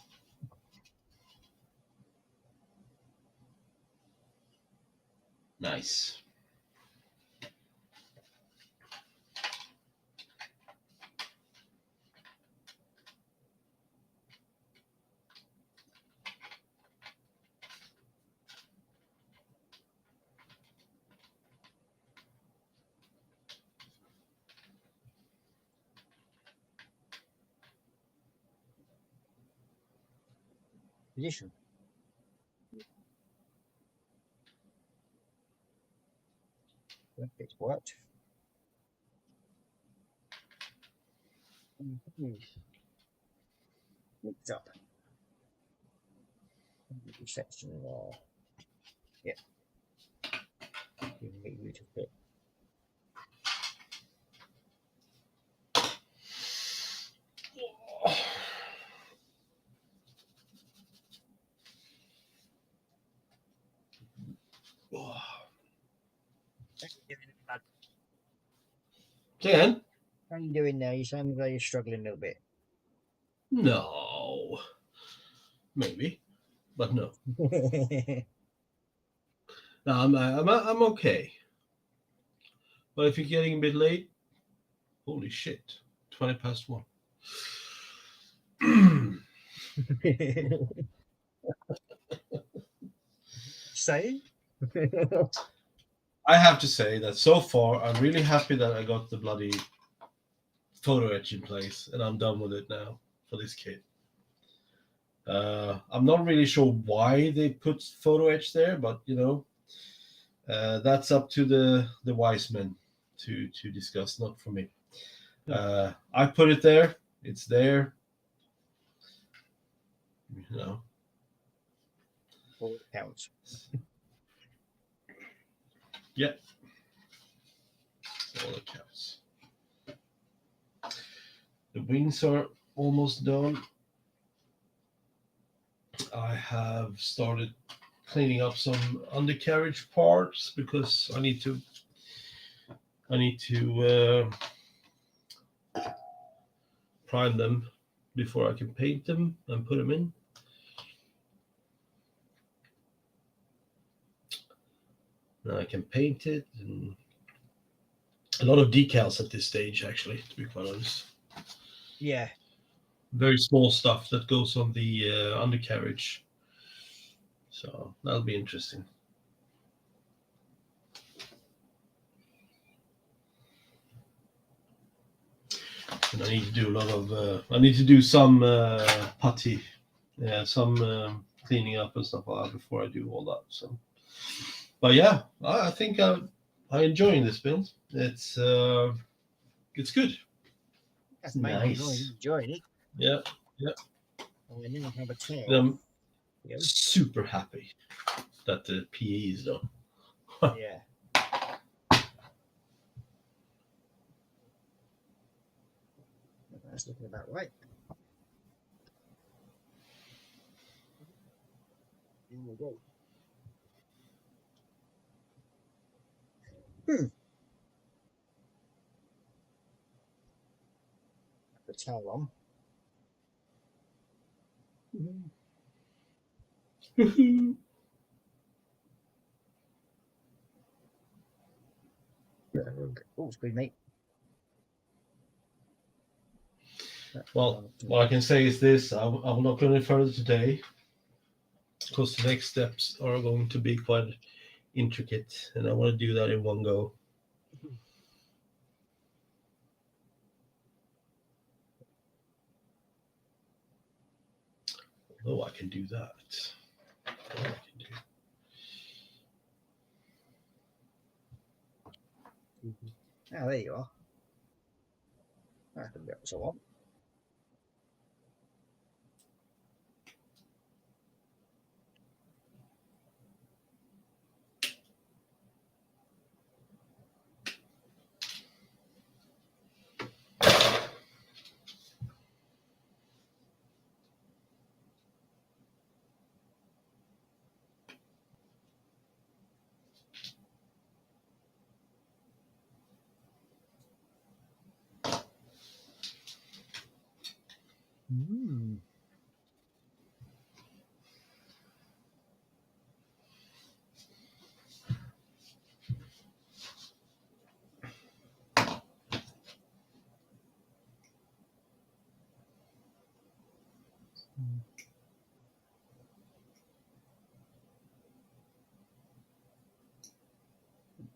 Nice. Position. It's worked. Mix up. Section there. Yep. Give me a little bit. Again? How are you doing now? You sound like you're struggling a little bit. No. Maybe, but no. No, I'm okay. But if you're getting a bit late, holy shit, 20 past 1. Say? I have to say that so far, I'm really happy that I got the bloody photo etch in place, and I'm done with it now for this kit. I'm not really sure why they put photo etch there, but you know, that's up to the wise men to discuss, not for me. I put it there. It's there. You know. All it counts. Yeah. All that counts. The wings are almost done. I have started cleaning up some undercarriage parts because I need to prime them before I can paint them and put them in. Now I can paint it, and a lot of decals at this stage, actually, to be quite honest. Yeah. Very small stuff that goes on the undercarriage. So that'll be interesting. And I need to do a lot of, I need to do some putty, some cleaning up and stuff like that before I do all that. So, but yeah, I think I'm enjoying this build. It's good. That's nice. Nice. Enjoying it. Yeah. Oh, I now have a chair. And I'm Yeah. super happy that the PE is done. Yeah. That's looking about right. Here we go. The towel on. Oh, excuse me. Well, what I can say is this: I will not go any further today, because the next steps are going to be quite intricate, and I want to do that in one go. Although I can do that. What I can do. Oh, there you are. That's a bit so on. Mm.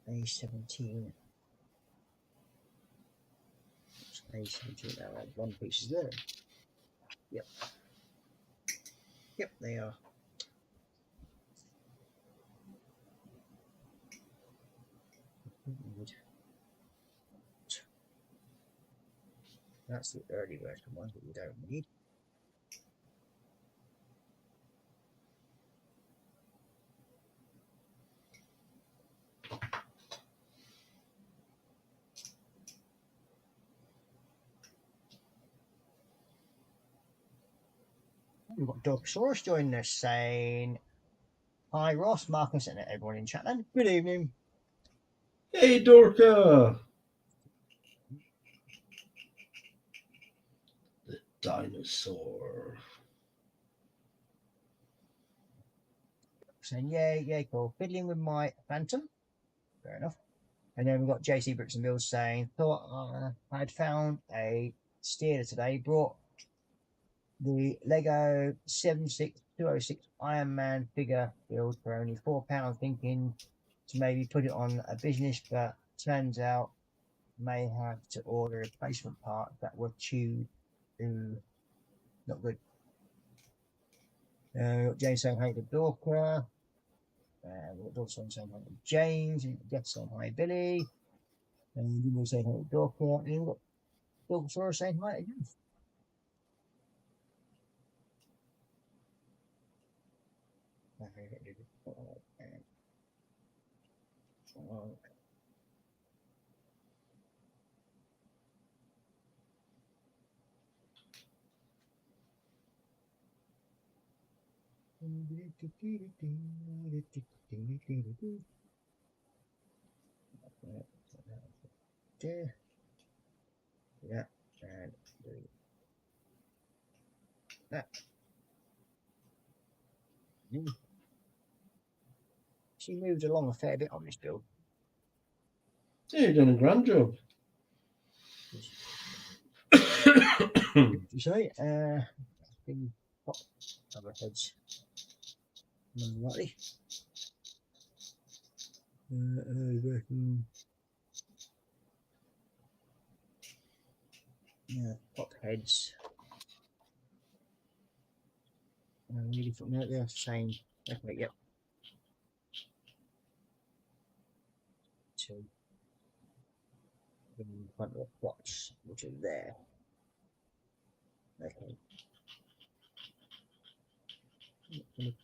A17. A17. Now, one piece is there. Yep. Yep, they are. That's the early version one that we don't need. We've got Dorkosaurus joining us saying, "Hi Ross, Marcus, and everyone in chat then. Good evening." Hey, Dorka! The dinosaur. Saying, yay, cool. Fiddling with my Phantom. Fair enough. And then we've got JC Bricks and Bills saying, thought I had found a steer today, brought the Lego 76206 Iron Man figure build for only £4, thinking to maybe put it on a business, but turns out may have to order replacement parts that were chewed. Ooh, not good. James saying hi to Dorker. We've got also saying hi to James, and Jeff saying hi Billy, and you will say hi to Dorker, and we've got Dorker saying hi again. Yeah, and that. She moved along a fair bit on this build. Yeah, you've done a grand job. You say? Been top other heads. Rightly. Yeah, top heads. Really from there, they're same. Okay, yep. Two. In front of the watch, which is there. Okay.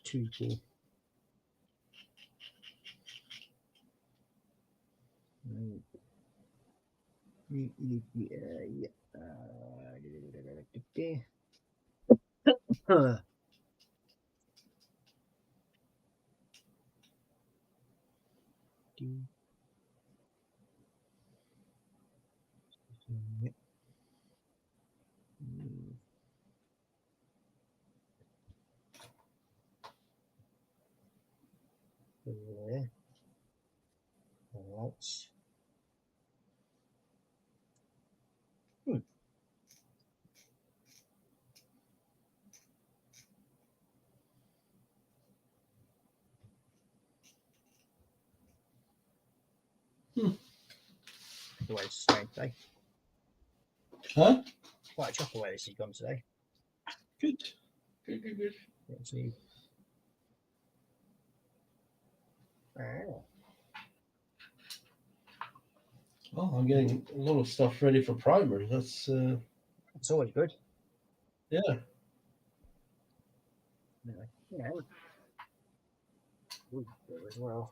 2 4. There. Alright. The way it's going today. Huh? Quite a shock the way this has gone today. Good. Good. Let's see. Oh. Oh, I'm getting a lot of stuff ready for primer. That's It's always good. yeah. Anyway, yeah. Ooh, there as well.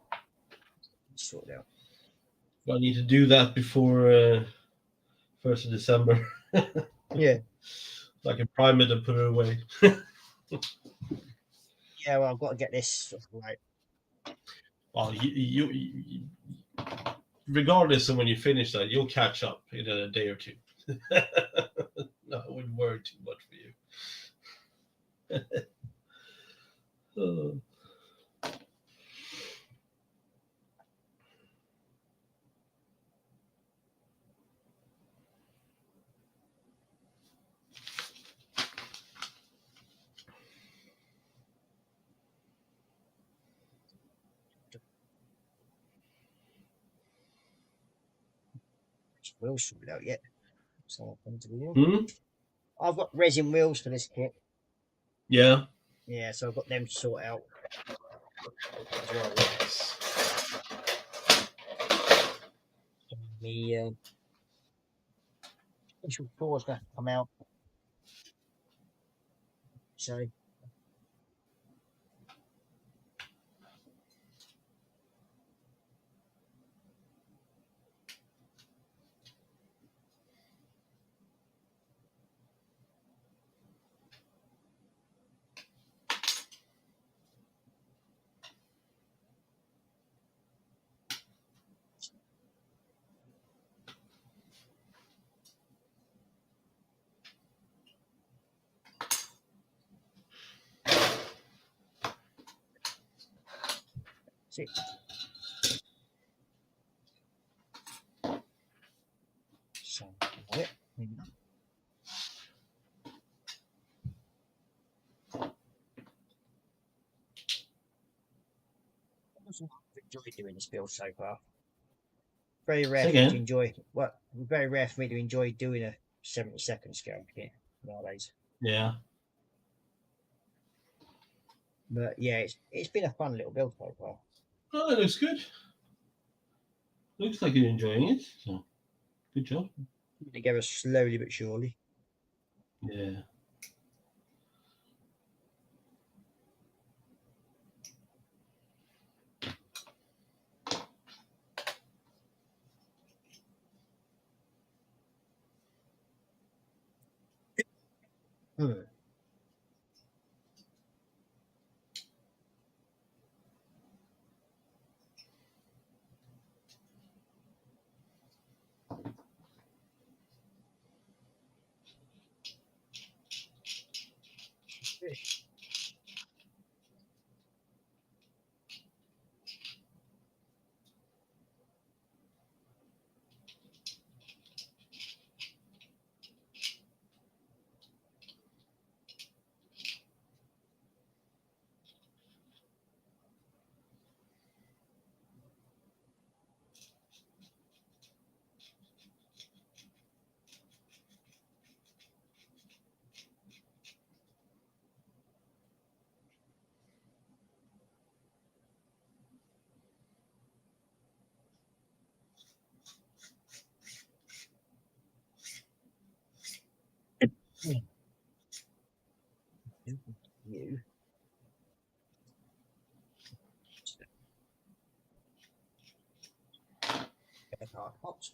Sort it out. I need to do that before 1st of December. Yeah. So I can prime it and put it away. Yeah, well, I've got to get this stuff right. Well, you regardless of when you finish that, you'll catch up in a day or two. No, I wouldn't worry too much for you. Wheels sorted out yet. So I'll come to the wheel. Hmm? I've got resin wheels for this kit. Yeah. Yeah, so I've got them to sort out as well. The initial floor's going to come out. So that's it. So yeah, maybe not. I've enjoyed doing this build so far. Very rare for me to enjoy. Well, very rare for me to enjoy doing a 70-second scale kit nowadays. Yeah. But yeah, it's been a fun little build so far. Oh, it looks good. Looks like you're enjoying it. So, good job. Together slowly but surely. Yeah. Hmm. You. Hot.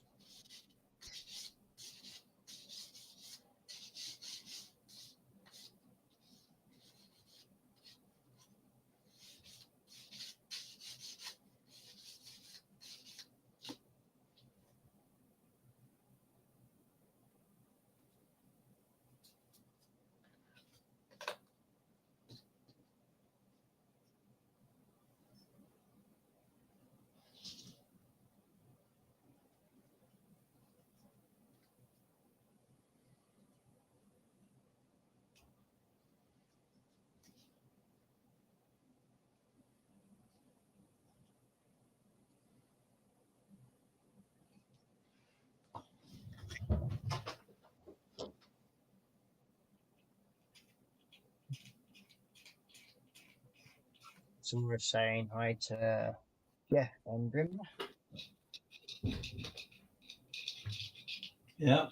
Someone was saying hi to Jeff and Grim. Yeah.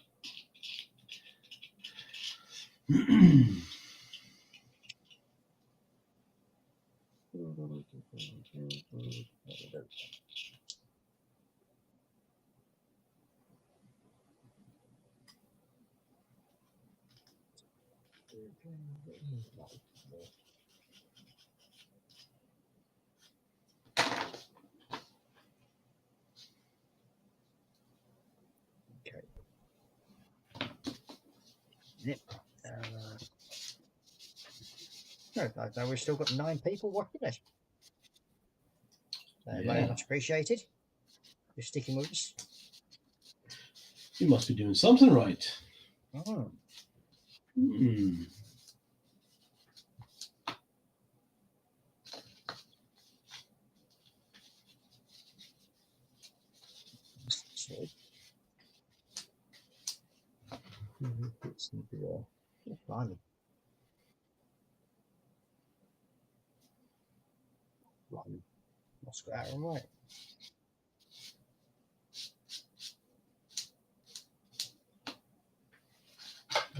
Okay. Yep. No, we've still got 9 people watching this. Very Yeah. much appreciated. You're sticking with us. You must be doing something right. Oh. Hmm. Blimey. Blimey. Must go out all right.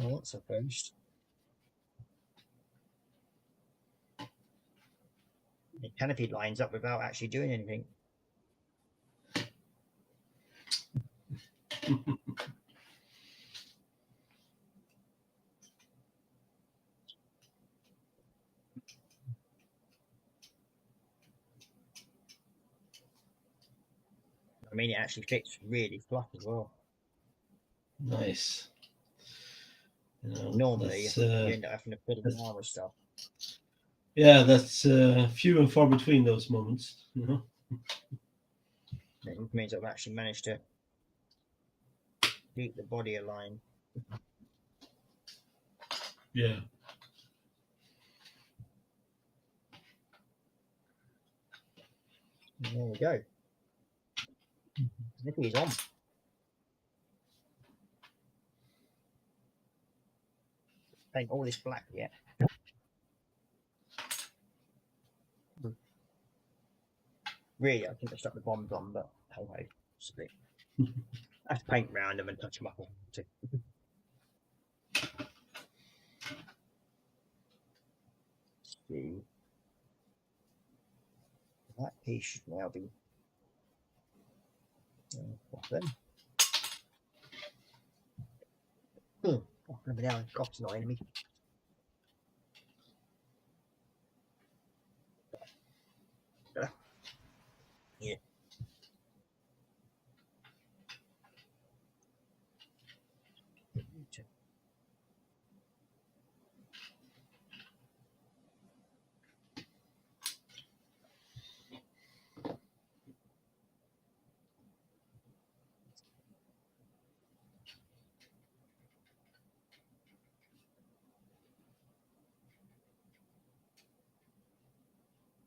Oh, that's a first. The canopy lines up without actually doing anything. I mean, it actually fits really fluff as well. Nice. You know, Normally, that's, you end up having to put in more stuff. yeah, that's few and far between those moments. You know? It means I've actually managed to keep the body aligned. Yeah. And there we go. Nippy's on. Paint all this black yet. Really, I think I stuck the bombs on, but hey ho, split. I have to paint around them and touch them up all too. See. That piece should now be then. Oh, let me down. Cough's not enemy. Yeah.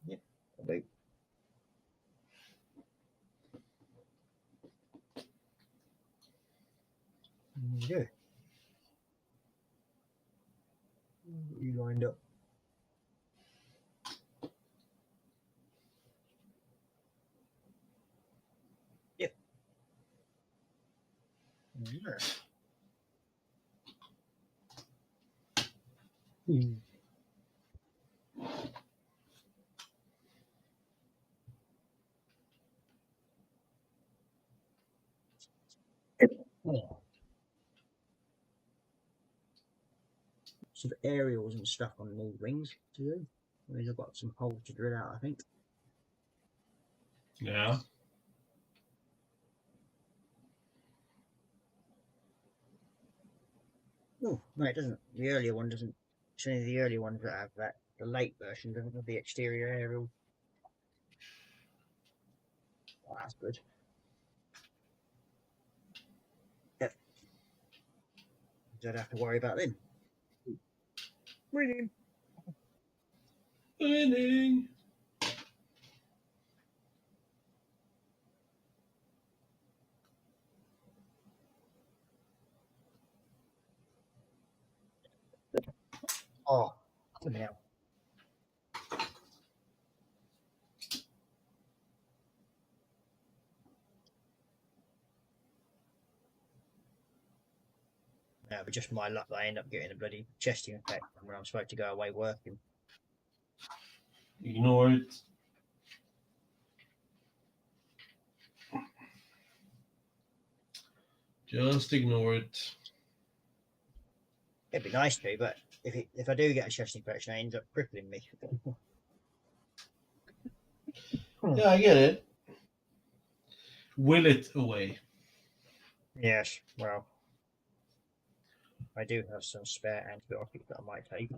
Yep. About. There you go. You lined up. Yep. Yeah. Oh. Sort of aerials and stuff on the wings to do. I've got some holes to drill out, I think. Yeah. Oh, no, it doesn't. The earlier one doesn't. It's only the earlier ones that have that. The late version doesn't have the exterior aerial. Oh, that's good. Yep. Don't have to worry about them. Winning. Winning. Oh, come here. But just my luck, I end up getting a bloody chest infection when I'm supposed to go away working. Ignore it. Just ignore it. It'd be nice to, but if I do get a chest infection, it ends up crippling me. Yeah, I get it. Will it away? Yes, well, I do have some spare antibiotics that I might take.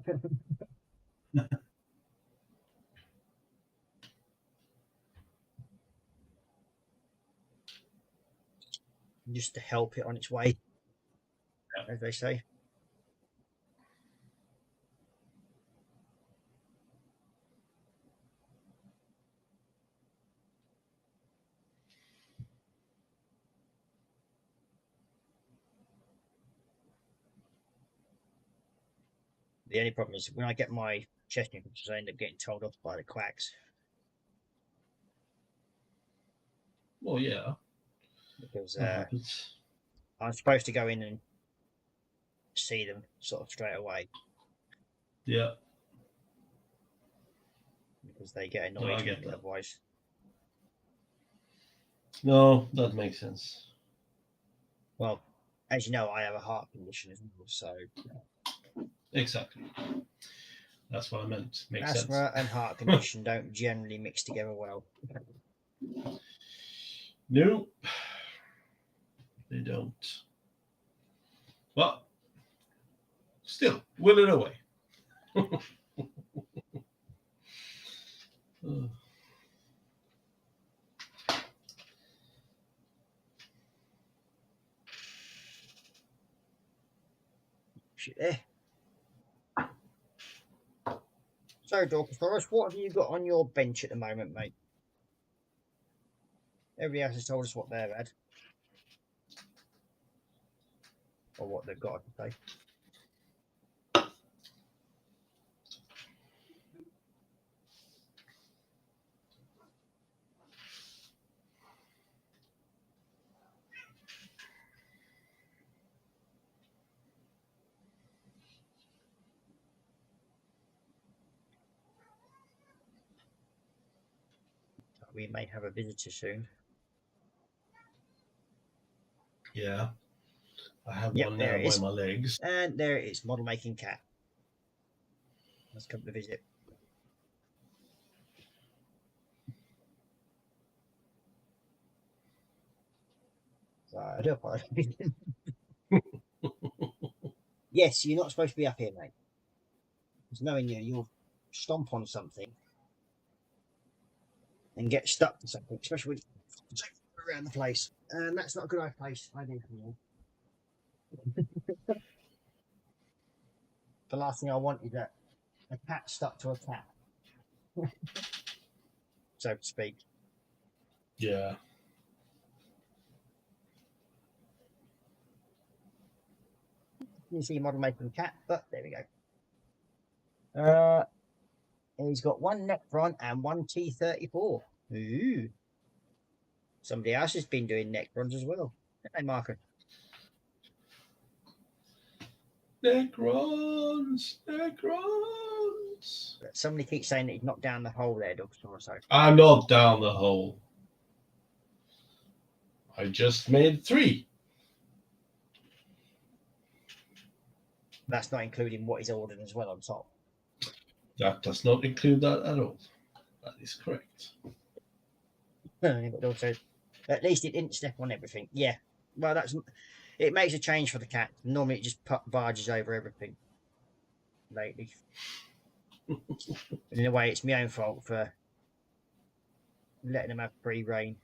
Just to help it on its way, as they say. The only problem is when I get my chest infections, I end up getting told off by the quacks Well, yeah. because That happens. I'm supposed to go in and see them sort of straight away Yeah. because they get No, I annoyed get that. otherwise. No, that makes sense. Well, as you know, I have a heart condition as well, so Exactly. That's what I meant. Makes sense. asthma and heart condition don't generally mix together well. No, they don't. But still, will it away. Shit there. So, Dorcas, what have you got on your bench at the moment, mate? Everybody else has told us what they've had. Or what they've got, I should say. We may have a visitor soon. Yeah. I have Yep, one there now it by is. my legs. And there it is, model making cat. Let's come to visit. So, I do apologize. Yes, you're not supposed to be up here, mate. Because knowing you, you'll stomp on something and get stuck to something, especially with around the place. And that's not a good place. I think. The last thing I want is a cat stuck to a cat, so to speak. Yeah. You see model making cat, but there we go. And he's got one Necron and one T-34. Ooh. Somebody else has been doing Necrons as well. Hey, Marker. Necrons. Somebody keeps saying that he's not down the hole there, Dr. So. I'm not down the hole. I just made 3. That's not including what he's ordered as well on top. That does not include that at all. That is correct. But also, at least it didn't step on everything. Yeah. Well, it makes a change for the cat. Normally it just barges over everything lately. In a way, it's my own fault for letting them have free reign.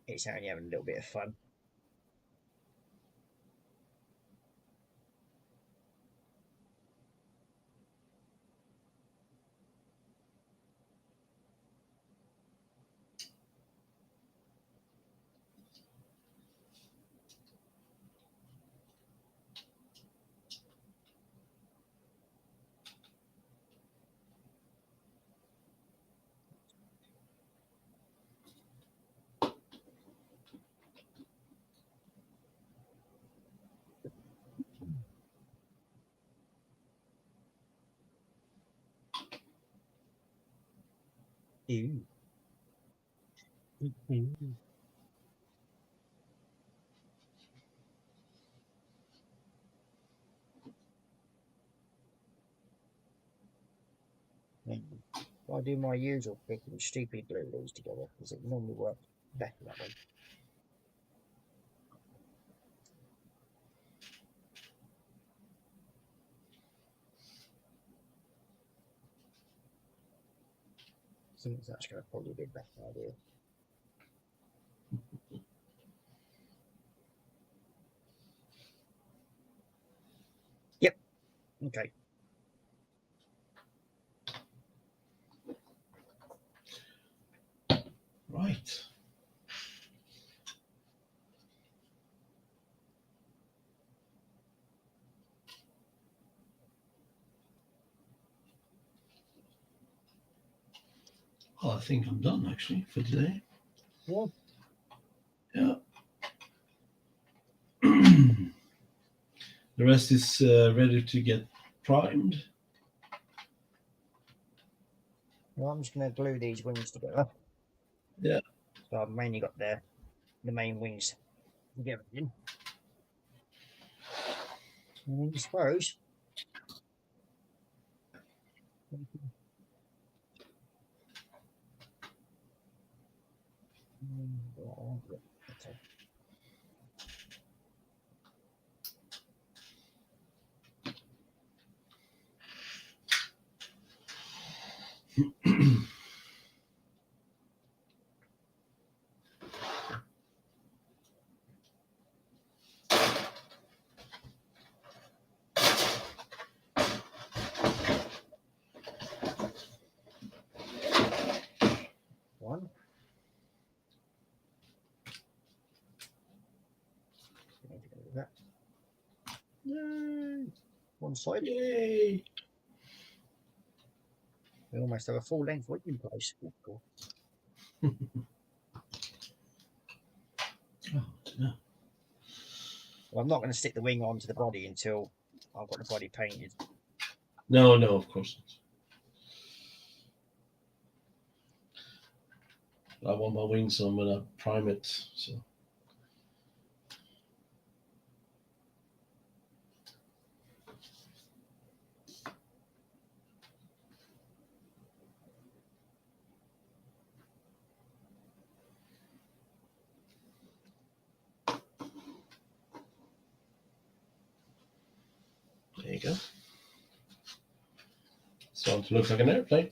It's only having a little bit of fun. Ew. I do my usual picking stupid glue these together because it normally works better that way. I think that's going to probably be a better idea. Yep. Okay. Right. Well, I think I'm done actually for today. Yeah. Yeah. The rest is ready to get primed. Well, I'm just going to glue these wings together. Yeah. So I've mainly got the main wings together in. And I suppose. One. That. Yay! One side. Yay! We almost have a full length wing in place. Oh, cool. Oh, no. Well, I'm not going to stick the wing onto the body until I've got the body painted. No, of course not. I want my wings on when I prime it. So. There you go. Starting to look like an airplane.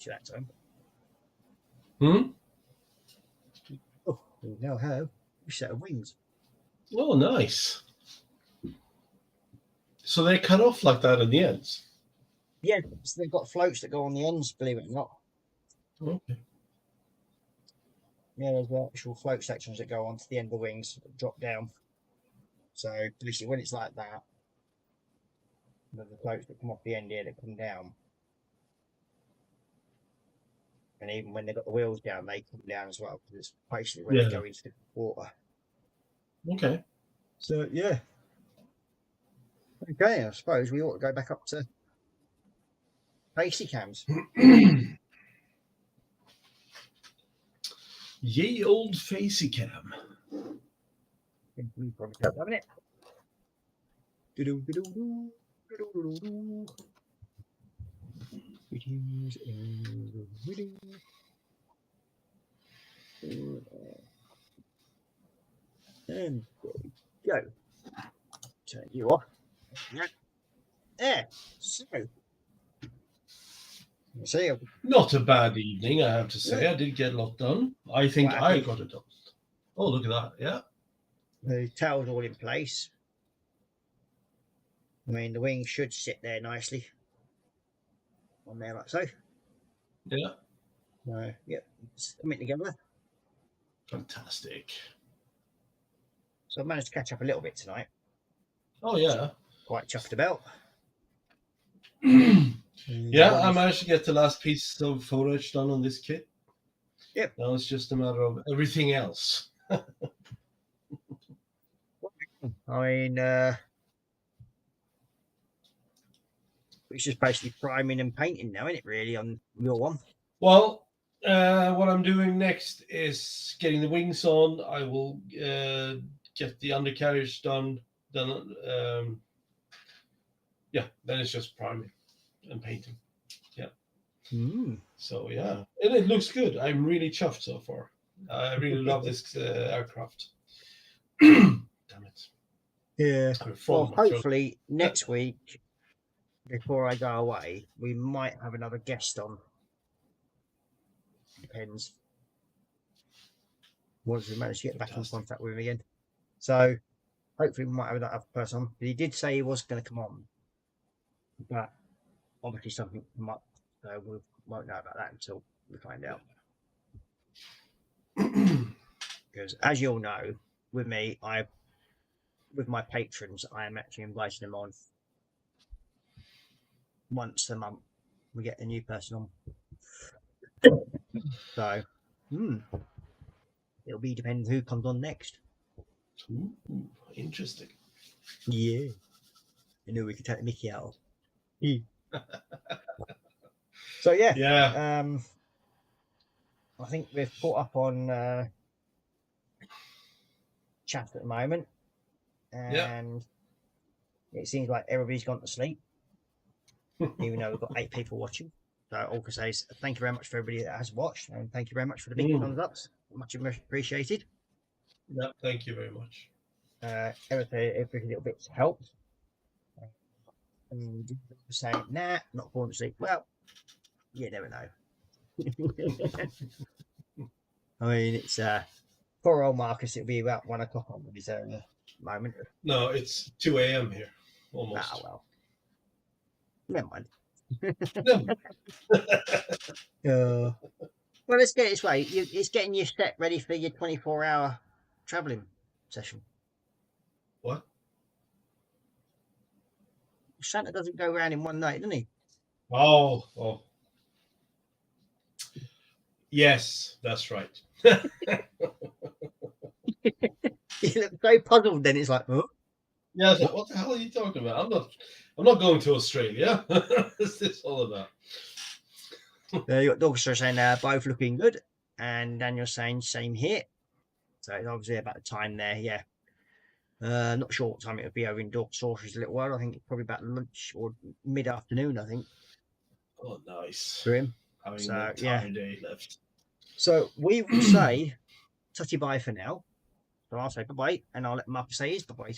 That time. Oh, we now have a set of wings. Oh, nice. So they cut off like that at the ends? Yeah, so they've got floats that go on the ends, believe it or not. Okay. Yeah, there's the actual float sections that go onto the end of the wings that drop down. So basically when it's like that, there's the floats that come off the end here that come down. And even when they've got the wheels down, they come down as well, because it's basically where they go into the water. Okay. So, yeah. Okay, I suppose we ought to go back up to Facey cams. Ye old facey cam. We probably have a minute. Do-do-do-do-do, do-do-do-do-do. Videos and video. And there we go. Turn you off. There. So. See, Not a bad evening, I have to say. Yeah. I did get a lot done. I think Well, I got it done. Oh, look at that. Yeah. the tail's all in place. I mean, the wings should sit there nicely on there like so. Yeah. Yep, submit together. Fantastic. So I managed to catch up a little bit tonight. Oh yeah. Quite chuffed about. Yeah, I managed to get the last piece of footage done on this kit. Yep. Now it's just a matter of everything else. I mean, it's just basically priming and painting now, isn't it, really, on your one? Well, what I'm doing next is getting the wings on. I will get the undercarriage done. Then, then it's just priming and painting. Yeah. So yeah, and it looks good. I'm really chuffed so far. I really love this aircraft. Damn it. Yeah. I'm Well, from my throat. hopefully next week, before I go away, we might have another guest on. Depends. Once we manage to get back in Fantastic. contact with him again. So hopefully we might have that other person on. He did say he was going to come on, but obviously something come up, so we won't know about that until we find out. Because as you'll know, with me, with my patrons, I am actually inviting them on once a month. We get a new person on. So, it'll be depending who comes on next. Ooh, interesting. Yeah. I know we can take the Mickey out of. So yeah. Yeah. I think we've put up on chat at the moment, and it seems like everybody's gone to sleep, even though we've got 8 people watching. So all I can say is thank you very much for everybody that has watched, and thank you very much for the big thumbs ups. Much appreciated. Yeah, thank you very much. Every little bit's helped. And saying, nah, not falling asleep. Well, you never know. I mean, it's poor old Marcus. It'll be about 1 o'clock on his moment. No, it's 2 a.m. here, almost. Ah, well, never mind. No. Well, let's get it this way. It's getting you set ready for your 24-hour travelling session. What? Santa doesn't go around in one night, doesn't he? Oh. Yes, that's right. You look so puzzled. Then it's like, oh. Yeah, so what the hell are you talking about? I'm not going to Australia. What's this all about? You got Dorcas saying both looking good, and Daniel saying same here. So it's obviously about the time there, yeah. Not sure what time it would be over in Dorcas a little while. I think it's probably about lunch or mid-afternoon, I think. Oh, nice. For him. Having So, an entire day left. So we will say tutty bye for now. So I'll say bye-bye, and I'll let Marcus say his bye-bye.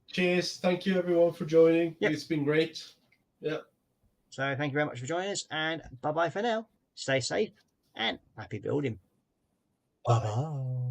Cheers. Thank you, everyone, for joining. Yep. It's been great. Yeah. So thank you very much for joining us, and bye-bye for now. Stay safe, and happy building. Bye-bye.